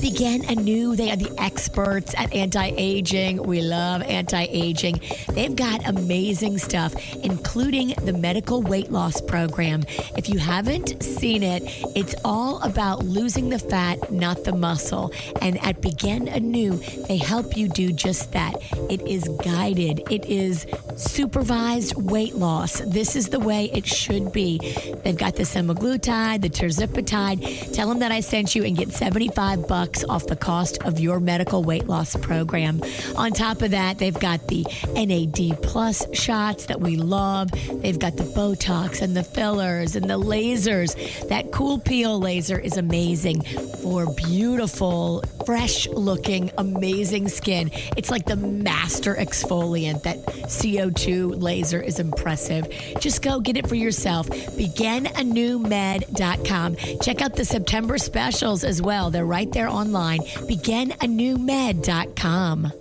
Begin anew. They are the experts at anti-aging. We love anti-aging. They've got amazing stuff, including the medical weight loss program. If you haven't seen it, it's all about losing the fat, not the muscle. And at Begin Anew, they help you do just that. It is guided. It is supervised weight loss. This is the way it should be. They've got the semaglutide, the tirzepatide. Tell them that I sent you and get $75 off the cost of your medical weight loss program. On top of that, they've got the NAD Plus shots that we love. They've got the Botox and the fillers and the lasers. That Cool Peel laser is amazing for beautiful, fresh-looking, amazing skin. It's like the master exfoliant. That CO2 laser is impressive. Just go get it for yourself. BeginAnewMed.com. Check out the September specials as well. They're right there online. BeginAnewMed.com.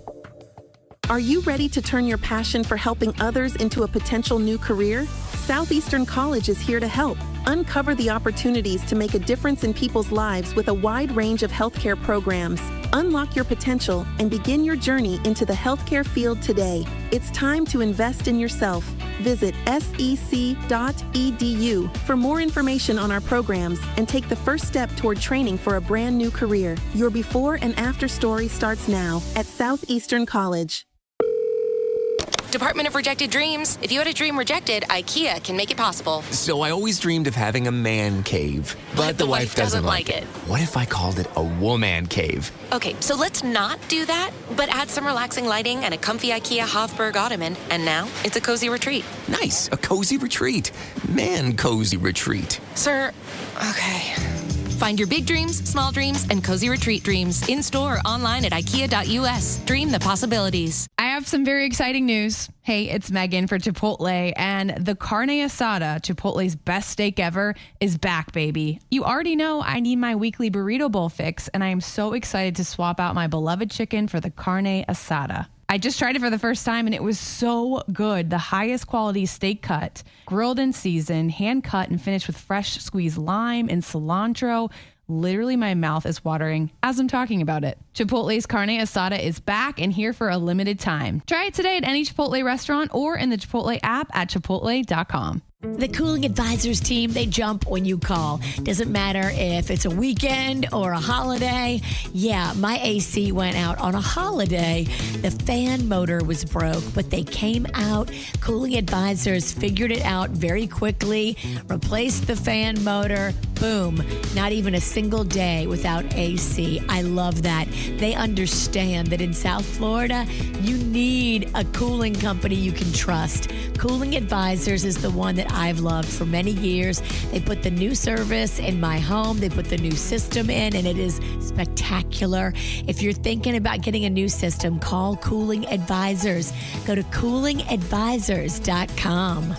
Are you ready to turn your passion for helping others into a potential new career? Southeastern College is here to help. Uncover the opportunities to make a difference in people's lives with a wide range of healthcare programs. Unlock your potential and begin your journey into the healthcare field today. It's time to invest in yourself. Visit sec.edu for more information on our programs and take the first step toward training for a brand new career. Your before and after story starts now at Southeastern College.
Department of Rejected Dreams. If you had a dream rejected, IKEA can make it possible.
So I always dreamed of having a man cave, but the wife doesn't like it. What if I called it a woman cave?
Okay, so let's not do that, but add some relaxing lighting and a comfy IKEA Hofburg ottoman, and now it's a cozy retreat.
Nice, a cozy retreat. Man cozy retreat.
Sir, okay. Find your big dreams, small dreams, and cozy retreat dreams in-store, online at IKEA.us. Dream the possibilities.
I have some very exciting news. Hey, it's Megan for Chipotle, and the carne asada, Chipotle's best steak ever, is back, baby. You already know I need my weekly burrito bowl fix, and I am so excited to swap out my beloved chicken for the carne asada. I just tried it for the first time, and it was so good. The highest quality steak cut, grilled and seasoned, hand cut and finished with fresh squeezed lime and cilantro. Literally, my mouth is watering as I'm talking about it. Chipotle's carne asada is back and here for a limited time. Try it today at any Chipotle restaurant or in the Chipotle app at chipotle.com.
The Cooling Advisors team, they jump when you call. Doesn't matter if it's a weekend or a holiday. Yeah, my AC went out on a holiday. The fan motor was broke, but they came out. Cooling Advisors figured it out very quickly, replaced the fan motor. Boom. Not even a single day without AC. I love that. They understand that in South Florida, you need a cooling company you can trust. Cooling Advisors is the one that I've loved for many years. They put the new service in my home. They put the new system in, and it is spectacular. If you're thinking about getting a new system, call Cooling Advisors. Go to coolingadvisors.com.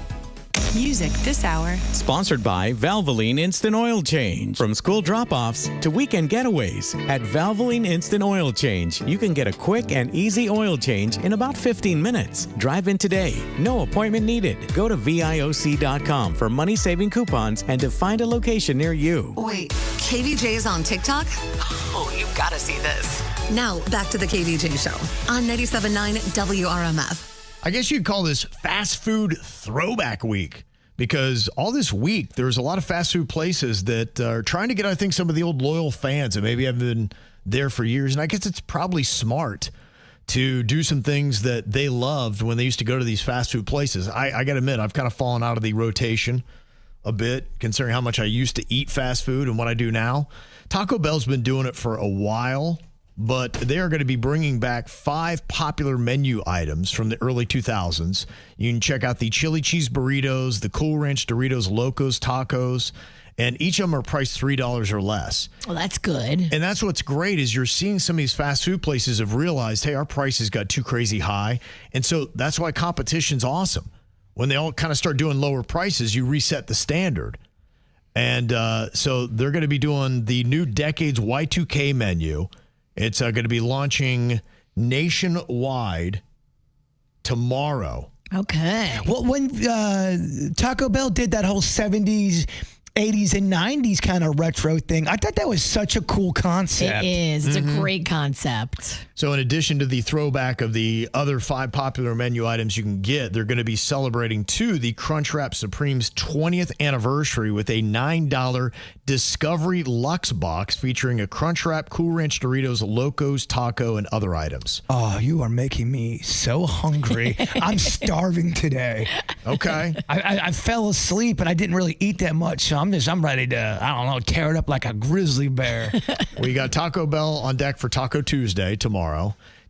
Music this hour.
Sponsored by Valvoline Instant Oil Change. From school drop-offs to weekend getaways, at Valvoline Instant Oil Change, you can get a quick and easy oil change in about 15 minutes. Drive in today. No appointment needed. Go to VIOC.com for money-saving coupons and to find a location near you.
Wait, KVJ is on TikTok? Oh, you gotta see this. Now, back to the KVJ Show on 97.9 WRMF.
I guess you'd call this fast food throwback week, because all this week there's a lot of fast food places that are trying to get, I think, some of the old loyal fans that maybe have been there for years. And I guess it's probably smart to do some things that they loved when they used to go to these fast food places. I got to admit, I've kind of fallen out of the rotation a bit, considering how much I used to eat fast food and what I do now. Taco Bell's been doing it for a while, but they are going to be bringing back 5 popular menu items from the early 2000s. You can check out the chili cheese burritos, the Cool Ranch Doritos Locos Tacos, and each of them are priced $3 or less.
Well, that's good.
And that's what's great is you're seeing some of these fast food places have realized, hey, our prices got too crazy high. And so that's why competition's awesome. When they all kind of start doing lower prices, you reset the standard. And so they're going to be doing the new Decades Y2K menu. It's going to be launching nationwide tomorrow.
Okay. Well, when Taco Bell did that whole 70s, 80s, and 90s kind of retro thing, I thought that was such a cool concept.
It is. It's a great concept.
So in addition to the throwback of the other 5 popular menu items you can get, they're going to be celebrating, too, the Crunchwrap Supreme's 20th anniversary with a $9 Discovery Luxe box featuring a Crunchwrap, Cool Ranch Doritos, Locos, Taco, and other items.
Oh, you are making me so hungry. I'm starving today.
Okay.
I fell asleep and I didn't really eat that much, so I'm ready to, I don't know, tear it up like a grizzly bear.
We got Taco Bell on deck for Taco Tuesday tomorrow.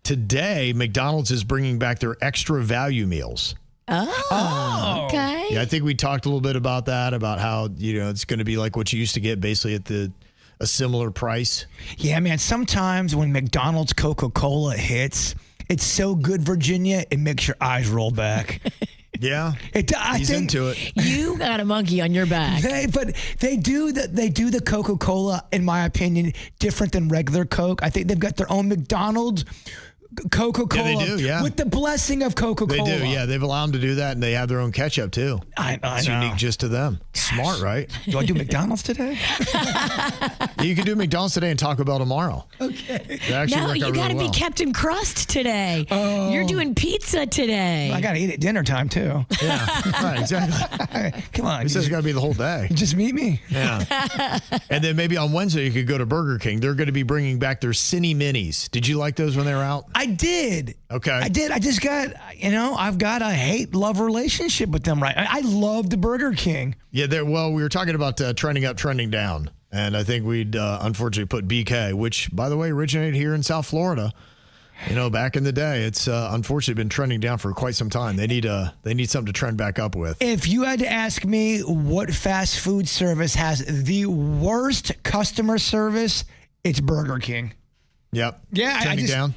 Today, McDonald's is bringing back their extra value meals.
Oh, okay.
Yeah, I think we talked a little bit about that, about how, it's going to be like what you used to get basically at a similar price.
Yeah, man, sometimes when McDonald's Coca-Cola hits, it's so good, Virginia, it makes your eyes roll back.
Yeah,
he's
into it.
You got a monkey on your back.
But they do the Coca-Cola, in my opinion, different than regular Coke. I think they've got their own McDonald's Coca-Cola.
Yeah, they do, yeah.
With the blessing of Coca-Cola.
They do, yeah. They've allowed them to do that, and they have their own ketchup, too.
It's
unique just to them. Smart, right?
Do I do McDonald's today?
You can do McDonald's today and Taco Bell tomorrow.
Okay.
No, you got to be kept in crust today.
Oh.
You're doing pizza today.
I got to eat at dinner time, too.
Yeah, right, exactly.
Come on.
He says it's got to be the whole day.
Just meet me.
Yeah. And then maybe on Wednesday you could go to Burger King. They're going to be bringing back their Cine Minis. Did you like those when they were out?
I did.
Okay.
I did. I just got, I've got a hate-love relationship with them, right? I love the Burger King.
Yeah, we were talking about trending up, trending down. And I think we'd unfortunately put BK, which, by the way, originated here in South Florida. Back in the day, it's unfortunately been trending down for quite some time. They need something to trend back up with.
If you had to ask me what fast food service has the worst customer service, it's Burger King.
Yep.
Yeah,
trending down.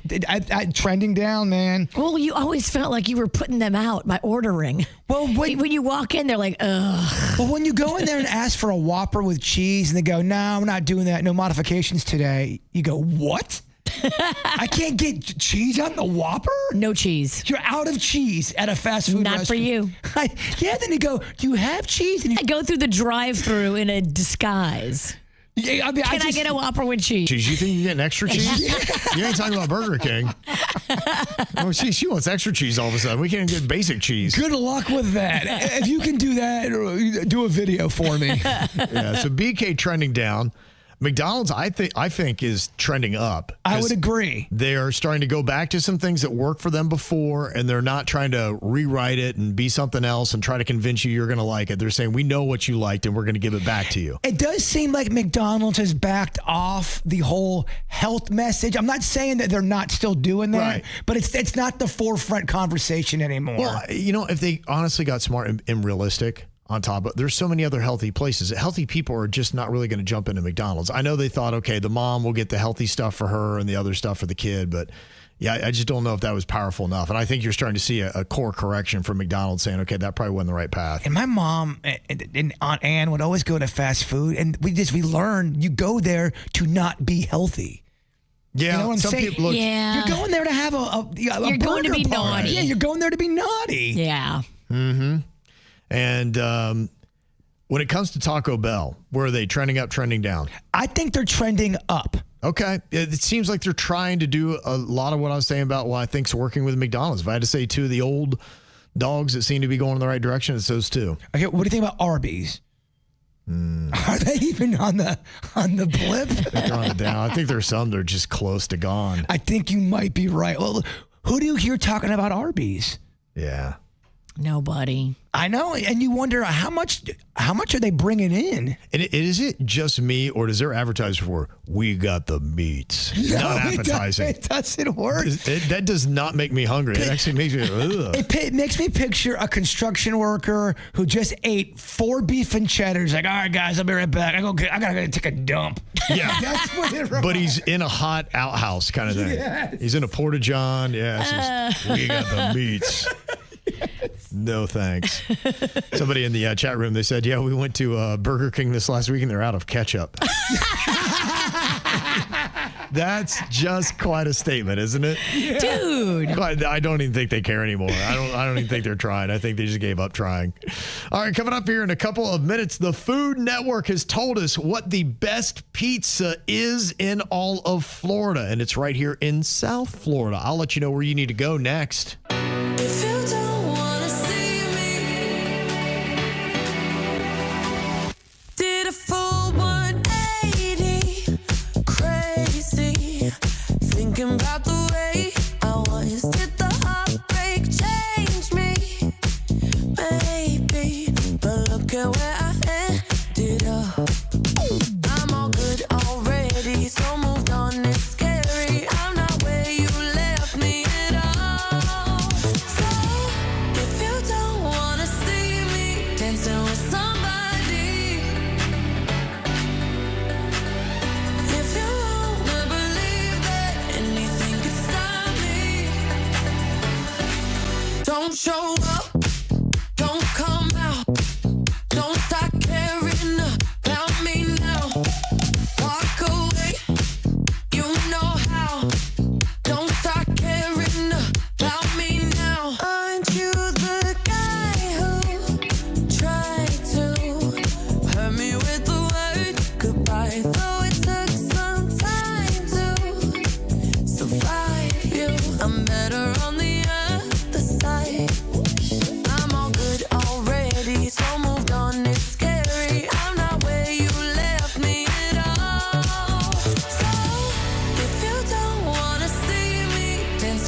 Trending down, man.
Well, you always felt like you were putting them out by ordering.
Well,
when you walk in, they're like, ugh.
Well, when you go in there and ask for a Whopper with cheese, and they go, "No, we're not doing that. No modifications today." You go, "What? I can't get cheese on the Whopper?
No cheese.
You're out of cheese at a fast food
Not
restaurant."
for you.
Then you go, "Do you have cheese?" And
I go through the drive-thru in a disguise.
Yeah,
Can I get a Whopper with cheese?
Cheese? You think you're getting extra cheese? You ain't talking about Burger King. Oh, she wants extra cheese all of a sudden. We can't get basic cheese.
Good luck with that. If you can do that, do a video for me.
Yeah, so BK trending down. McDonald's, I think, is trending up.
I would agree.
They're starting to go back to some things that worked for them before, and they're not trying to rewrite it and be something else and try to convince you're going to like it. They're saying, we know what you liked, and we're going to give it back to you.
It does seem like McDonald's has backed off the whole health message. I'm not saying that they're not still doing that,
Right.
but it's not the forefront conversation anymore.
Well, if they honestly got smart and realistic, on top of, there's so many other healthy places. Healthy people are just not really going to jump into McDonald's. I know they thought, okay, the mom will get the healthy stuff for her and the other stuff for the kid, but yeah, I just don't know if that was powerful enough. And I think you're starting to see a core correction from McDonald's saying, okay, that probably wasn't the right path.
And my mom and Aunt Ann would always go to fast food, and we learned you go there to not be healthy.
Yeah,
you know what I'm
some
saying?
people look.
Yeah.
You're going there to have a
You're going to
burger
be
party.
naughty.
Yeah, you're going there to be naughty.
Yeah.
Mm-hmm. And when it comes to Taco Bell, where are they trending up, trending down?
I think they're trending up.
Okay. It seems like they're trying to do a lot of what I was saying about what I think's working with McDonald's. If I had to say two of the old dogs that seem to be going in the right direction, it's those two.
Okay, what do you think about Arby's? Are they even on the blip?
I think they're on the down. I think there's some that are just close to gone.
I think you might be right. Well, who do you hear talking about Arby's?
Yeah.
Nobody.
I know, and you wonder how much are they bringing in?
And is it just me, or does their advertiser for "we got the meats"? Not appetizing.
It doesn't work.
That does not make me hungry. It actually makes me. Ugh.
It makes me picture a construction worker who just ate 4 beef and cheddars. Like, all right, guys, I'll be right back. I gotta go take a dump.
Yeah,
That's what it
but he's in a hot outhouse kind of thing.
Yes.
He's in a porta john. Yeah, it's just, we got the meats. No thanks. Somebody in the chat room, they said, yeah, we went to Burger King this last week and they're out of ketchup. That's just quite a statement, isn't it?
Yeah. Dude.
I don't even think they care anymore. I don't even think they're trying. I think they just gave up trying. All right, coming up here in a couple of minutes, the Food Network has told us what the best pizza is in all of Florida, and it's right here in South Florida. I'll let you know where you need to go next.
If you don't wanna see me, did a full 180, crazy, thinking about the way I was. Did the heartbreak change me, baby? But look at where I ended up. I'm all good already, so moved on. It's scary. I'm not where you left me at all. So if you don't wanna see me dancing with somebody, if you wanna believe that anything could stop me, don't show up, don't come out, don't start caring about me now. Walk away, you know how. Don't start caring about me now. Aren't you the guy who tried to hurt me with the word goodbye? Though it took some time to survive you, I'm better on the other side. I'm all good already, so moved on. It's scary. I'm not where you left me at all. So if you don't wanna see me dancing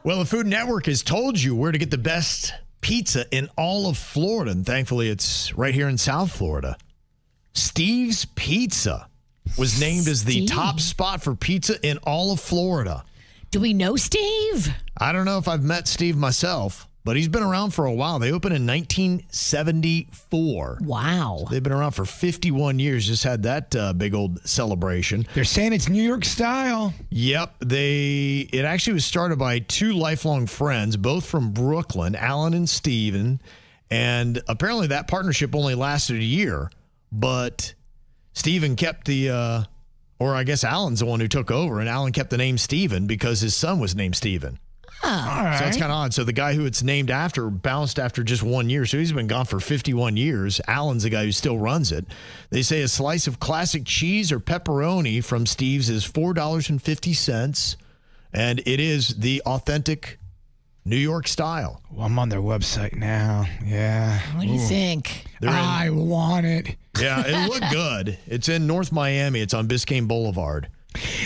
Well, the Food Network has told you where to get the best pizza in all of Florida, and thankfully it's right here in South Florida. Steve's Pizza was named as the top spot for pizza in all of Florida.
Do we know Steve?
I don't know if I've met Steve myself, but he's been around for a while. They opened in 1974.
Wow.
So they've been around for 51 years. Just had that big old celebration.
They're saying it's New York style.
Yep. It actually was started by two lifelong friends, both from Brooklyn, Alan and Steven. And apparently that partnership only lasted a year, but Steven kept or I guess Alan's the one who took over, and Alan kept the name Steven because his son was named Steven.
Oh.
All
So it's
right.
kind of odd. So the guy who it's named after bounced after just 1 year. So he's been gone for 51 years. Alan's the guy who still runs it. They say a slice of classic cheese or pepperoni from Steve's is $4.50. And it is the authentic New York style.
Well, I'm on their website now. Yeah.
What do you think?
I want it.
Yeah, it looked good. It's in North Miami. It's on Biscayne Boulevard.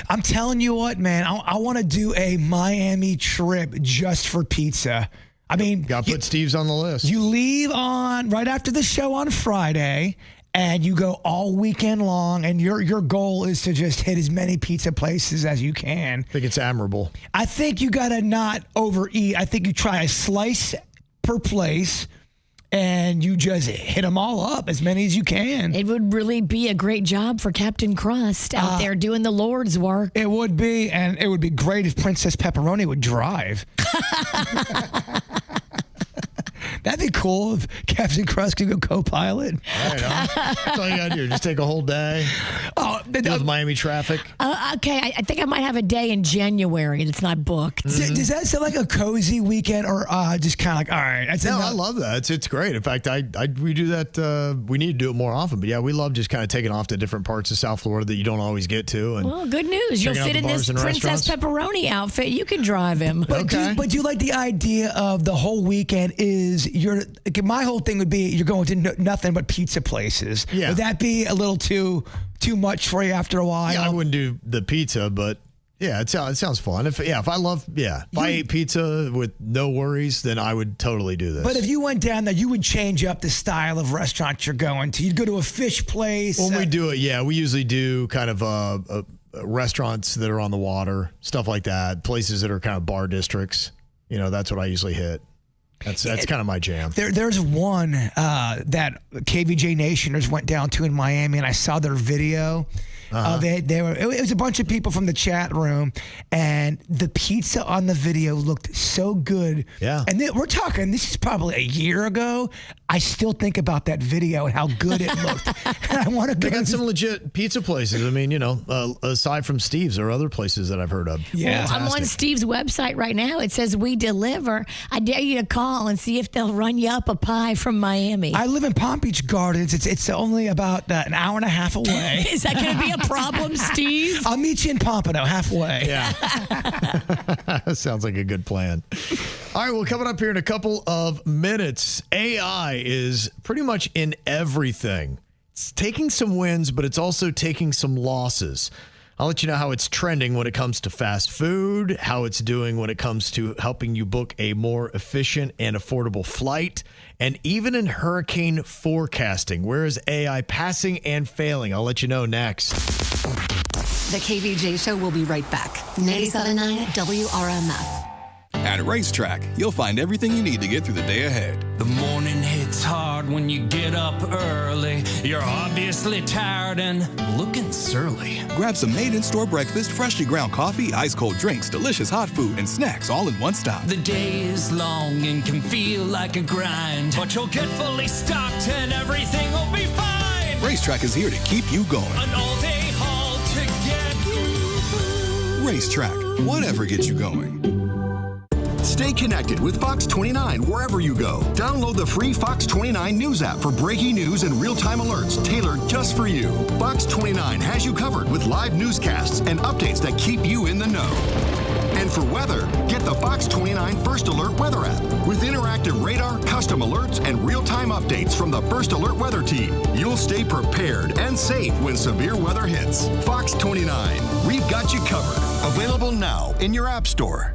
I'm telling you what, man. I want to do a Miami trip just for pizza. I mean,
got to put Steve's on the list.
You leave on right after the show on Friday, and you go all weekend long. And your goal is to just hit as many pizza places as you can.
I think it's admirable.
I think you got to not overeat. I think you try a slice per place. And you just hit them all up, as many as you can.
It would really be a great job for Captain Crust out there doing the Lord's work.
It would be, and it would be great if Princess Pepperoni would drive. That'd be cool if Captain Crust could go co-pilot.
Right, that's all you got to do. Just take a whole day. Deal with Miami traffic.
Okay, I think I might have a day in January that's not booked.
Does that sound like a cozy weekend, or just kind of like, all right? That's
No,
enough?
I love that. It's great. In fact, we do that. We need to do it more often. But yeah, we love just kind of taking off to different parts of South Florida that you don't always get to. And
Well, good news. You'll
checking out
fit
the
in this
bars and
Princess
restaurants.
Pepperoni outfit. You can drive him.
But do you like the idea of the whole weekend is my whole thing would be you're going to nothing but pizza places.
Yeah.
Would that be a little too much for you after a while?
Yeah, I wouldn't do the pizza, but yeah, it sounds fun. If I ate pizza with no worries, then I would totally do this.
But if you went down there, you would change up the style of restaurant you're going to. You'd go to a fish place.
When we do it, yeah, we usually do kind of restaurants that are on the water, stuff like that, places that are kind of bar districts. That's what I usually hit. That's kind of my jam.
There's one that KVJ Nationers went down to in Miami, and I saw their video of it. It was a bunch of people from the chat room, and the pizza on the video looked so good.
Yeah.
And we're talking, this is probably a year ago. I still think about that video and how good it looked. And I want to go.
They got some legit pizza places. I mean, aside from Steve's, there are other places that I've heard of.
Yeah. Well, I'm on Steve's website right now. It says we deliver. I dare you to call and see if they'll run you up a pie from Miami.
I live in Palm Beach Gardens. It's only about an hour and a half away.
Is that going to be a problem, Steve?
I'll meet you in Pompano halfway.
Yeah. Sounds like a good plan. All right, well, coming up here in a couple of minutes, AI is pretty much in everything. It's taking some wins, but it's also taking some losses. I'll let you know how it's trending when it comes to fast food, how it's doing when it comes to helping you book a more efficient and affordable flight, and even in hurricane forecasting. Where is AI passing and failing? I'll let you know next.
The KVJ Show will be right back. 97.9 WRMF.
At Racetrack, you'll find everything you need to get through the day ahead.
The morning hits hard when you get up early. You're obviously tired and looking surly.
Grab some made-in-store breakfast, freshly ground coffee, ice-cold drinks, delicious hot food, and snacks all in one stop.
The day is long and can feel like a grind, but you'll get fully stocked and everything will be fine.
Racetrack is here to keep you going.
An all-day haul to get you.
Racetrack, whatever gets you going.
Stay connected with Fox 29 wherever you go. Download the free Fox 29 News app for breaking news and real-time alerts tailored just for you. Fox 29 has you covered with live newscasts and updates that keep you in the know. And for weather, get the Fox 29 First Alert Weather app. With interactive radar, custom alerts, and real-time updates from the First Alert Weather team, you'll stay prepared and safe when severe weather hits. Fox 29, we've got you covered. Available now in your app store.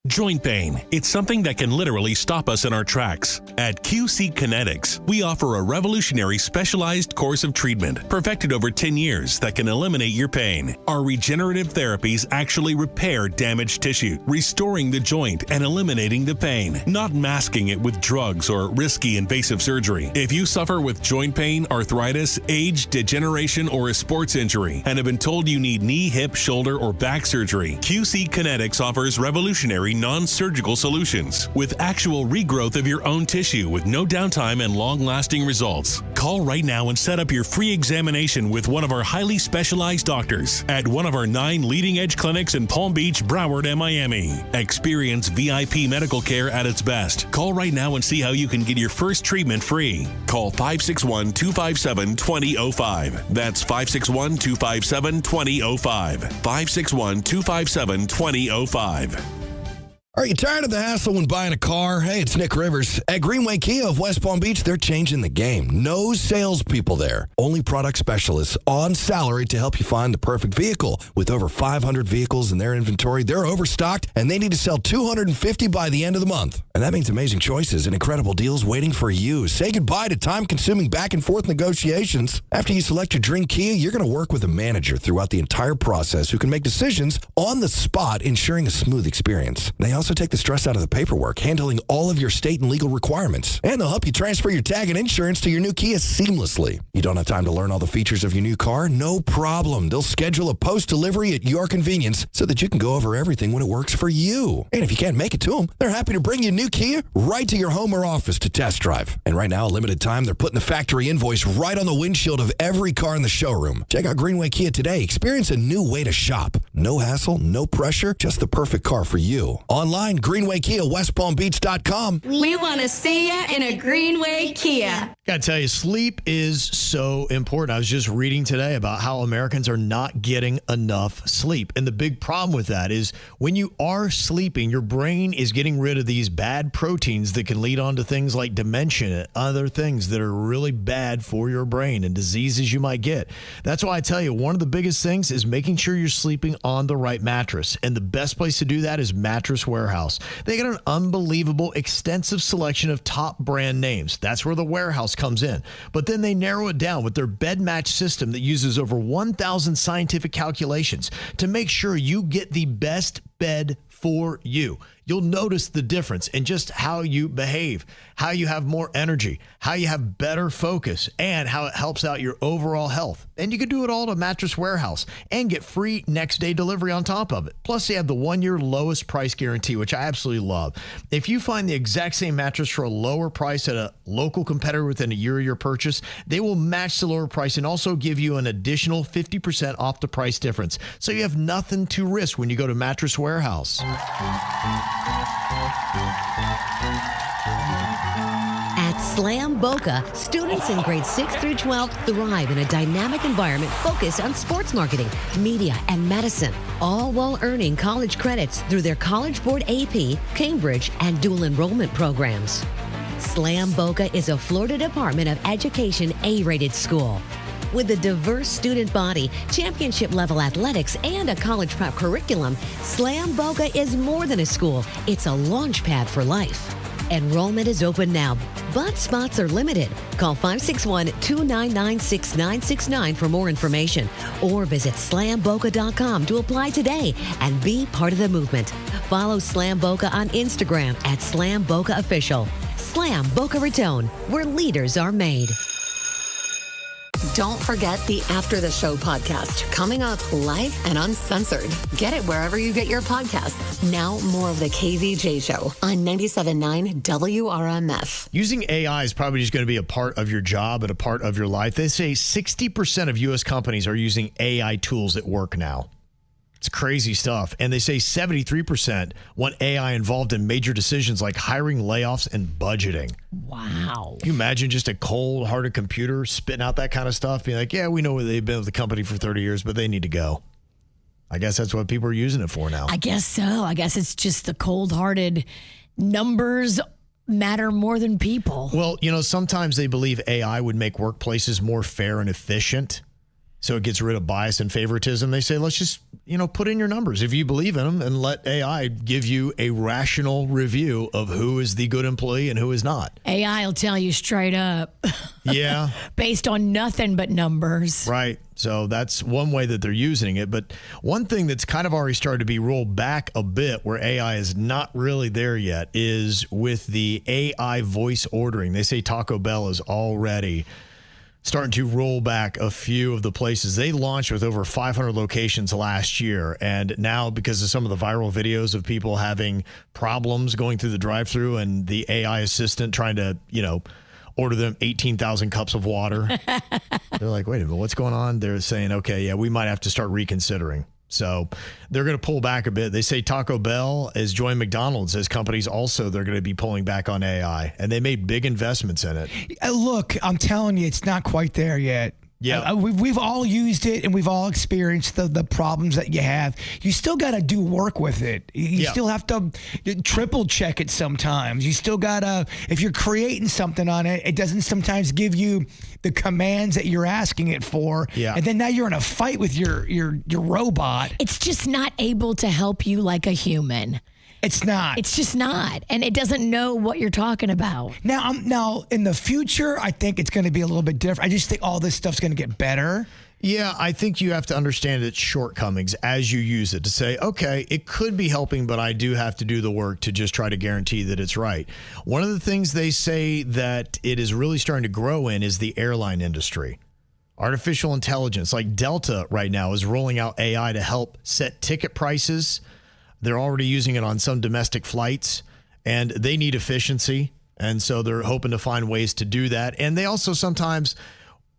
Joint pain. It's something that can literally stop us in our tracks. At QC Kinetics, we offer a revolutionary specialized course of treatment perfected over 10 years that can eliminate your pain. Our regenerative therapies actually repair damaged tissue, restoring the joint and eliminating the pain, not masking it with drugs or risky invasive surgery. If you suffer with joint pain, arthritis, age, degeneration, or a sports injury and have been told you need knee, hip, shoulder, or back surgery, QC Kinetics offers revolutionary non-surgical solutions with actual regrowth of your own tissue with no downtime and long-lasting results. Call right now and set up your free examination with one of our highly specialized doctors at one of our 9 leading-edge clinics in Palm Beach, Broward, and Miami. Experience VIP medical care at its best. Call right now and see how you can get your first treatment free. Call 561-257-2005. That's 561-257-2005. 561-257-2005.
Are you tired of the hassle when buying a car? Hey, it's Nick Rivers. At Greenway Kia of West Palm Beach, they're changing the game. No salespeople there. Only product specialists on salary to help you find the perfect vehicle. With over 500 vehicles in their inventory, they're overstocked, and they need to sell 250 by the end of the month. And that means amazing choices and incredible deals waiting for you. Say goodbye to time-consuming back-and-forth negotiations. After you select your dream Kia, you're going to work with a manager throughout the entire process who can make decisions on the spot, ensuring a smooth experience. They also take the stress out of the paperwork, handling all of your state and legal requirements. And they'll help you transfer your tag and insurance to your new Kia seamlessly. You don't have time to learn all the features of your new car? No problem. They'll schedule a post-delivery at your convenience so that you can go over everything when it works for you. And if you can't make it to them, they're happy to bring you a new Kia right to your home or office to test drive. And right now, a limited time, they're putting the factory invoice right on the windshield of every car in the showroom. Check out Greenway Kia today. Experience a new way to shop. No hassle, no pressure, just the perfect car for you. Online, Greenway Kia, WestPalmBeach.com.
We want to see you in a Greenway Kia.
Gotta tell you, sleep is so important. I was just reading today about how Americans are not getting enough sleep. And the big problem with that is when you are sleeping, your brain is getting rid of these bad proteins that can lead on to things like dementia and other things that are really bad for your brain and diseases you might get. That's why I tell you, one of the biggest things is making sure you're sleeping on the right mattress. And the best place to do that is Mattress Warehouse. They got an unbelievable, extensive selection of top brand names. That's where the Warehouse comes in. But then they narrow it down with their bed match system that uses over 1,000 scientific calculations to make sure you get the best bed for you. You'll notice the difference in just how you behave, how you have more energy, how you have better focus, and how it helps out your overall health. And you can do it all at Mattress Warehouse and get free next day delivery on top of it. Plus, they have the 1-year lowest price guarantee, which I absolutely love. If you find the exact same mattress for a lower price at a local competitor within a year of your purchase, they will match the lower price and also give you an additional 50% off the price difference. So you have nothing to risk when you go to Mattress Warehouse.
At Slam Boca, students in grades 6 through 12 thrive in a dynamic environment focused on sports marketing, media, and medicine, all while earning college credits through their College Board AP, Cambridge, and dual enrollment programs. Slam Boca is a Florida Department of Education A-rated school. With a diverse student body, championship-level athletics, and a college prep curriculum, Slam Boca is more than a school. It's a launch pad for life. Enrollment is open now, but spots are limited. Call 561-299-6969 for more information or visit slamboca.com to apply today and be part of the movement. Follow Slam Boca on Instagram at Slam Boca Official. Slam Boca Raton, where leaders are made.
Don't forget the After the Show podcast, coming up live and uncensored. Get it wherever you get your podcasts. Now, more of the KVJ Show on 97.9 WRMF.
Using AI is probably just going to be a part of your job and a part of your life. They say 60% of U.S. companies are using AI tools at work now. It's crazy stuff. And they say 73% want AI involved in major decisions like hiring, layoffs, and budgeting.
Wow.
Can you imagine just a cold-hearted computer spitting out that kind of stuff? Being like, yeah, we know they've been with the company for 30 years, but they need to go. I guess that's what people are using it for now.
I guess so. I guess it's just the cold-hearted numbers matter more than people.
Well, you know, sometimes they believe AI would make workplaces more fair and efficient. So it gets rid of bias and favoritism. They say, let's just put in your numbers if you believe in them and let AI give you a rational review of who is the good employee and who is not.
AI will tell you straight up.
Yeah.
Based on nothing but numbers.
Right. So that's one way that they're using it. But one thing that's kind of already started to be rolled back a bit where AI is not really there yet is with the AI voice ordering. They say Taco Bell is already starting to roll back a few of the places. They launched with over 500 locations last year. And now, because of some of the viral videos of people having problems going through the drive-thru and the AI assistant trying to, order them 18,000 cups of water. They're like, wait a minute, what's going on? They're saying, okay, yeah, we might have to start reconsidering. So they're going to pull back a bit. They say Taco Bell is joining McDonald's as companies also they're going to be pulling back on AI, and they made big investments in it.
Look, I'm telling you, it's not quite there yet.
Yeah,
we've all used it and we've all experienced the problems that you have. You still got to do work with it. You still have to triple check it sometimes. You still got to, if you're creating something on it, it doesn't sometimes give you the commands that you're asking it for.
Yeah.
And then now you're in a fight with your robot.
It's just not able to help you like a human.
It's not.
It's just not. And it doesn't know what you're talking about.
Now, in the future, I think it's going to be a little bit different. I just think all this stuff's going to get better.
Yeah, I think you have to understand its shortcomings as you use it to say, okay, it could be helping, but I do have to do the work to just try to guarantee that it's right. One of the things they say that it is really starting to grow in is the airline industry. Artificial intelligence, like Delta right now, is rolling out AI to help set ticket prices. They're already using it on some domestic flights, and they need efficiency. And so they're hoping to find ways to do that. And they also sometimes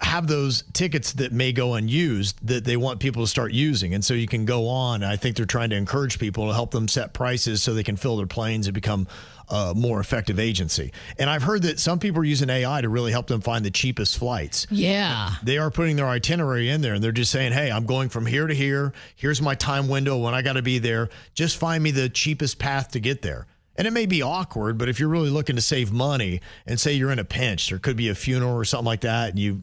have those tickets that may go unused that they want people to start using. And so you can go on. I think they're trying to encourage people to help them set prices so they can fill their planes and become a more effective agency. And I've heard that some people are using AI to really help them find the cheapest flights.
Yeah.
They are putting their itinerary in there and they're just saying, hey, I'm going from here to here. Here's my time window when I got to be there. Just find me the cheapest path to get there. And it may be awkward, but if you're really looking to save money and say you're in a pinch, there could be a funeral or something like that, and you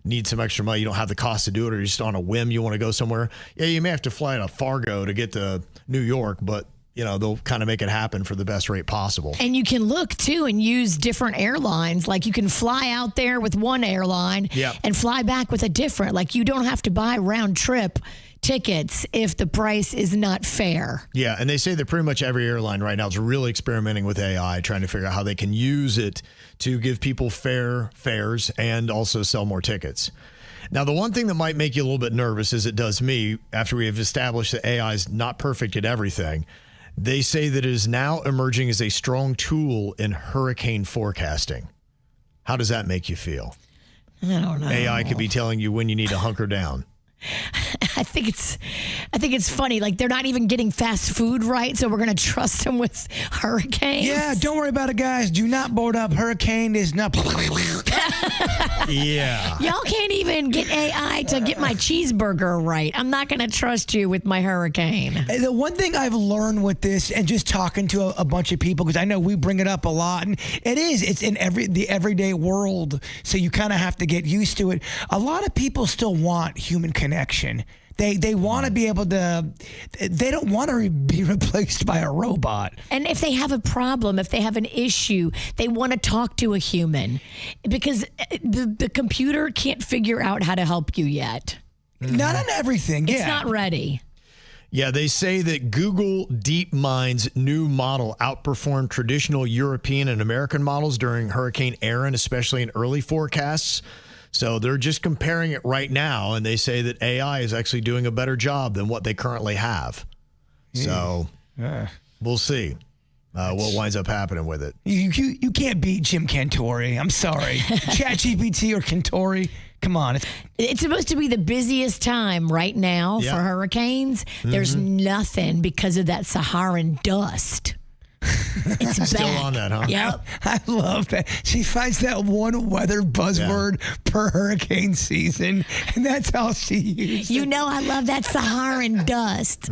need some extra money, you don't have the cost to do it, or you're just on a whim, you want to go somewhere. Yeah, you may have to fly to Fargo to get to New York, but they'll kind of make it happen for the best rate possible.
And you can look too and use different airlines. Like you can fly out there with one airline and fly back with a different. Like you don't have to buy round trip tickets if the price is not fair.
Yeah, and they say that pretty much every airline right now is really experimenting with AI, trying to figure out how they can use it to give people fair fares and also sell more tickets. Now, the one thing that might make you a little bit nervous, as it does me, after we have established that AI is not perfect at everything, they say that it is now emerging as a strong tool in hurricane forecasting. How does that make you feel?
I don't know.
AI could be telling you when you need to hunker down.
I think it's funny. Like they're not even getting fast food right, so we're gonna trust them with hurricanes.
Yeah, don't worry about it, guys. Do not board up. Hurricane is not.
Yeah.
Y'all can't even get AI to get my cheeseburger right. I'm not gonna trust you with my hurricane.
And the one thing I've learned with this, and just talking to a bunch of people, because I know we bring it up a lot, and it's in the everyday world, so you kind of have to get used to it. A lot of people still want human connection. They want to be able to, they don't want to be replaced by a robot.
And if they have a problem, if they have an issue, they want to talk to a human because the computer can't figure out how to help you yet.
Not on everything.
It's not ready.
Yeah, they say that Google DeepMind's new model outperformed traditional European and American models during Hurricane Erin, especially in early forecasts. So they're just comparing it right now, and they say that AI is actually doing a better job than what they currently have. So we'll see what winds up happening with it.
You can't beat Jim Cantore. I'm sorry. ChatGPT or Cantore. Come on.
It's supposed to be the busiest time right now for hurricanes. There's nothing because of that Saharan dust. It's
still
back.
on that, huh?
Yep.
I love that. She finds that one weather buzzword per hurricane season, and that's how she uses it.
You know I love that Saharan dust.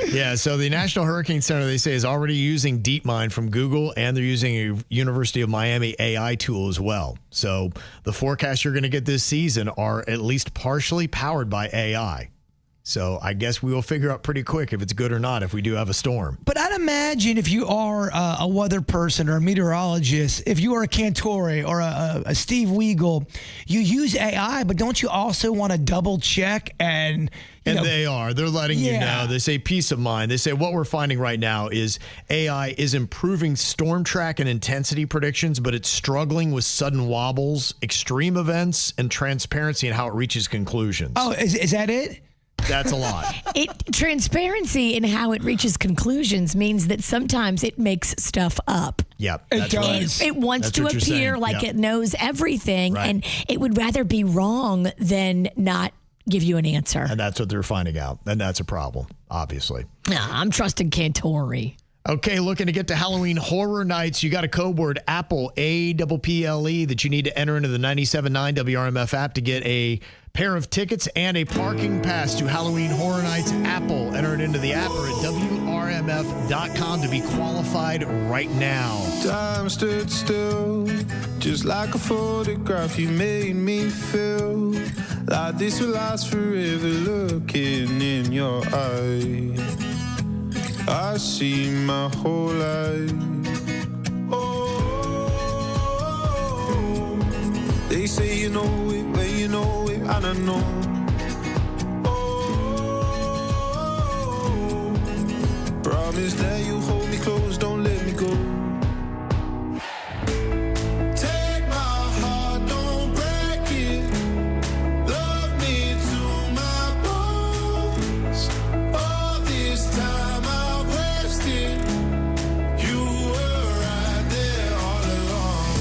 Yeah, so the National Hurricane Center, they say, is already using DeepMind from Google, and they're using a University of Miami AI tool as well. So the forecasts you're going to get this season are at least partially powered by AI. So I guess we will figure out pretty quick if it's good or not if we do have a storm.
But I'd imagine if you are a weather person or a meteorologist, if you are a Cantore or a Steve Weagle, you use AI, but don't you also want to double check and...
They are. They're letting you know. They say peace of mind. They say what we're finding right now is AI is improving storm track and intensity predictions, but it's struggling with sudden wobbles, extreme events, and transparency in how it reaches conclusions.
Oh, is that it?
That's a lot.
Transparency in how it reaches conclusions means that sometimes it makes stuff up.
Yep.
It does.
It wants to appear like it knows everything, and it would rather be wrong than not give you an answer.
And that's what they're finding out. And that's a problem, obviously.
I'm trusting Cantore.
Okay, looking to get to Halloween Horror Nights, you got a code word APPLE, APPLE, that you need to enter into the 97.9 WRMF app to get a pair of tickets and a parking pass to Halloween Horror Nights. Apple, enter it into the app or at WRMF.com to be qualified right now.
Time stood still, just like a photograph. You made me feel like this will last forever. Looking in your eyes, I see my whole life. Oh, they say you know it when you know it, and I know. Oh, promise that you hold me close, don't let me go. Take my heart, don't break it. Love me to my bones. All this time I wasted. You were right there all along.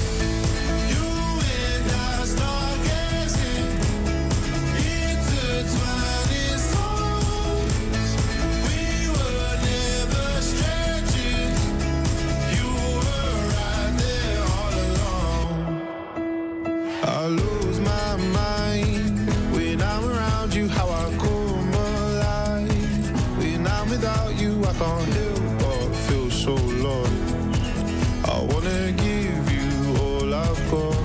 You and I stargazing, intertwining souls. We were never strangers. You were right there all along. I lose my mind when I'm around you. How I come alive when I'm without you. I can't help but feel so lost. I wanna give you all I've got.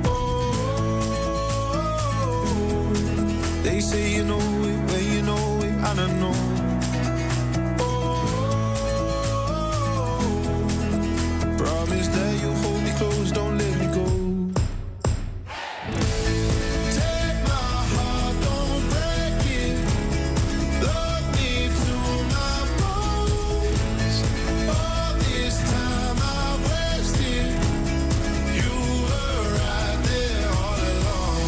Oh, they say you know it when you know it, and I know. Oh, promise that you hold me close, don't let me go. Take my heart, don't break it. Love me to my bones. All this time I wasted. You were right there all along.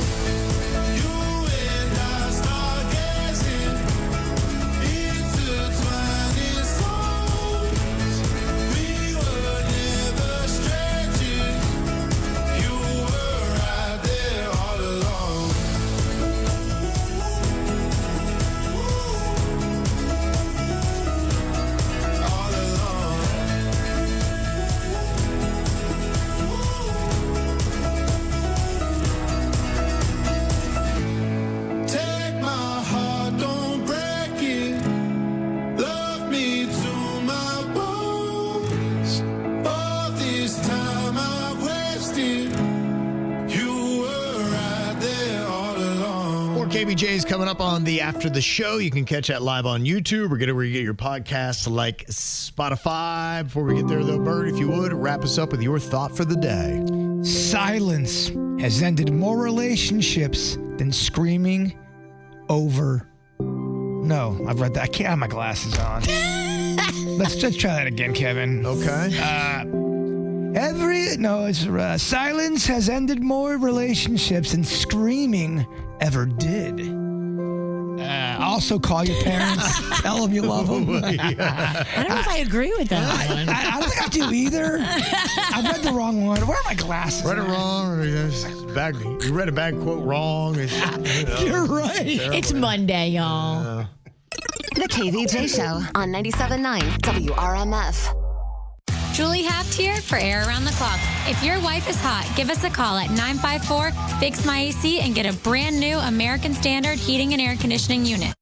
You and I stargazing, intertwining souls. We were never strangers. You were right there all along. All along. Take my heart, don't break it. Love me to my bones. All this time I wasted. You were right there all along.
More KVJ is coming up on the After the Show. You can catch that live on YouTube or get it where you get your podcasts like Spotify. Before we get there, though, Bird, if you would, wrap us up with your thought for the day.
Silence has ended more relationships than screaming over. No, I've read that. I can't have my glasses on. Let's try that again, Kevin.
Okay.
Silence has ended more relationships than screaming ever did. Also call your parents, tell them you love them.
I don't know if I agree with that one.
I don't think I do either. I read the wrong one. Where are my glasses?
Read it wrong. Or you read a bad quote wrong.
You're right.
It's Monday, y'all.
The KVJ Show on 97.9 WRMF.
Julie Haft here for Air Around the Clock. If your wife is hot, give us a call at 954-FIX-MY-AC and get a brand new American Standard heating and air conditioning unit.